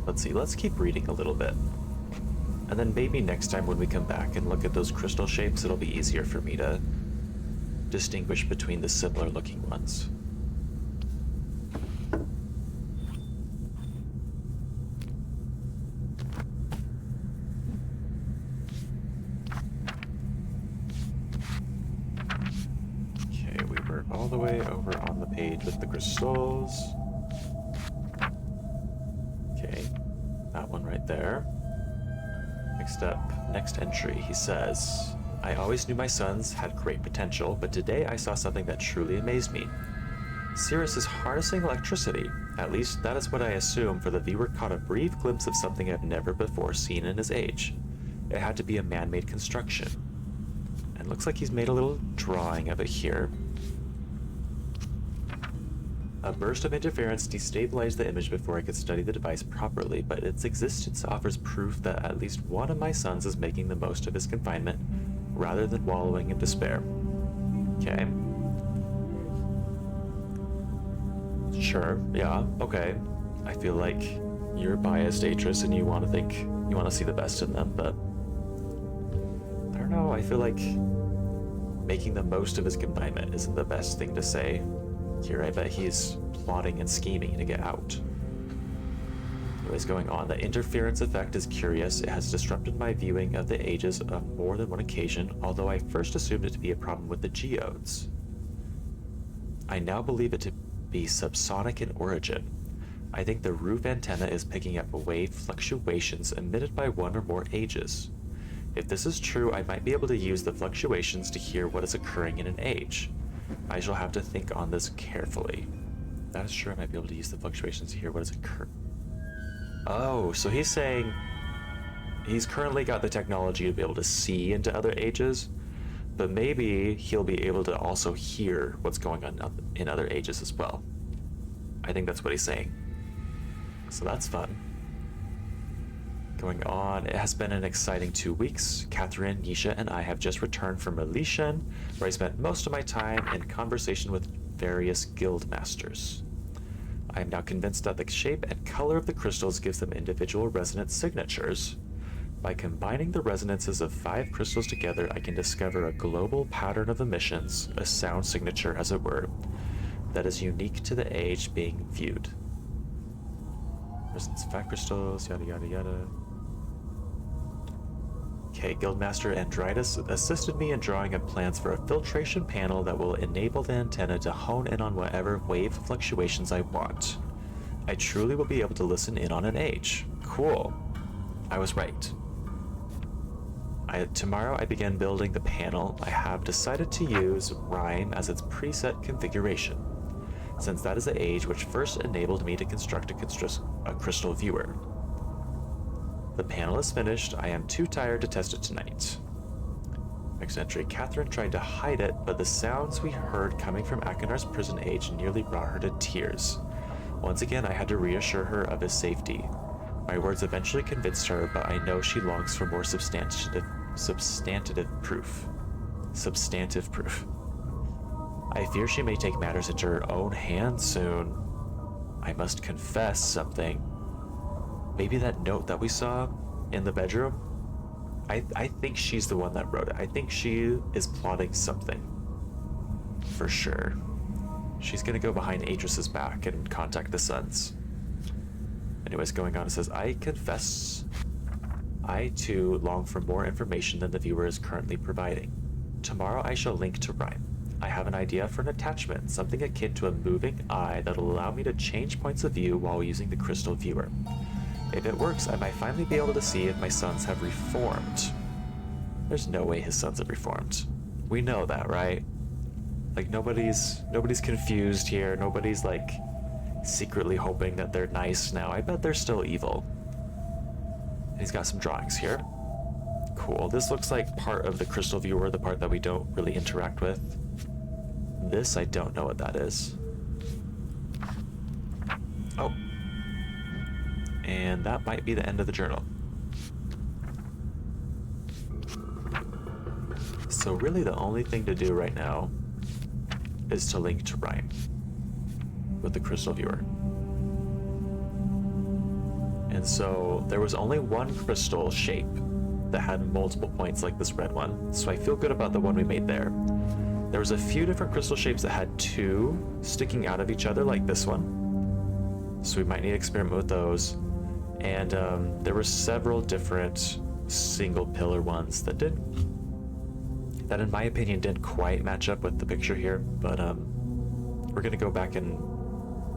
Let's see, let's keep reading a little bit. And then maybe next time when we come back and look at those crystal shapes, it'll be easier for me to distinguish between the similar looking ones. Okay, we were all the way over on the page with the crystals. Okay, that one right there. Next up, next entry, he says, I always knew my sons had great potential, but today I saw something that truly amazed me. Cirrus is harnessing electricity. At least that is what I assume, for the viewer caught a brief glimpse of something I've never before seen in his age. It had to be a man-made construction. And looks like he's made a little drawing of it here. A burst of interference destabilized the image before I could study the device properly, but its existence offers proof that at least one of my sons is making the most of his confinement, rather than wallowing in despair. Okay. Sure, yeah, okay. I feel like you're biased, Atrus, and you want to see the best in them, but I don't know, I feel like making the most of his confinement isn't the best thing to say. Here, I bet he's plotting and scheming to get out. What is going on? The interference effect is curious. It has disrupted my viewing of the ages on more than one occasion, although I first assumed it to be a problem with the geodes. I now believe it to be subsonic in origin. I think the roof antenna is picking up wave fluctuations emitted by one or more ages. If this is true, I might be able to use the fluctuations to hear what is occurring in an age. I shall have to think on this carefully. That is true, I might be able to use the fluctuations to hear what is occurring. Oh, so he's saying he's currently got the technology to be able to see into other ages, but maybe he'll be able to also hear what's going on in other ages as well. I think that's what he's saying. So that's fun. Going on, it has been an exciting 2 weeks. Catherine, Yeesha, and I have just returned from Elysian, where I spent most of my time in conversation with various guild masters. I am now convinced that the shape and color of the crystals gives them individual resonance signatures. By combining the resonances of 5 crystals together, I can discover a global pattern of emissions, a sound signature as it were, that is unique to the age being viewed. Resonance 5 crystals, yada yada yada. Okay, Guildmaster Andridas assisted me in drawing up plans for a filtration panel that will enable the antenna to hone in on whatever wave fluctuations I want. I truly will be able to listen in on an age. Cool. I was right. Tomorrow I begin building the panel. I have decided to use Rhyme as its preset configuration, since that is the age which first enabled me to construct a crystal viewer. The panel is finished. I am too tired to test it tonight. Next entry. Catherine tried to hide it, but the sounds we heard coming from Akinar's prison age nearly brought her to tears. Once again, I had to reassure her of his safety. My words eventually convinced her, but I know she longs for more substantive proof. Substantive proof. I fear she may take matters into her own hands soon. I must confess something. Maybe that note that we saw in the bedroom? I think she's the one that wrote it. I think she is plotting something. For sure. She's gonna go behind Atrus's back and contact the Sons. Anyways, going on, it says, I confess I too long for more information than the viewer is currently providing. Tomorrow I shall link to Rhyme. I have an idea for an attachment, something akin to a moving eye that'll allow me to change points of view while using the crystal viewer. If it works, I might finally be able to see if my sons have reformed. There's no way his sons have reformed. We know that, right? Like, nobody's confused here. Nobody's, like, secretly hoping that they're nice now. I bet they're still evil. And he's got some drawings here. Cool. This looks like part of the crystal viewer, the part that we don't really interact with. This, I don't know what that is. Oh. And that might be the end of the journal. So really the only thing to do right now is to link to Rhyme with the crystal viewer. And so there was only one crystal shape that had multiple points like this red one. So I feel good about the one we made there. There was a few different crystal shapes that had two sticking out of each other like this one. So we might need to experiment with those. And there were several different single pillar ones that in my opinion didn't quite match up with the picture here, but we're gonna go back and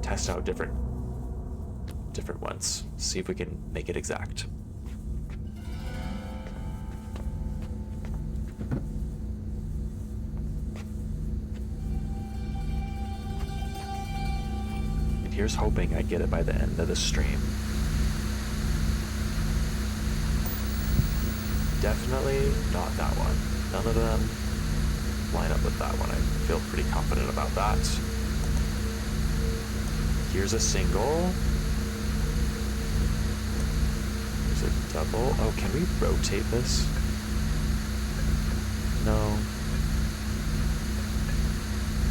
test out different ones, see if we can make it exact. And here's hoping I get it by the end of the stream. Definitely not that one. None of them line up with that one. I feel pretty confident about that. Here's a single. Here's a double. Oh, can we rotate this? No.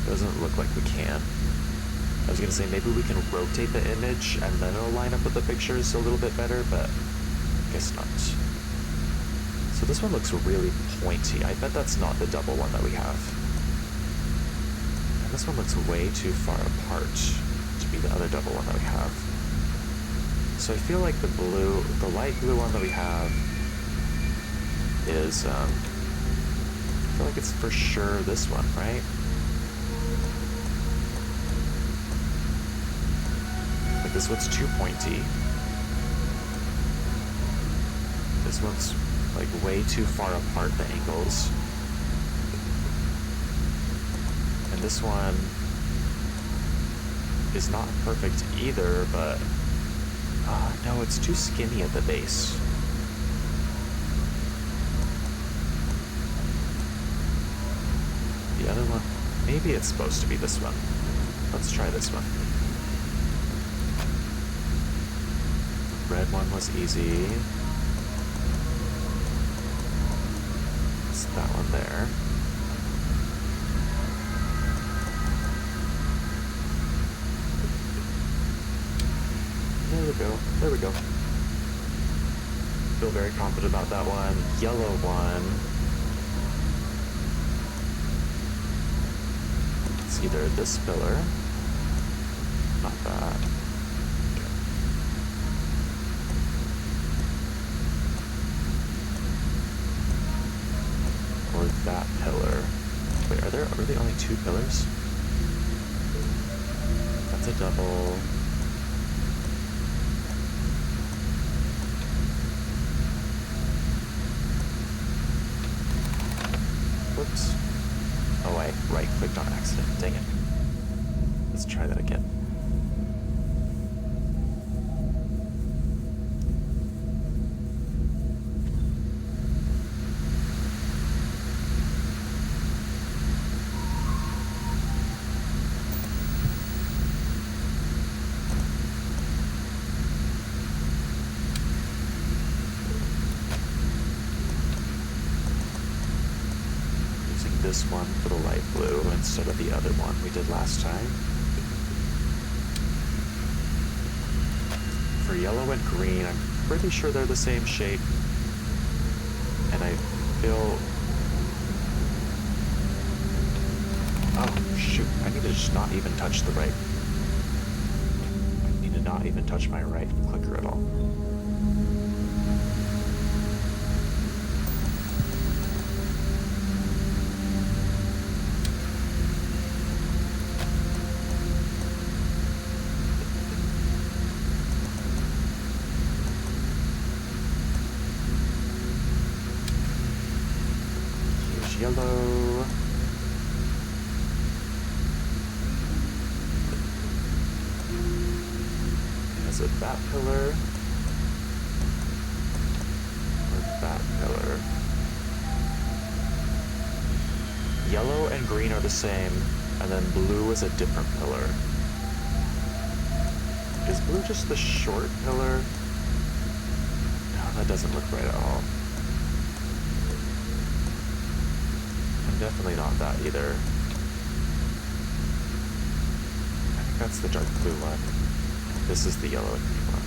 Doesn't look like we can. I was gonna say maybe we can rotate the image and then it'll line up with the pictures a little bit better, but I guess not. So this one looks really pointy. I bet that's not the double one that we have. And this one looks way too far apart to be the other double one that we have. So I feel like the light blue one that we have is, I feel like it's for sure this one, right? Like this one's too pointy. This one's like way too far apart, the angles. And this one is not perfect either, but no, it's too skinny at the base. The other one, maybe it's supposed to be this one. Let's try this one. Red one was easy. That one there. There we go. There we go. Feel very confident about that one. Yellow one. It's either this pillar. Not that. Or that pillar. Wait, are there really only two pillars? That's a double. Whoops. Oh, I right-clicked on accident. Dang it. Let's try that again. This one for the light blue instead of the other one we did last time. For yellow and green, I'm pretty sure they're the same shape. And I feel... Oh, shoot. I need to just not even touch the right. I need to not even touch my right clicker at all. glow. Is it that pillar? Or that pillar? Yellow and green are the same, and then blue is a different pillar. Is blue just the short pillar? No, that doesn't look right at all. And definitely not that either. I think that's the dark blue one. This is the yellow and green one.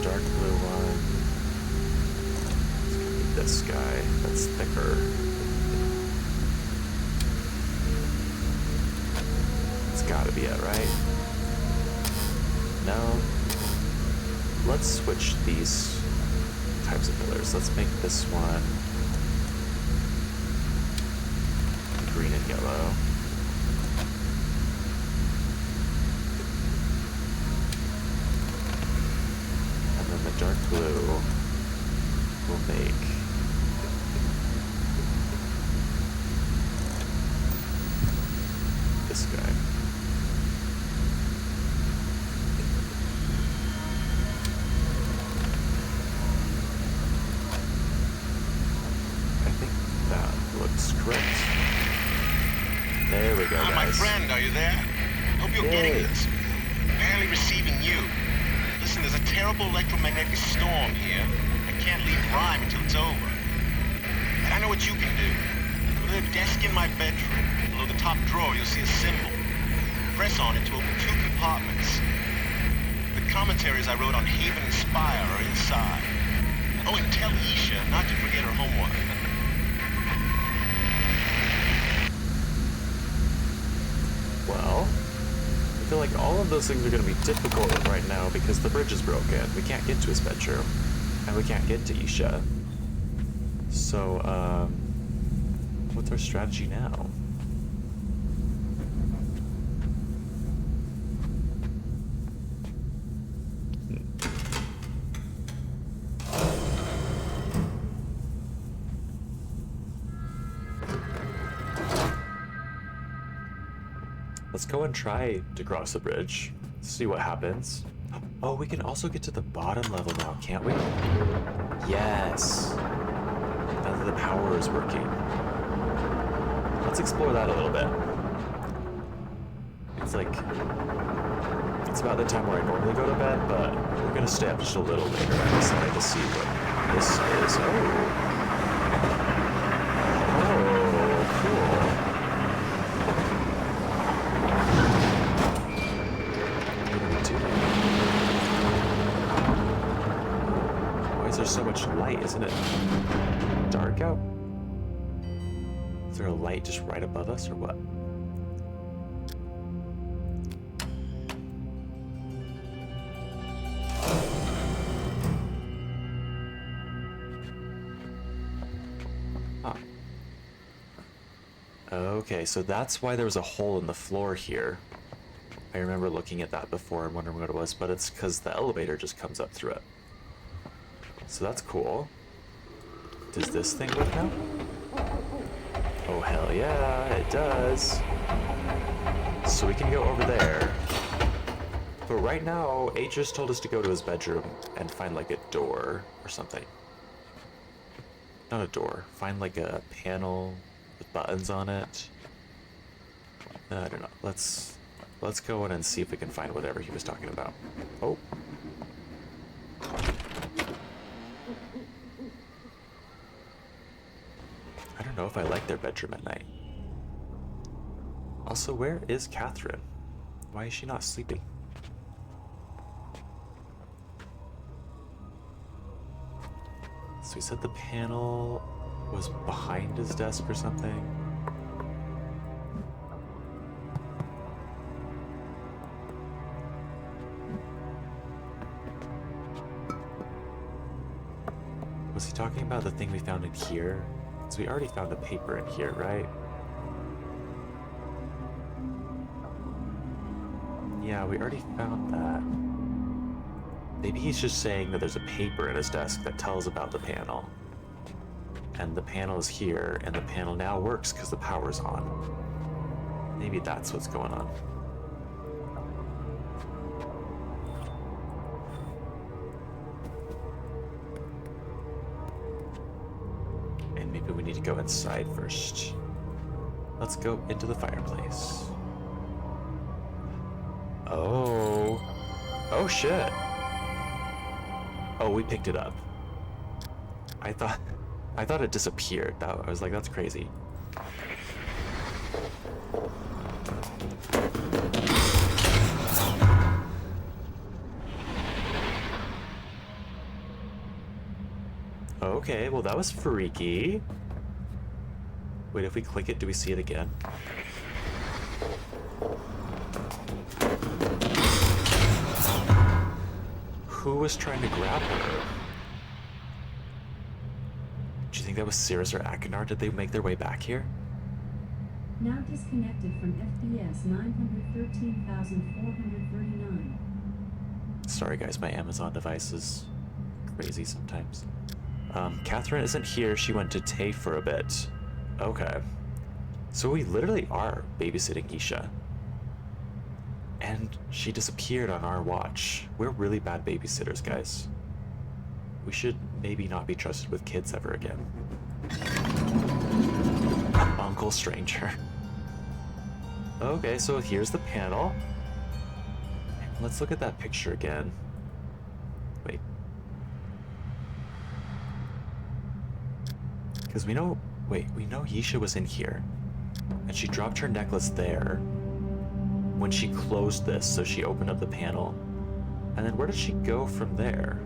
Dark blue one. It's gonna be this guy. That's thicker. It's gotta be it, right? No. Let's switch these types of pillars. Let's make this one green and yellow. And then the dark blue will make this guy. Correct. There we go, guys. My friend, are you there? Hope you're getting this. Barely receiving you. Listen, there's a terrible electromagnetic storm here. I can't leave Rhyme until it's over. But I know what you can do. Go to the desk in my bedroom. Below the top drawer, you'll see a symbol. Press on it to open 2 compartments. The commentaries I wrote on Haven and Spire are inside. Oh, and tell Yeesha not to forget her homework. Well, I feel like all of those things are going to be difficult right now because the bridge is broken. We can't get to his bedroom, and we can't get to Yeesha. So, what's our strategy now? Let's go and try to cross the bridge. See what happens. Oh, we can also get to the bottom level now, can't we? Yes. Now that the power is working. Let's explore that a little bit. It's like... It's about the time where I normally go to bed, but we're gonna stay up just a little later. I'm excited to see what this is. Oh. There's so much light, isn't it dark out? Is there a light just right above us or what? Huh. Okay, so that's why there was a hole in the floor here. I remember looking at that before and wondering what it was, but it's because the elevator just comes up through it. So that's cool. Does this thing work now? Oh, hell yeah, it does. So we can go over there. But right now, Atrus told us to go to his bedroom and find like a door or something. Not a door. Find like a panel with buttons on it. I don't know. Let's go in and see if we can find whatever he was talking about. Oh. I don't know if I like their bedroom at night. Also, where is Catherine? Why is she not sleeping? So he said the panel was behind his desk or something. Was he talking about the thing we found in here? So we already found a paper in here, right? we already found that. Maybe he's just saying that there's a paper in his desk that tells about the panel. And the panel is here, and the panel now works because the power's on. Maybe that's what's going on. And maybe we need to go inside first. Let's go into the fireplace. Oh. Oh shit. Oh, we picked it up. I thought it disappeared. I was like, that's crazy. Okay, well that was freaky. Wait, if we click it, do we see it again? Who was trying to grab her? Do you think that was Cirrus or Akinar? Did they make their way back here? Now disconnected from FPS 913,439. Sorry guys, my Amazon device is crazy sometimes. Catherine isn't here. She went to Tay for a bit. Okay. So we literally are babysitting Yeesha. And she disappeared on our watch. We're really bad babysitters, guys. We should maybe not be trusted with kids ever again. Uncle Stranger. Okay, so here's the panel. Let's look at that picture again. Wait. Because we know Yeesha was in here. And she dropped her necklace there when she closed this, so she opened up the panel. And then where did she go from there?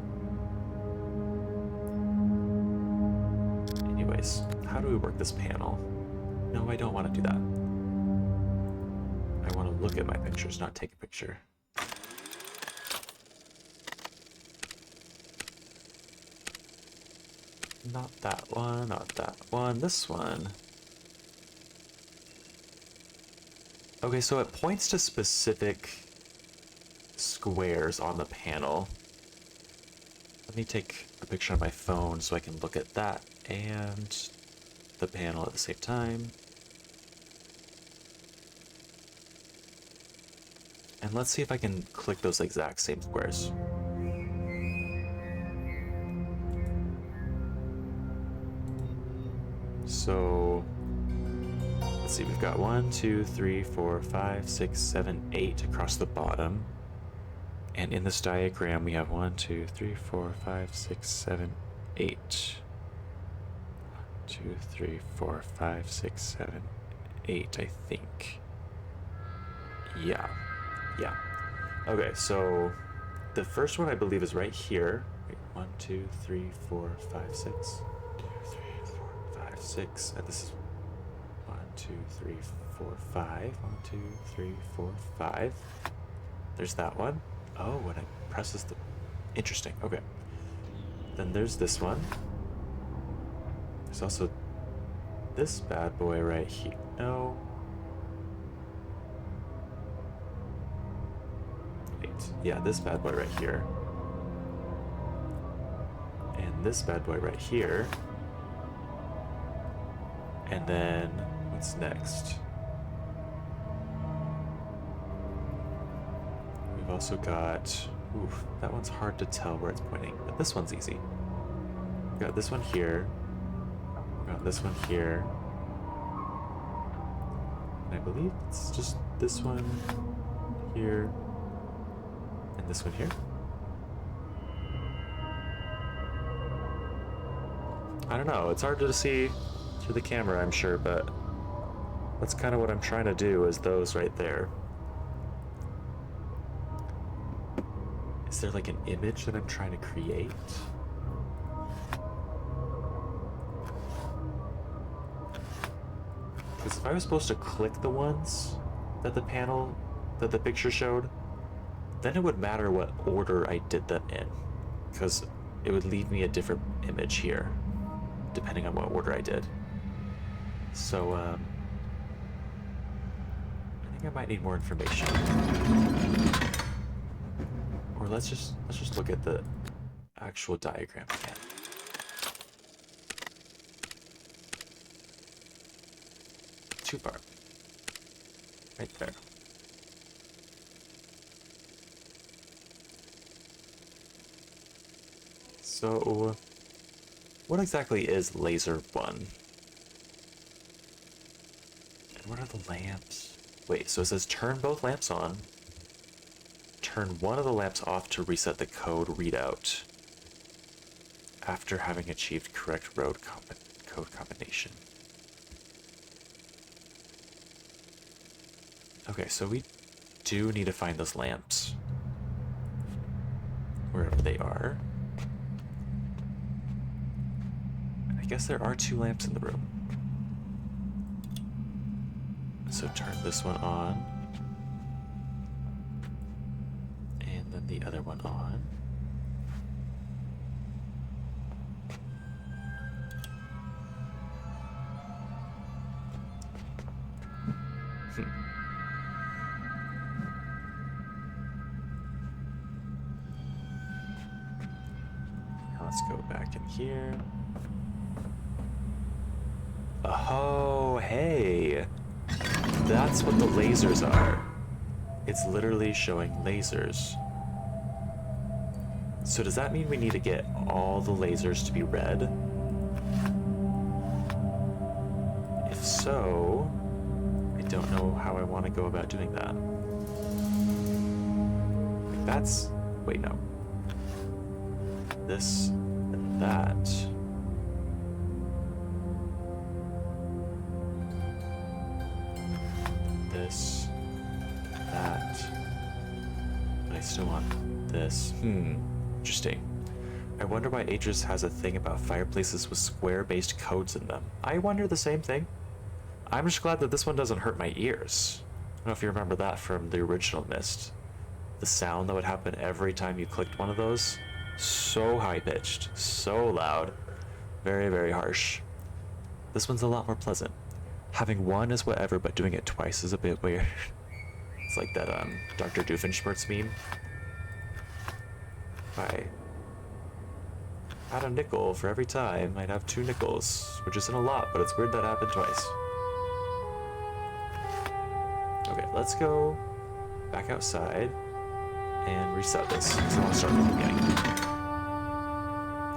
Anyways, how do we work this panel? No, I don't want to do that. I want to look at my pictures, not take a picture. Not that one, not that one, this one. Okay, so it points to specific squares on the panel. Let me take a picture on my phone so I can look at that and the panel at the same time. And let's see if I can click those exact same squares. So let's see, we've got 1, 2, 3, 4, 5, 6, 7, 8 across the bottom. And in this diagram, we have 1, 2, 3, 4, 5, 6, 7, 8. 2, 3, 4, 5, 6, 7, 8, I think. Yeah. Okay, so the first one I believe is right here. Wait, 1, 2, 3, 4, 5, 6. 2, 3, 4, 5, 6. And this is 1, 2, 3, 4, 5. 1, 2, 3, 4, 5. There's that one. Oh, when I press this, interesting. Okay. Then there's this one. There's also this bad boy right here. No. Wait. Yeah, this bad boy right here. And this bad boy right here. And then what's next? We've also got, oof, that one's hard to tell where it's pointing, but this one's easy. We've got this one here. We've got this one here. And I believe it's just this one here and this one here. I don't know, it's hard to see through the camera, I'm sure, but that's kind of what I'm trying to do, is those right there. Is there like an image that I'm trying to create? Because if I was supposed to click the ones that the picture showed, then it would matter what order I did them in, because it would leave me a different image here, depending on what order I did. So, I think think I might need more information. Or let's just look at the actual diagram again. Too far. Right there. So, what exactly is laser 1? And what are the lamps? Wait, so it says turn both lamps on. Turn one of the lamps off to reset the code readout after having achieved correct code combination. Okay, so we do need to find those lamps. Wherever they are. I guess there are 2 lamps in the room. So turn this one on. And then the other one on. Now let's go back in here. Oh, hey! That's what the lasers are. It's literally showing lasers. So does that mean we need to get all the lasers to be red? If so, I don't know how I want to go about doing that. Like that's... wait, no. This and that. This, that, but I still want this. Interesting. I wonder why Atrus has a thing about fireplaces with square-based codes in them. I wonder the same thing. I'm just glad that this one doesn't hurt my ears. I don't know if you remember that from the original Myst. The sound that would happen every time you clicked one of those. So high-pitched, so loud, very, very harsh. This one's a lot more pleasant. Having one is whatever, but doing it twice is a bit weird. It's like that Dr. Doofenshmirtz meme. If I had a nickel for every time, I'd have 2 nickels, which isn't a lot, but it's weird that happened twice. Okay, let's go back outside and reset this, because I want to start from the beginning.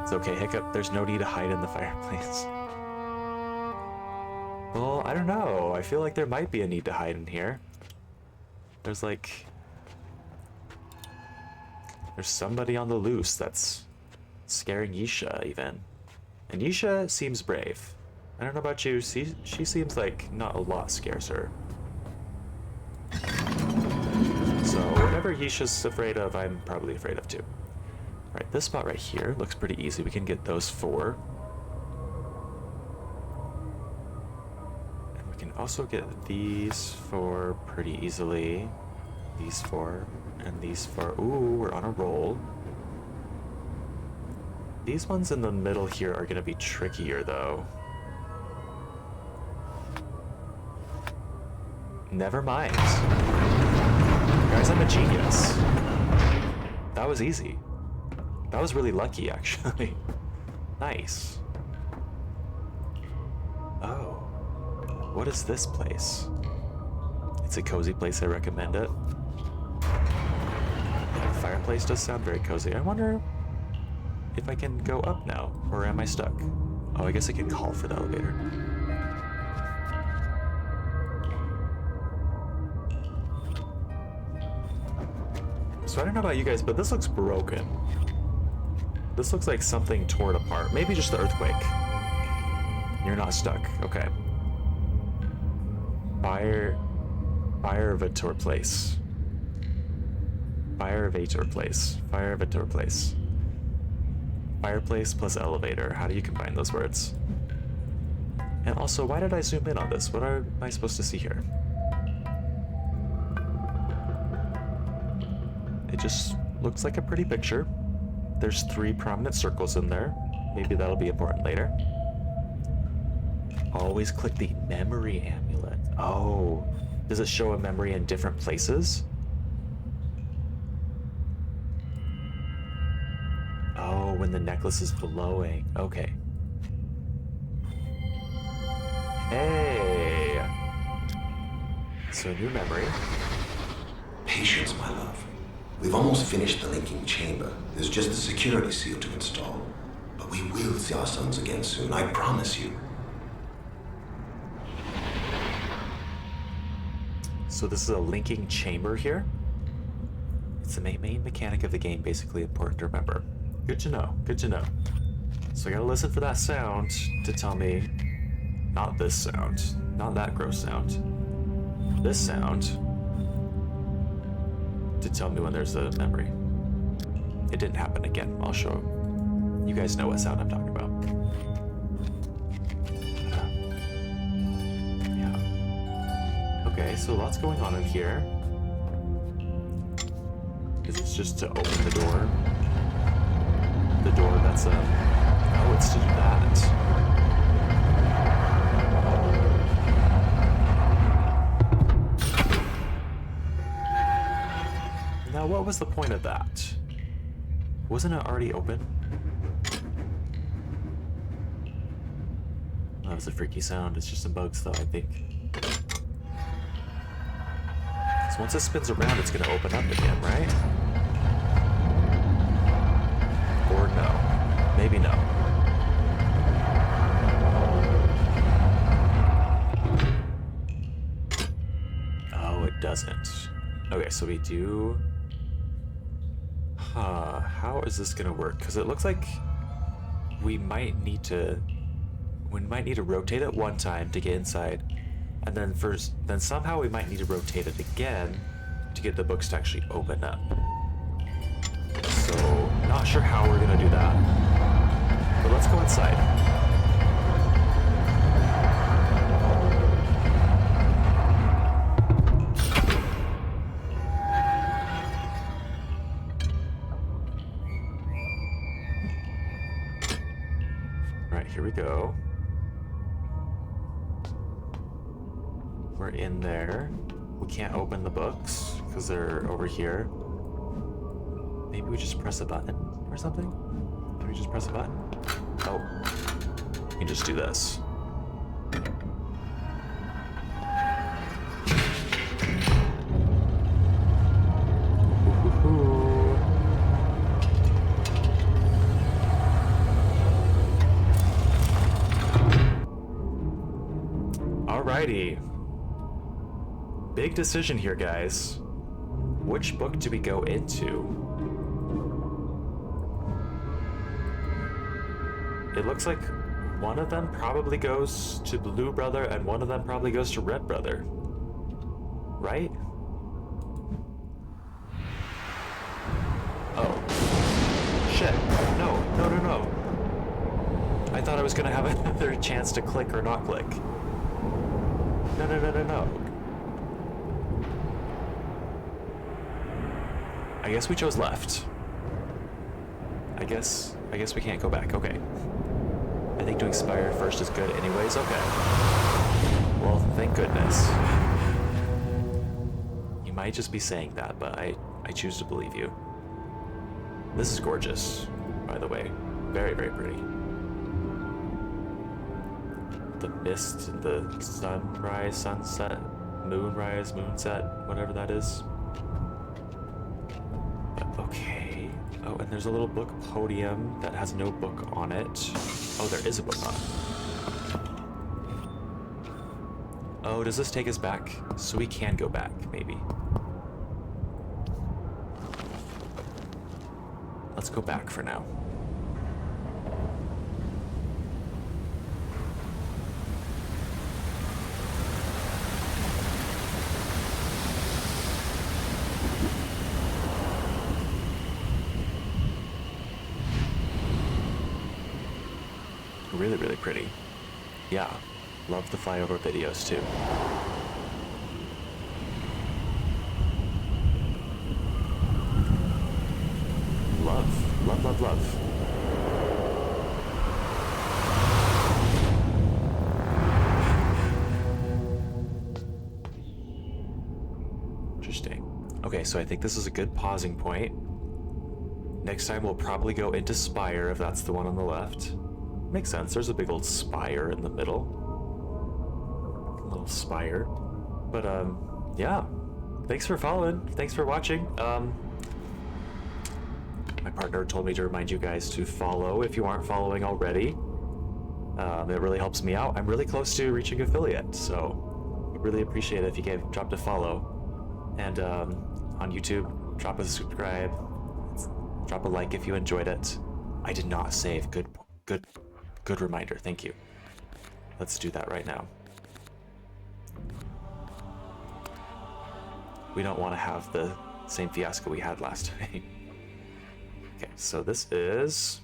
It's okay, Hiccup, there's no need to hide in the fireplace. Well, I don't know. I feel like there might be a need to hide in here. There's like... there's somebody on the loose that's scaring Yeesha, even. And Yeesha seems brave. I don't know about you, she seems like not a lot scares her. So whatever Yeesha's afraid of, I'm probably afraid of too. Alright, this spot right here looks pretty easy. We can get those 4. Also get these 4 pretty easily. These 4 and these 4. Ooh, we're on a roll. These ones in the middle here are gonna be trickier though. Never mind. Guys, I'm a genius. That was easy. That was really lucky actually. Nice. Oh. What is this place? It's a cozy place, I recommend it. Yeah, the fireplace does sound very cozy. I wonder if I can go up now, or am I stuck? Oh, I guess I can call for the elevator. So I don't know about you guys, but this looks broken. This looks like something torn apart. Maybe just the earthquake. You're not stuck, okay. Firevator place. Firevator place. Firevator place. Fireplace plus elevator. How do you combine those words? And also, why did I zoom in on this? What am I supposed to see here? It just looks like a pretty picture. There's 3 prominent circles in there. Maybe that'll be important later. Always click the memory amulet. Oh, Does it show a memory in different places? Oh, when the necklace is glowing. Okay. Hey! So, new memory. Patience, my love. We've almost finished the linking chamber. There's just the security seal to install. But we will see our sons again soon, I promise you. So this is a linking chamber here. It's the main mechanic of the game, basically important to remember. Good to know, good to know. So I gotta listen for that sound to tell me, not this sound, not that gross sound, this sound to tell me when there's a memory. It didn't happen again, I'll show you guys know what sound I'm talking about. Yeah. Okay, so lots going on in here. Is this just to open the door? The door that's oh, it's to do that. Now, what was the point of that? Wasn't it already open? That was a freaky sound. It's just some bugs, though, I think. So once it spins around, it's gonna open up again, right? Or no. Maybe no. Oh, it doesn't. Okay, so we do... Huh, how is this gonna work? Because it looks like we might need to rotate it one time to get inside, and then somehow we might need to rotate it again to get the books to actually open up. So, not sure how we're gonna do that. But let's go inside. Alright, here we go. We're in there. We can't open the books because they're over here. Maybe we just press a button or something? Can we just press a button? Oh. We can just do this. Ooh. Alrighty. Big decision here, guys. Which book do we go into? It looks like one of them probably goes to Blue Brother and one of them probably goes to Red Brother. Right? Oh. Shit. No. I thought I was gonna have another chance to click or not click. No. I guess we chose left. I guess we can't go back. Okay. I think doing Spire first is good anyways. Okay. Well, thank goodness. You might just be saying that, but I choose to believe you. This is gorgeous, by the way. Very, very pretty. The mist, the sunrise, sunset, moonrise, moonset, whatever that is. Okay. Oh, and there's a little book podium that has no book on it. Oh, there is a book on it. Oh, does this take us back? So we can go back, maybe. Let's go back for now. Really, really pretty. Yeah, love the flyover videos too. Love. Interesting. Okay, so I think this is a good pausing point. Next time we'll probably go into Spire, if that's the one on the left. Makes sense, there's a big old spire in the middle. A little spire. But, yeah. Thanks for following, thanks for watching. My partner told me to remind you guys to follow if you aren't following already. It really helps me out. I'm really close to reaching affiliate, so I really appreciate it if you dropped a follow. And on YouTube, drop a subscribe, drop a like if you enjoyed it. I did not save. Good reminder. Thank you. Let's do that right now. We don't want to have the same fiasco we had last time. Okay, so this is,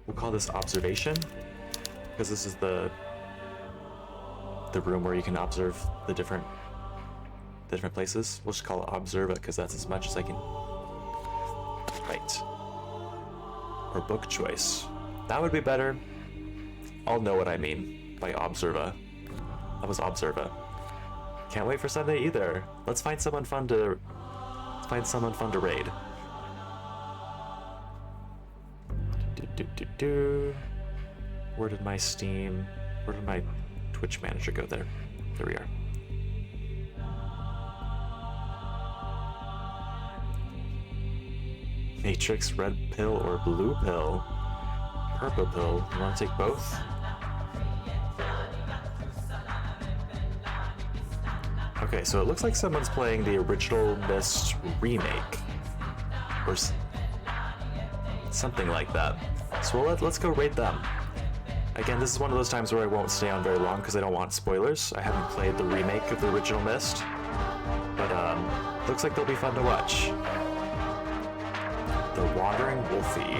we'll call this observation, because this is the room where you can observe the different places. We'll just call it observa because that's as much as I can. Right. Or book choice. That would be better. I'll know what I mean by observa. That was observa. Can't wait for Sunday either. Let's find someone fun to raid. Where did my Twitch manager go there? There we are. Matrix, red pill or blue pill? Purple pill. You want to take both? Okay, so it looks like someone's playing the original Myst remake. Or something like that. So let's go raid them. Again, this is one of those times where I won't stay on very long because I don't want spoilers. I haven't played the remake of the original Myst. But looks like they'll be fun to watch. The Wandering Wolfie.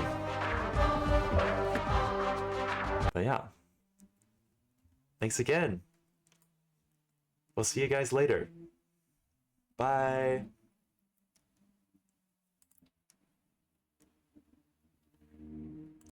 But yeah. Thanks again. We'll see you guys later. Bye.